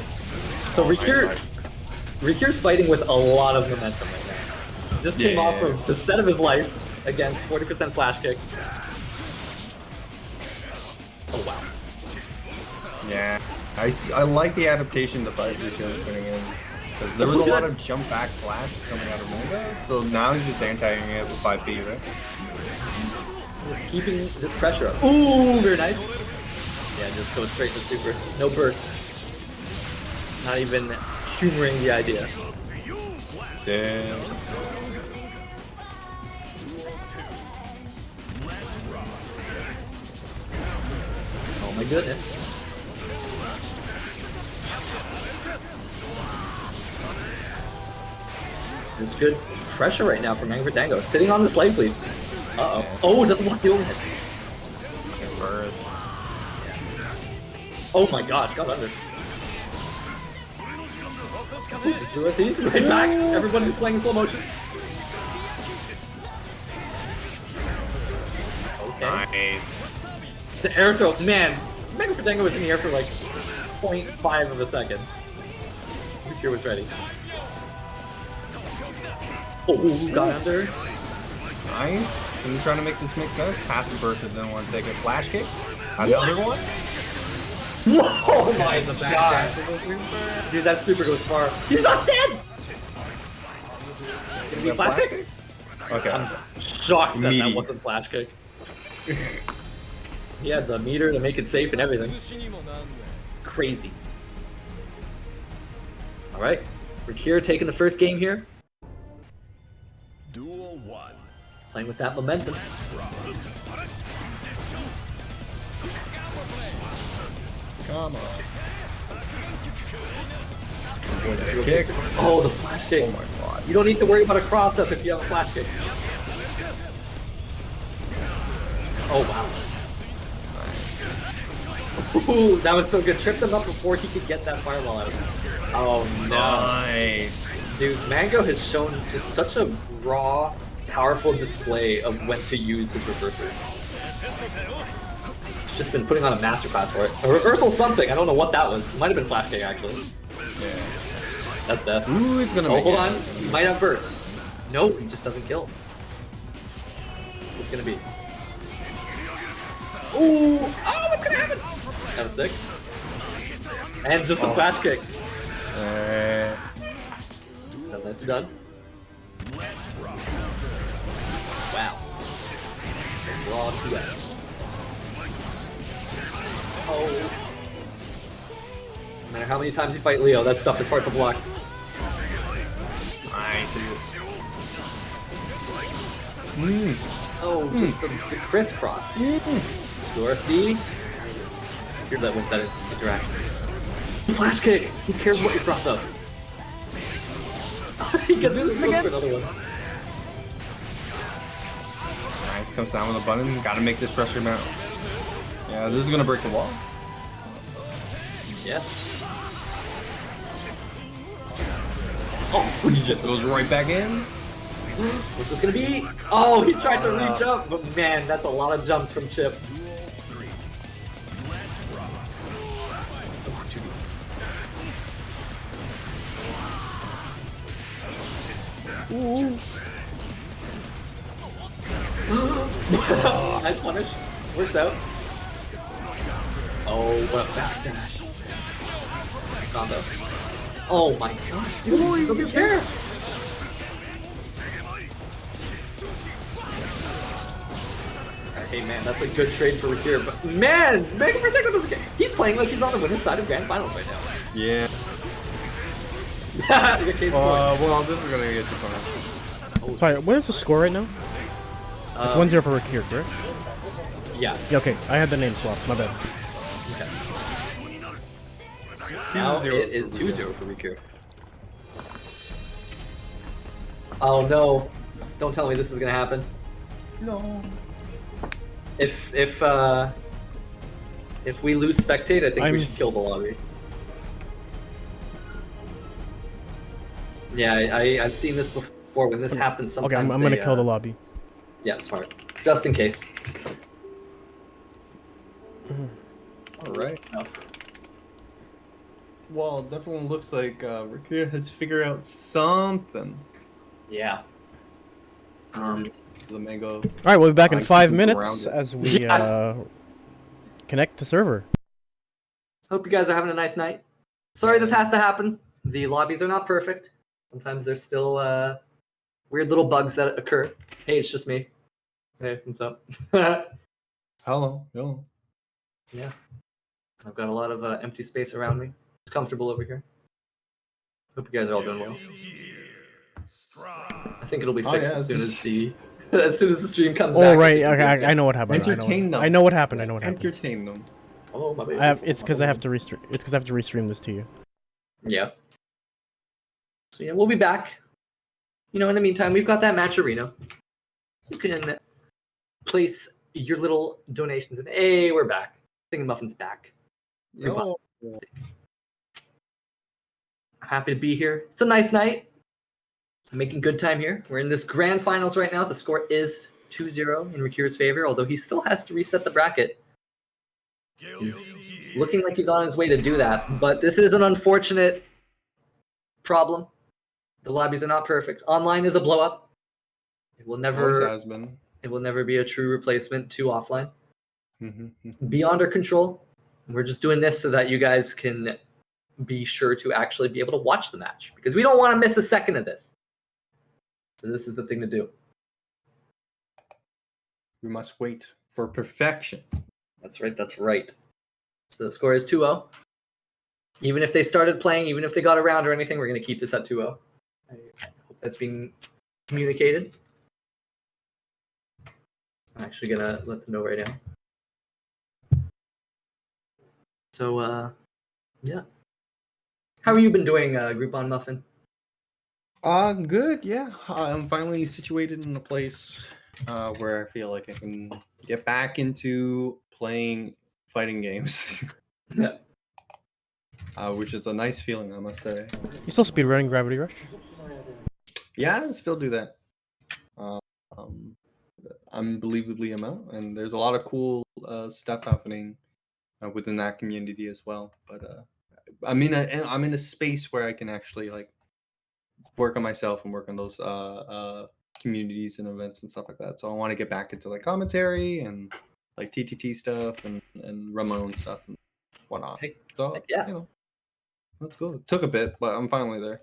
So Rikir's fighting with a lot of momentum right now. Just came off of the set of his life against 40% flash kick. Oh wow. Yeah, I like the adaptation the fight Rikir was putting in. Because there was a lot of jump back slash coming out of Mango, so now he's just anti-ing it with 5P, right? Just keeping this pressure up. Ooh, very nice. Yeah, just go straight to super. No burst. Not even humoring the idea. Damn. Oh my goodness. There's good pressure right now from Mango for Tango. Sitting on this life lead. Uh-oh. Oh, doesn't want the overhead. Nice burst. Oh my gosh, got under. He's right back. Everybody's playing in slow motion. Okay. Nice. The air throw, man. Mango for Tango was in the air for like 0.5 of a second. Rikir was ready. Oh, got under. Nice. He's trying to make this make sense. Passive burst didn't want to take a flash kick. Another one. Oh my god. Dude, that super goes far. He's not dead! It's gonna be a flash kick? Okay. I'm shocked that that wasn't flash kick. He had the meter to make it safe and everything. Crazy. Alright. Rikir taking the first game here. Duel 1. Playing with that momentum. Come on. Kicks. Oh, the flash kick. Oh my god. You don't need to worry about a cross up if you have a flash kick. Oh wow. Ooh, that was so good. Tripped him up before he could get that fireball out. Oh no. Nice. Dude, Mango has shown just such a raw, powerful display of when to use his reversals. He's just been putting on a masterclass for it. A reversal something, I don't know what that was. Might have been flash kick actually. Yeah. That's death. Ooh, it's gonna Oh, make hold it. on. He might have burst. Nope, he just doesn't kill. What's this gonna be? Ooh! Oh, what's gonna happen? That was sick. And just a flash kick. That's done. Wow. Raw duet. Oh. No matter how many times you fight Leo, that stuff is hard to block. Oh, just the crisscross. Sure, see? Here's that wins that interaction. Flash kick! Who cares what you cross up? He gets this again for another one. Nice, comes down with a button. Gotta make this pressure mount. Yeah, this is gonna break the wall. Yes. Oh, It goes right back in. what's this gonna be? Oh, he tried to reach up, but man, that's a lot of jumps from Chip. Nice punish. Works out. Oh, what a backdash. Combo. Oh my gosh, dude, he doesn't care. Hey man, that's a good trade for Rakir, but man, Mega Protector doesn't care. He's playing like he's on the winner's side of Grand Finals right now. Yeah. You get case point. Well, this is gonna get too fun. Sorry, what is the score right now? It's 1-0 for Rakir, correct? Yeah. Yeah, okay. I had the name swapped. My bad. Okay. Now it is 2-0 for Rakir. Oh no! Don't tell me this is gonna happen. No. If we lose spectate, I think we should kill the lobby. Yeah, I've seen this before. When this happens, sometimes Okay, I'm gonna kill the lobby. Yeah, smart. Just in case. All right. No. Well, it definitely looks like Rakir has figured out something. Yeah. The mango. All right, we'll be back in I 5 keep minutes around it. as we connect to server. Hope you guys are having a nice night. Sorry this has to happen. The lobbies are not perfect. Sometimes there's still weird little bugs that occur. Hey, it's just me. Hey, what's up? Hello. Hello. Yeah. I've got a lot of empty space around me. It's comfortable over here. Hope you guys are all doing well. I think it'll be fixed as soon as the stream comes back. Oh right, okay, I know what happened. Entertain them. I know what happened. I know what happened. Entertain them. Oh my baby. It's because I have to restream. It's because I have to restream this to you. Yeah. So yeah, we'll be back. You know, in the meantime, we've got that match arena. You can place your little donations in. Hey, we're back. Singing Muffin's back. Yo. Happy to be here. It's a nice night. I'm making good time here. We're in this grand finals right now. The score is 2-0 in Rakir's favor, although he still has to reset the bracket. He's looking like he's on his way to do that, but this is an unfortunate problem. The lobbies are not perfect. Online is a blow up. It will Always never has been. It will never be a true replacement to offline. Mm-hmm. Beyond our control. We're just doing this so that you guys can be sure to actually be able to watch the match, because we don't want to miss a second of this. So this is the thing to do. We must wait for perfection. That's right, that's right. So the score is 2-0. Even if they started playing, even if they got around or anything, we're going to keep this at 2-0. I hope that's being communicated. I'm actually going to let them know right now. So, yeah. How have you been doing, Groupon Muffin? Good, yeah. I'm finally situated in a place where I feel like I can get back into playing fighting games. Yeah. Which is a nice feeling, I must say. You still speedrunning Gravity Rush? Yeah, I still do that. Unbelievably amount, and there's a lot of cool stuff happening within that community as well. But I'm in a space where I can actually like work on myself and work on those communities and events and stuff like that. So I want to get back into like commentary and like TTT stuff and run my own stuff and whatnot. So yeah. you know, that's cool. It took a bit, but I'm finally there.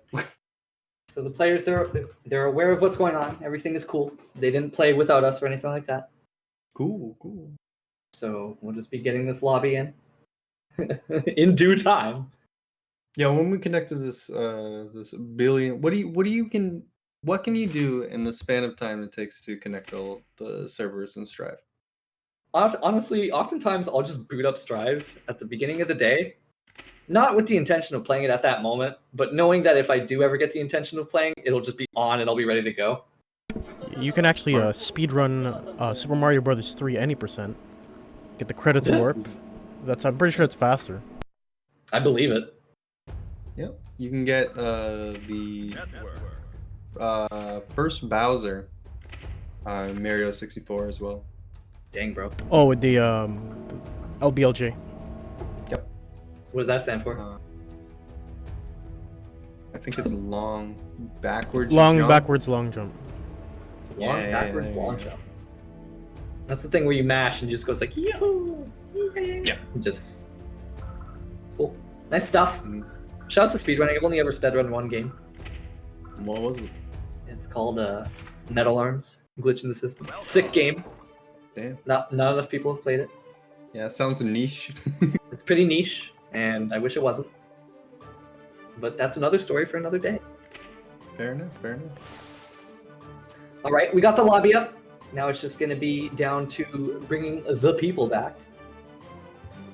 So the players, they're aware of what's going on. Everything is cool. They didn't play without us or anything like that. Cool. So we'll just be getting this lobby in in due time. Yeah, when we connect to this this billion, what can you do in the span of time it takes to connect all the servers in Strive? Honestly, oftentimes I'll just boot up Strive at the beginning of the day, not with the intention of playing it at that moment, but knowing that if I do ever get the intention of playing, it'll just be on and I'll be ready to go. You can actually speedrun Super Mario Brothers 3 any percent. Get the credits warp. I'm pretty sure it's faster. I believe it. Yep, you can get the first Bowser Mario 64 as well. Dang, bro. Oh, with the LBLJ. Yep. What does that stand for? I think it's long backwards. Long jump. backwards long jump. Long Yeah, backwards, yeah, long yeah. jump. That's the thing where you mash and it just goes like, yo! Yeah. Just cool. Nice stuff. Mm. Shouts to speedrunning. I've only ever speedrun one game. What was it? It's called Metal Arms. Glitch in the system. Sick game. Damn. Not enough people have played it. Yeah, sounds niche. It's pretty niche, and I wish it wasn't. But that's another story for another day. Fair enough, fair enough. All right, we got the lobby up. Now it's just going to be down to bringing the people back.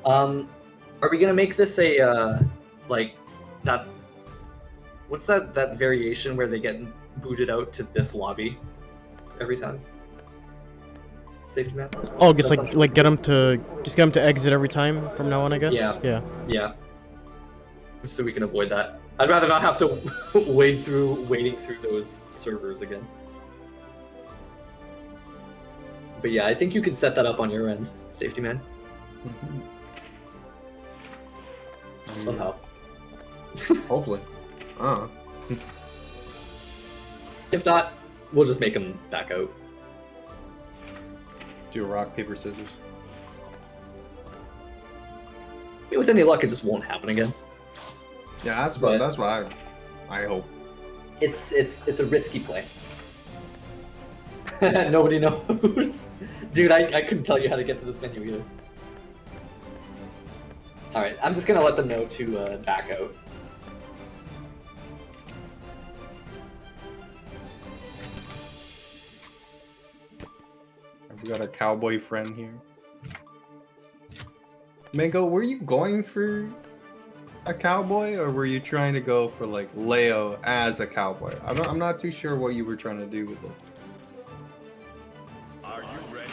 Are we going to make this a, like, that... What's that variation where they get booted out to this lobby every time? Safety map? Oh, just That's like get them to exit every time from now on, I guess. Yeah. Yeah. Yeah. So we can avoid that. I'd rather not have to wade through those servers again. But yeah, I think you can set that up on your end, safety man. Somehow. Hopefully. If not, we'll just make him back out. Do a rock, paper, scissors. With any luck, it just won't happen again. Yeah, that's But- what I hope. It's a risky play. Nobody knows. Dude, I couldn't tell you how to get to this menu either. Alright, I'm just gonna let them know to back out. We got a cowboy friend here. Mango, were you going for a cowboy, or were you trying to go for like Leo as a cowboy? I'm not too sure what you were trying to do with this. Are you ready?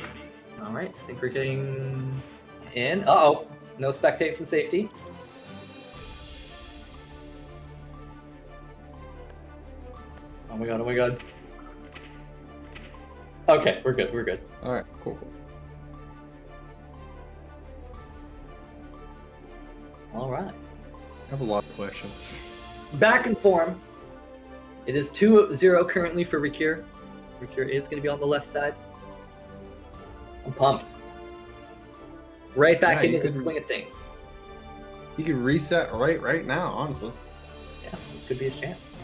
Alright, I think we're getting in. Uh-oh. No spectate from safety. Oh my god, oh my god. Okay, we're good, we're good. All right, cool. Alright. I have a lot of questions. Back in form. It is 2-0 currently for Rikir. Rikir is going to be on the left side. I'm pumped. Right back Yeah, into you the could- swing of things. You could reset right now, honestly. Yeah, this could be a chance.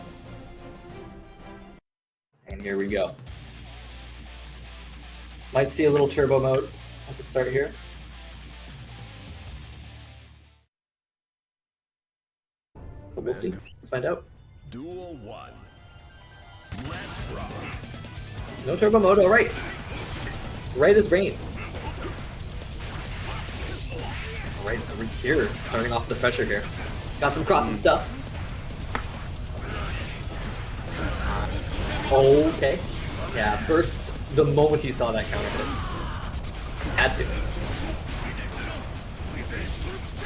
And here we go. Might see a little turbo mode at the start here. But we'll see. Let's find out. Duel 1. Let's rock. No turbo mode, alright. Right as rain. Alright, so we're here, starting off the pressure here. Got some crossing stuff. Okay. Yeah, first, the moment he saw that counter hit. Had to.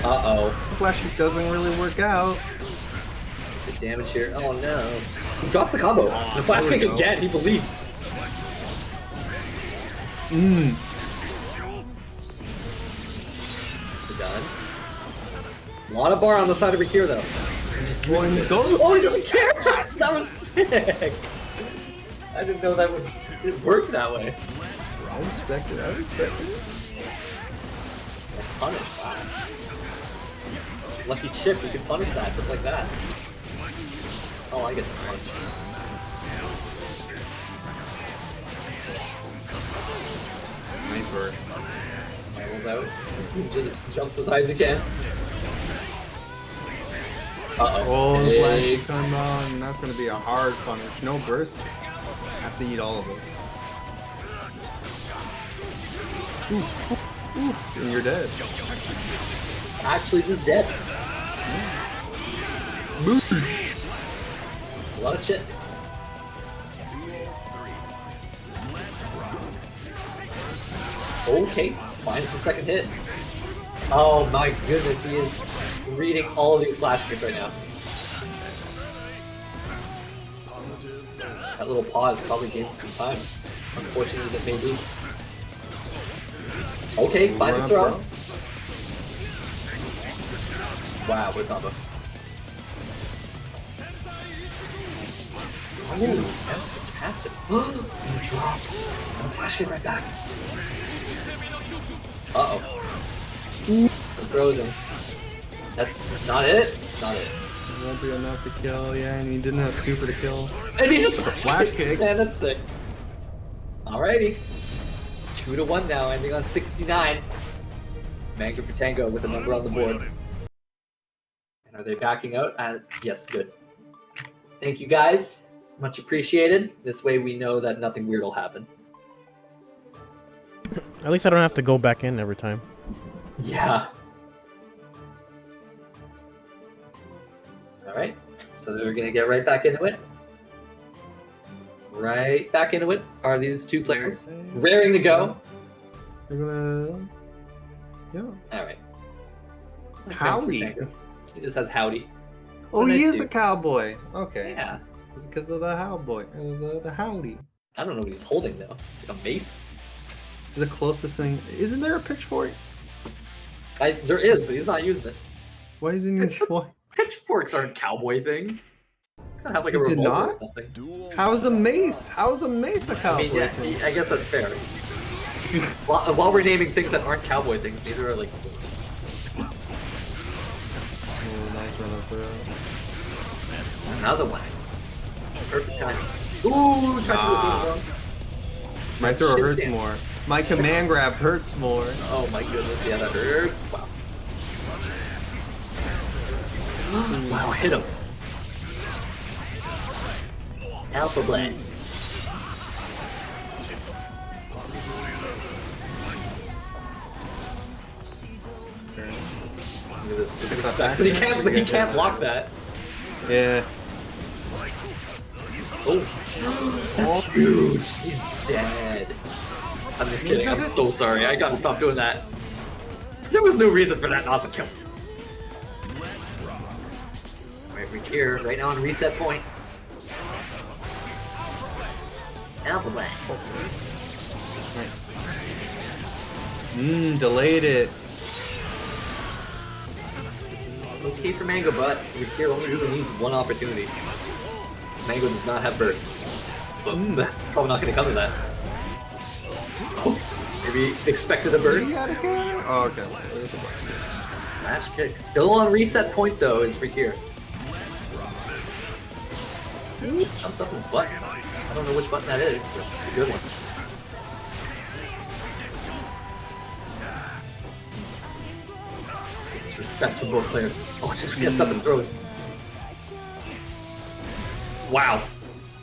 Uh-oh. Flash doesn't really work out. Good damage here. Oh no. He drops the combo. The flash there we kick go. again, he believes. Mmm. We're done. A lot of bar on the side of Rikir though. He just One twists it. go. Oh, he doesn't care! That was sick! I didn't know that would work that way. I respect it. I respect it. Punish, wow. Lucky chip, you can punish that just like that. Oh, I get the punch. Nice bird. Rolls out. Just jumps as high as he can. Uh-oh. Oh, the Big. flash come on. That's gonna be a hard punish. No burst. Has to eat all of this. And you're dead. Actually just dead. A lot of chips. Okay, finds the second hit. Oh my goodness, he is reading all of these flash kicks right now. That little pause probably gave him some time, unfortunate as it may be. Okay, finds the throw. Wow, what a combo. Ooh, that was fantastic. You dropped. And a flash kick right back. Uh-oh. Throws him. That's not it. Not it. It won't be enough to kill, yeah, and he didn't have super to kill. And he just Flash kick. Man, that's sick. Alrighty. 2-1 now, ending on 69. Mango for Tango with a number on the board. And are they backing out? Yes, good. Thank you guys. Much appreciated. This way we know that nothing weird will happen. At least I don't have to go back in every time. Yeah. Alright. So they're gonna get right back into it. Right back into it are these two players. Raring to go. They're gonna... Yeah. Alright. Howdy. He just has howdy. Oh, What did he I is do? a cowboy. Okay. Yeah. It's because of the cowboy. The howdy. I don't know what he's holding though. It's like a mace? It's the closest thing. Isn't there a pitchfork? There is, but he's not using it. Why isn't he? Why? Pitchforks aren't cowboy things. He's gonna have like a Is it revolver or not? something. Dual How's a mace? How's a mace a I cowboy? mean, yeah, thing? I guess that's fair. While we're naming things that aren't cowboy things, these are like. Oh, nice run up there. Another one. Perfect timing. Ooh, tried to do it wrong. My throw Shit, hurts damn. more. My command grab hurts more. Oh my goodness, yeah, that hurts. Wow. Wow, hit him. Alpha Blade. Look at this. Look at that this. back He can't block that. Yeah. Oh, that's huge. He's dead. I'm just kidding. I'm so sorry. I gotta stop doing that. There was no reason for that not to kill. Alright, we're here right now on reset point. Alpha Blade. Nice. Delayed it. Okay for Mango, but Rikir only really needs one opportunity. Mango does not have burst. But that's probably not going to come to that. Oh, maybe expected a burst. Oh, okay. Smash kick. Still on reset point though is Rikir. Jumps up with buttons. I don't know which button that is, but it's a good one. Just respect for both players. Oh, it just gets up and throws. Wow.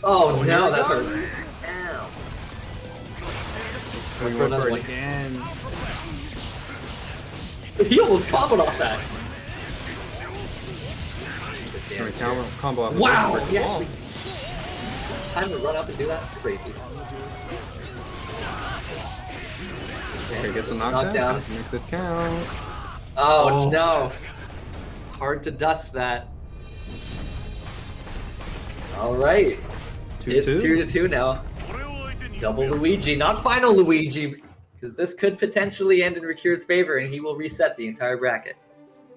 Oh, no, that hurt. Ow. We For went another for one. it again. He almost comboed off that. Sorry, combo up. Wow! Break the He wall. actually... Time to run up and do that? Crazy. Okay, gets a knockdown. Knockdown. Let's make this count. Oh, no. Hard to dust that. Alright. It's 2-2 now. Double Luigi, not final Luigi, because this could potentially end in Rikir's favor and he will reset the entire bracket.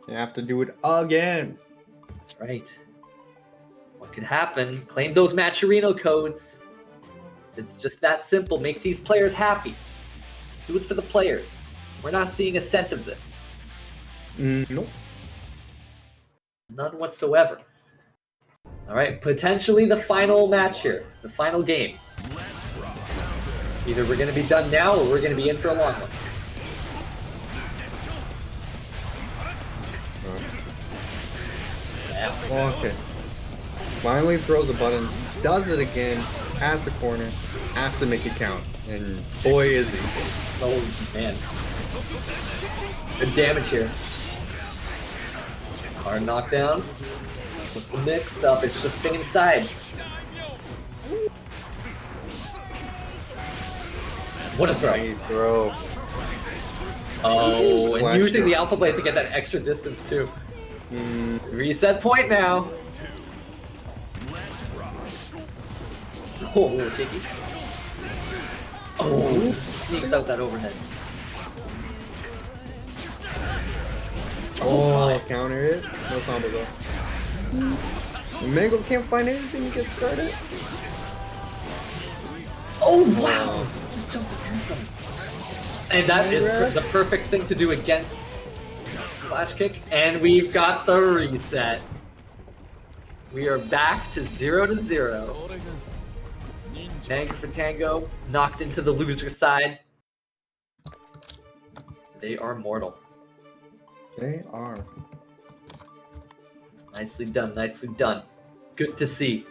You have to do it again. That's right. What could happen? Claim those Matcherino codes. It's just that simple. Make these players happy. Do it for the players. We're not seeing a cent of this. Nope. None whatsoever. Alright, potentially the final match here. The final game. Either we're going to be done now or we're going to be in for a long one. Oh, okay. Finally throws a button, does it again, has the corner, has to make it count. And boy is he. Oh, man. Good damage here. Hard knockdown. What's the mix up? It's just same side. What a throw. Nice throw. Oh, and Flash using the throw. Alpha Blade to get that extra distance too. Reset point now. Oh, little sticky. Oh, sneaks out that overhead. Oh, counter it. No combo though. Mango can't find anything to get started. Oh, wow. Just jumps at And that is the perfect thing to do against Flash Kick. And we've got the reset. We are back to 0-0. Mango for Tango knocked into the loser side. They are mortal. They are. Nicely done, nicely done. Good to see.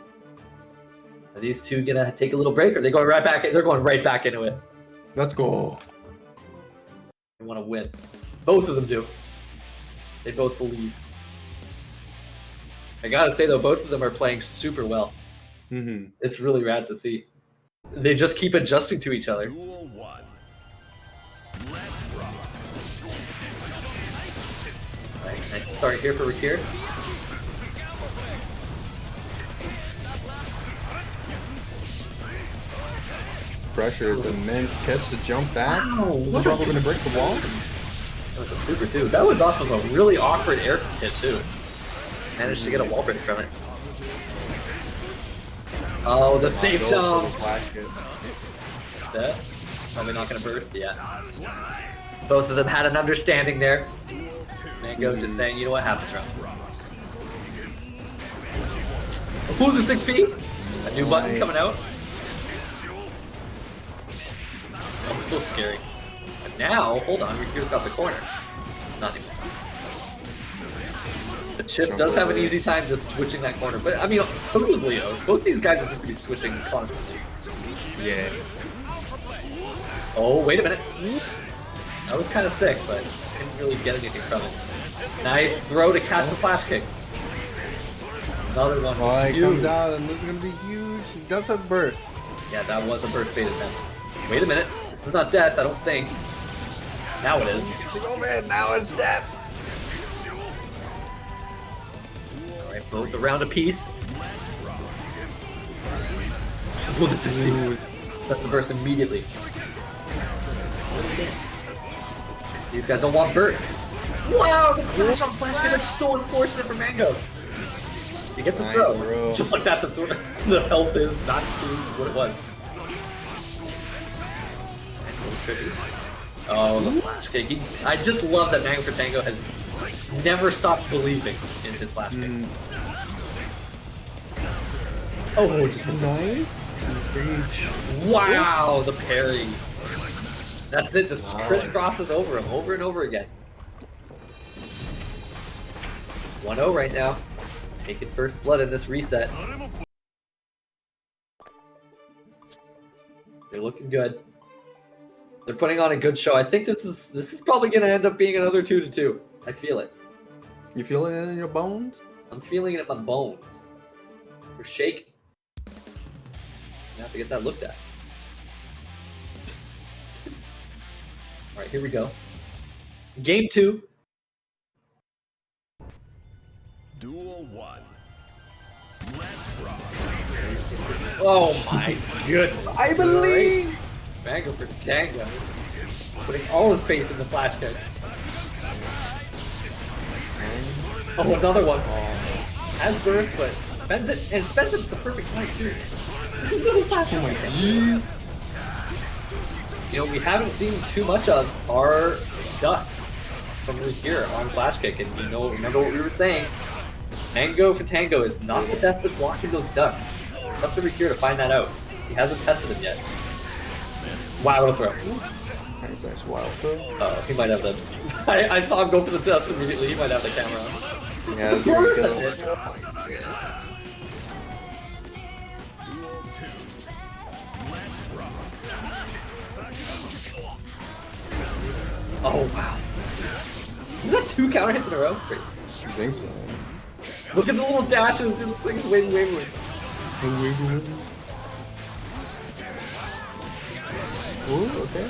Are these two gonna take a little break, or are they going right back? They're going right back into it. Let's go. They want to win. Both of them do. They both believe. I gotta say though, both of them are playing super well. Mm-hmm. It's really rad to see. They just keep adjusting to each other. Duel 1. Let's rock. Right, nice start here for Rakir. Pressure is immense. Catch to jump back. Wow, Is what Rumble gonna break the wall? That was a super too. That was off of a really awkward air hit too. Managed to get a wall break from it. Oh, the safe jump. That probably not gonna burst yet. Both of them had an understanding there. Mango just saying, you know what happens, Rum. Ooh, the 6P. A new button coming out. Oh, so scary. But now, hold on, Rikir's got the corner. Not anymore. The Chip does have an easy time just switching that corner, but I mean, so does Leo. Both these guys are just gonna be switching constantly. Yeah. Oh, wait a minute. That was kind of sick, but couldn't really get anything from it. Nice throw to catch the flash kick. Another one. Oh, Just he huge. comes out and this is gonna be huge. He does have burst. Yeah, that was a burst bait attempt. Wait a minute. This is not death, I don't think. Now it is. Oh man, now it's death. Alright, both around a piece. Oh, this is huge. That's the burst immediately. These guys don't want burst. Wow, the flash on flash kick is so unfortunate for Mango. You get the Nice throw. throw. Just like that, the health is back to what it was. Oh, the flash kick. I just love that Mango for Tango has never stopped believing in his flash kick. Oh, just nice. Wow, the parry. That's it, just crisscrosses over him over and over again. 1-0 right now. Taking first blood in this reset. They're looking good. They're putting on a good show. I think this is probably gonna end up being another 2-2. I feel it. You feeling it in your bones? I'm feeling it in my bones. We're shaking. I have to get that looked at. Alright, here we go. Game 2. Duel 1. Let's rock. Oh my goodness. I believe. Mango for Tango. Putting all his faith in the flash kick. Oh, another one. Has burst, but spends it, and spends it at the perfect time too. You know, we haven't seen too much of our dusts from Rikir on flash kick, and you know, remember what we were saying. Mango for Tango is not the best at blocking those dusts. It's up to Rikir to find that out. He hasn't tested them yet. Wow, what a throw. Nice wild throw. Oh, he might have the... I saw him go for the dust immediately. He might have the camera on. Yeah, that's very That's good. it. Duel 2. Let's rock. Oh, wow. Is that 2 counter hits in a row? Great. I think so. Look at the little dashes. It looks like it's waving. Ooh, okay.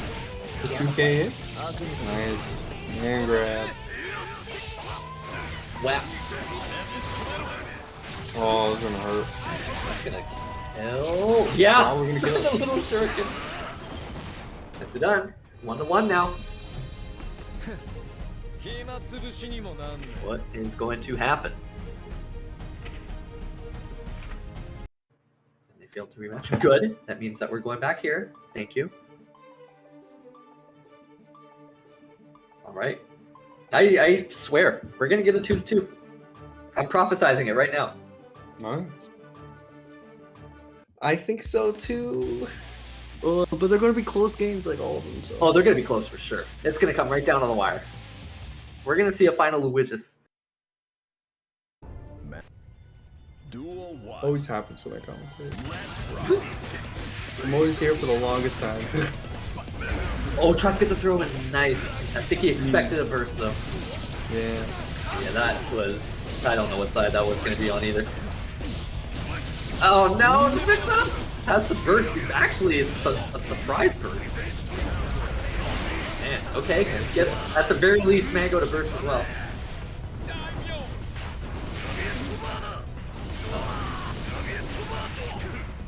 The 2K hits. Nice. And grab. Wow. Oh, it's gonna hurt. That's gonna kill. Yeah! Now we're gonna kill it. The little shuriken. That's it done. 1-1 now. What is going to happen? They failed to rematch. Good. That means that we're going back here. Thank you. right. I swear, we're gonna get a 2-2. I'm prophesizing it right now. Nice. I think so too. But they're going to be close games like all of them. So. Oh, they're gonna be close for sure. It's gonna come right down on the wire. We're gonna see a final Luigi's. Duel 1. Always happens when I commentate. I'm always here for the longest time. Oh, tries to get the throw in. Nice. I think he expected a burst though. Yeah. Yeah, that was. I don't know what side that was going to be on either. Oh no, the victim has the burst. Actually, it's a surprise burst. Man, okay, let's get at the very least Mango to burst as well.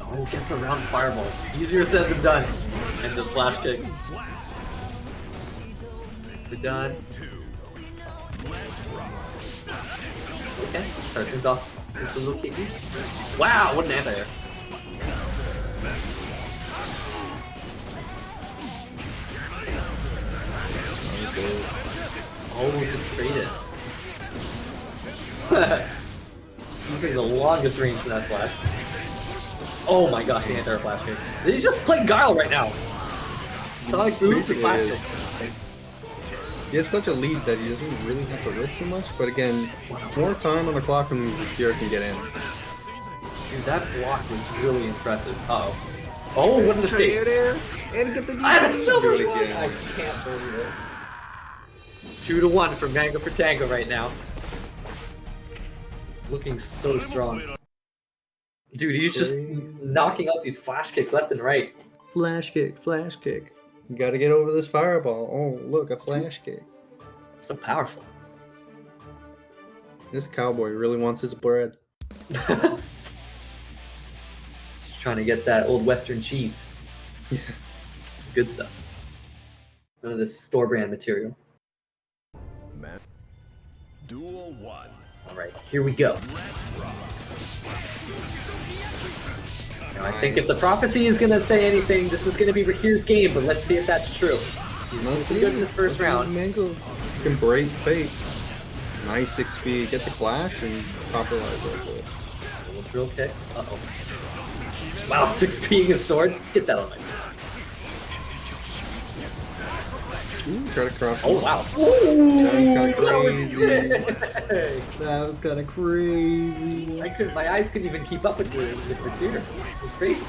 Oh, gets around Fireball. Easier said than done. And just flash kicks. Nicely done. Okay, starts things off with the little kicky. Wow, what an anti-air. Oh, it's a trade it. Using the longest range from that flash. Oh my gosh, the anti-air flash kick. He's just playing Guile right now. Sonic boots and flash kick. He has such a lead that he doesn't really have to risk too much, but again, more time on the clock and Pierre can get in. Dude, that block was really impressive. Uh-oh. Oh, what a mistake. And get the I have another do it one! again. I can't believe it. 2-1 for Mango for Tango right now. Looking so strong. Dude, he's just knocking out these flash kicks left and right. Flash kick, flash kick. You gotta get over this fireball. Oh, look, a flash kick. So powerful. This cowboy really wants his bread. Just trying to get that old Western cheese. Yeah. Good stuff. None of this store brand material. Man. Duel 1. Alright, here we go. Now, I think if the prophecy is going to say anything, this is going to be Rakir's game, but let's see if that's true. He's good in this first round. Mango can break fate. Nice 6 speed, get the clash and copper light real quick. A little drill kick. Uh-oh. Wow, 6P'ing his sword. Get that on my Ooh, try to cross. Oh, wow. That was kind of crazy. My eyes couldn't even keep up with the fear. It was crazy.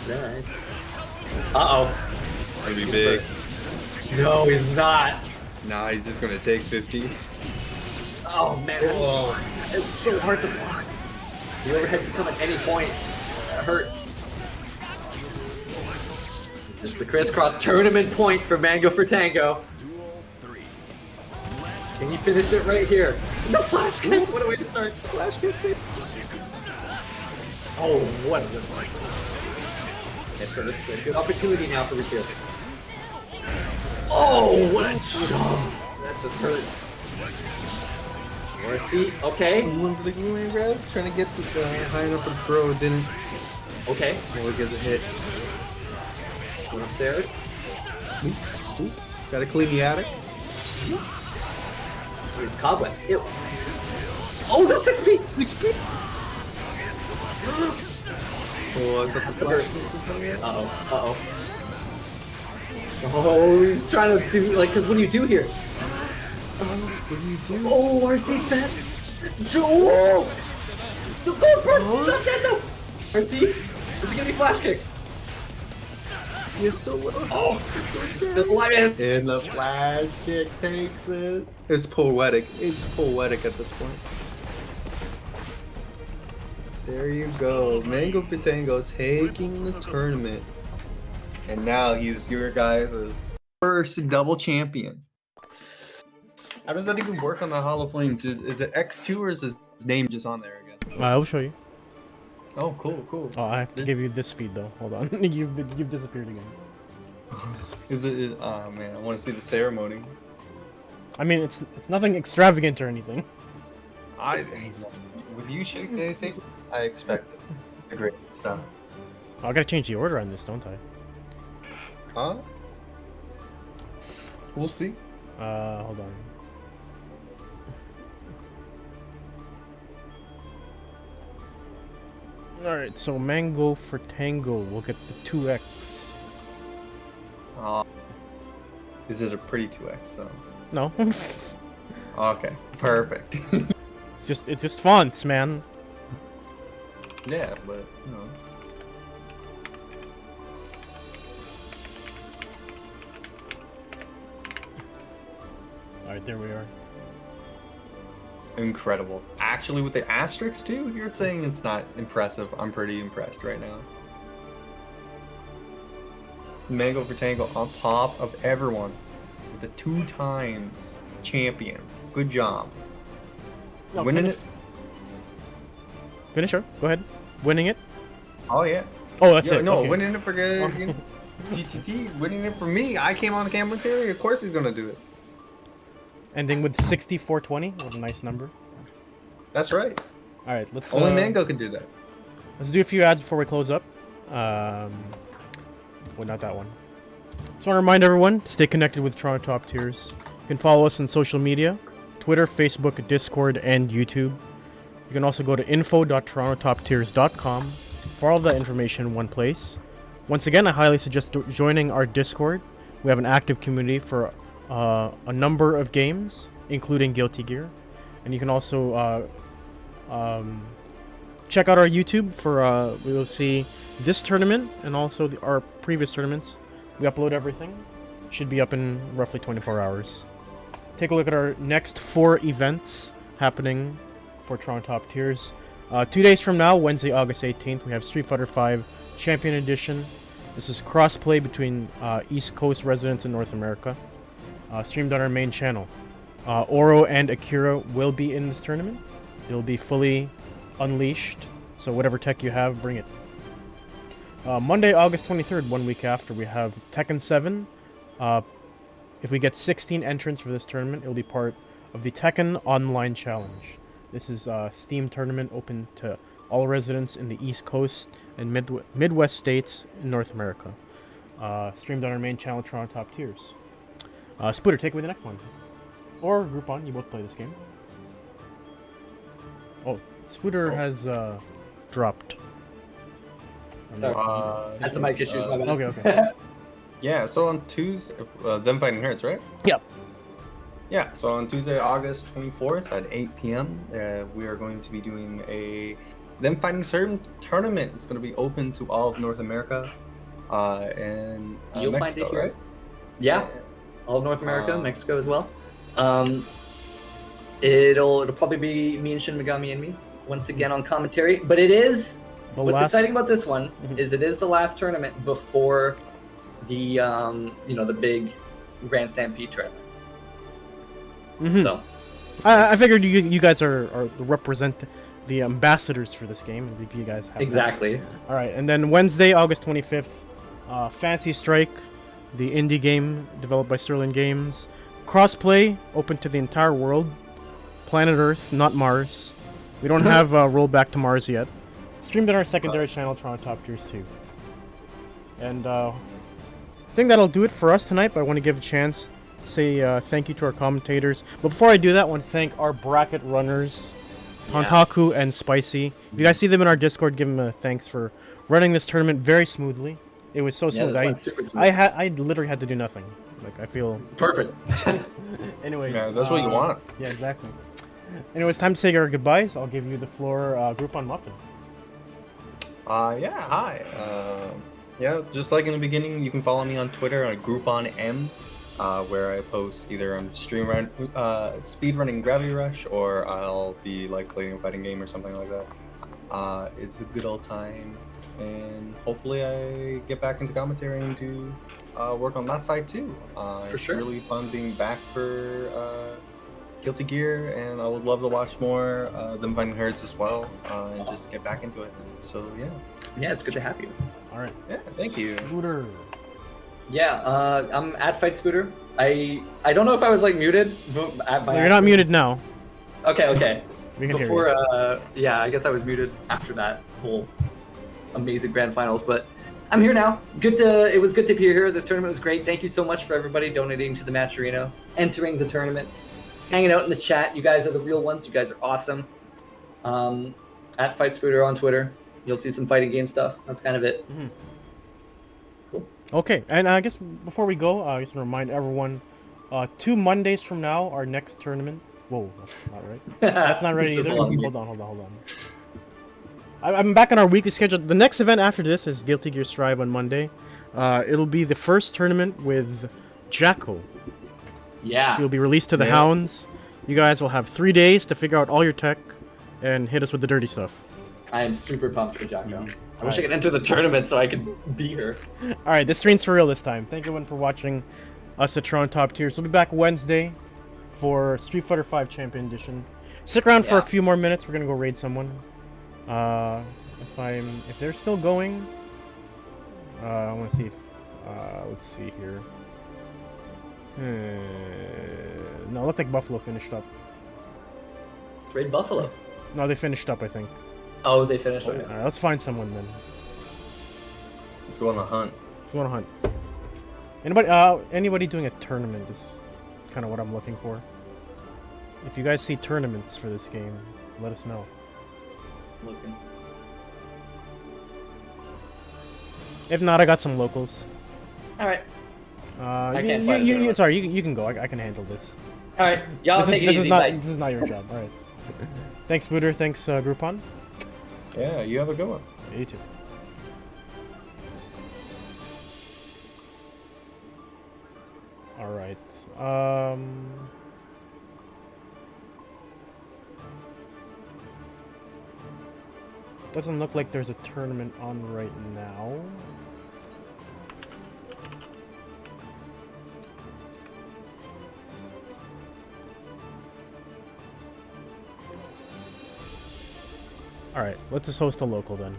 Okay. Uh-oh. Gonna be big. No, he's not. Nah, he's just gonna take 50. Oh, man. Oh. It's so hard to block. The overhead can come at any point. That hurts. Just the crisscross tournament point for Mango for Tango. Duel 3. Can you finish it right here? The flash kick! What a way to start. Flash kick. Oh, what a good one. At first, a good opportunity now for Rakir. Oh, what a jump! That just hurts. Morrissey, okay. He went for the glue and grab, trying to get the high enough to throw, didn't. Okay. Or gets a hit. Going upstairs. Ooh. Gotta clean the attic. Oh, these cobwebs. Ew. Oh, the 6P! 6P! So That's the burst. Uh-oh. Uh-oh. Oh, he's trying to do, like, because what do you do here? what do you do? Oh, RC's bad. Joel! The gold burst! He's not dead, though! RC? Is it gonna be flash kick? You're so little. Oh, he's still alive, man. And the flash kick takes it. It's poetic. It's poetic at this point. There you go. Mango Pitango taking the tournament. And now he's your guys' first double champion. How does that even work on the Hall of Flame? Is it X2 or is his name just on there again? I'll show you. Oh, cool, cool. Oh, I have to give you this feed though. Hold on. you've disappeared again. Is it? Oh man, I want to see the ceremony. I mean, it's nothing extravagant or anything. With you shake day safe, I expect the great stuff. Oh, I gotta change the order on this, don't I? Huh? We'll see. Hold on. Alright, so Mango for Tango will get the 2x. Is it a pretty 2x though? No. Okay, perfect. it's just fonts, man. Yeah, but you know. Alright, there we are. Incredible. Actually, with the asterisks too, you're saying it's not impressive. I'm pretty impressed right now. Mango for Tango on top of everyone. The 2 times champion. Good job. No, Winning it. Finisher, go ahead. Winning it. Oh yeah. Oh, that's Yo, it. no, okay. winning it for good. TTT, winning it for me. I came on the commentary. Of course he's gonna do it. Ending with 6420. What a nice number. That's right. Alright, let's Only Mango can do that. let's do a few ads before we close up. Well, not that one. Just want to remind everyone to stay connected with Toronto Top Tiers. You can follow us on social media, Twitter, Facebook, Discord, and YouTube. You can also go to info.torontotoptiers.com for all that information in one place. Once again, I highly suggest joining our Discord. We have an active community for a number of games, including Guilty Gear. And you can also check out our YouTube for we will see this tournament and also our previous tournaments. We upload everything. Should be up in roughly 24 hours. Take a look at our next 4 events happening for Toronto Top Tiers. 2 days from now, Wednesday, August 18th, we have Street Fighter V Champion Edition. This is cross-play between East Coast residents in North America. Streamed on our main channel. Oro and Akira will be in this tournament. They'll be fully unleashed, so whatever tech you have, bring it. Monday, August 23rd, 1 week after, we have Tekken 7. If we get 16 entrants for this tournament, it'll be part of the Tekken Online Challenge. This is a Steam tournament open to all residents in the East Coast and Midwest states in North America. Streamed on our main channel, Toronto Top Tiers. Spooter, take away the next one. Or Groupon, you both play this game. Oh, Spooter has dropped. Sorry. Had some mic issues, my bad. Okay. Yeah, so on Tuesday, Them Fighting Hurts, right? Yep. Yeah, so on Tuesday, August 24th at 8 p.m., we are going to be doing a Them Fighting tournament. It's going to be open to all of North America and You'll Mexico, find it here. right? Yeah, all of North America, Mexico as well. It'll probably be me and Shin Megami and me once again on commentary. But it is what's exciting about this one is it is the last tournament before the the big Grand Stampede tournament. So I figured you guys are represent the ambassadors for this game. I think you guys have exactly. All right, and then Wednesday, August 25th, Fantasy Strike, the indie game developed by Sterling Games. Crossplay, open to the entire world. Planet Earth, not Mars. We don't have rollback to Mars yet. Streamed on our secondary channel, Toronto Top Tiers 2. And I think that'll do it for us tonight, but I want to give a chance to say thank you to our commentators. But before I do that, I want to thank our bracket runners, Tontaku and Spicy. If you guys see them in our Discord, give them a thanks for running this tournament very smoothly. It was so smooth. Super smooth. I literally had to do nothing. Like, I feel perfect. Anyways, Yeah, that's what you want. Yeah, exactly. Anyways, time to say our goodbyes. I'll give you the floor, Groupon Muffin. Yeah, hi. Yeah, just like in the beginning, you can follow me on Twitter at GrouponM, where I post either on speedrunning Gravity Rush, or I'll be like playing a fighting game or something like that. It's a good old time, and hopefully I get back into commentary and do work on that side too. For it's sure. really fun being back for Guilty Gear, and I would love to watch more Them Fighting Hurts as well, and just get back into it. So yeah. Yeah, it's good to have you. All right. Yeah, thank you. Scooter. Yeah, I'm at Fight Scooter. I don't know if I was like muted. But You're not muted now. Okay. We can Before, hear you. yeah, I guess I was muted after that whole amazing grand finals. But I'm here now. It was good to be here. This tournament was great. Thank you so much for everybody donating to the Matcherino, entering the tournament, hanging out in the chat. You guys are the real ones. You guys are awesome. At FightScooter on Twitter, you'll see some fighting game stuff. That's kind of it. Mm-hmm. Cool. Okay, and I guess before we go, I just want to remind everyone, 2 Mondays from now, our next tournament. Whoa, that's not right. That's not right This is either. long. Hold on. I'm back on our weekly schedule. The next event after this is Guilty Gear Strive on Monday. It'll be the first tournament with Jacko. Yeah. She'll be released to the Hounds. You guys will have 3 days to figure out all your tech and hit us with the dirty stuff. I am super pumped for Jacko. Mm-hmm. I wish I could enter the tournament so I could beat her. Alright, this stream's for real this time. Thank you everyone for watching us at Toronto Top Tiers. We'll be back Wednesday for Street Fighter V Champion Edition. Stick around for a few more minutes. We're gonna go raid someone. If they're still going, I want to see if, let's see here. No, it looks like Buffalo finished up. Raid Buffalo. No, they finished up, I think. Oh, they finished. Okay. Alright, let's find someone then. Let's go on a hunt. Let's go on a hunt. Anybody doing a tournament is kind of what I'm looking for. If you guys see tournaments for this game, let us know. Looking. If not, I got some locals. All right. I can't find a tournament. sorry, you can go. I can handle this. All right. Y'all take it easy. Bye. This is not your job. All right. Thanks, Booter. Thanks, Groupon. Yeah, you have a good one. Yeah, you too. All right. Doesn't look like there's a tournament on right now. Alright, let's just host a local then.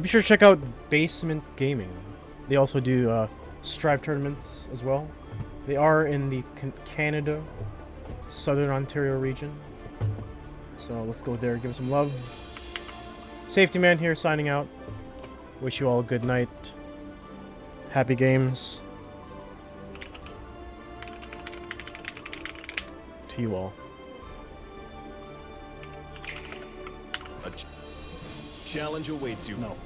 Be sure to check out Basement Gaming. They also do Strive tournaments as well. They are in the Canada, Southern Ontario region. So let's go there, give some love. Safety Man here signing out. Wish you all a good night. Happy games. To you all. A challenge awaits you. No.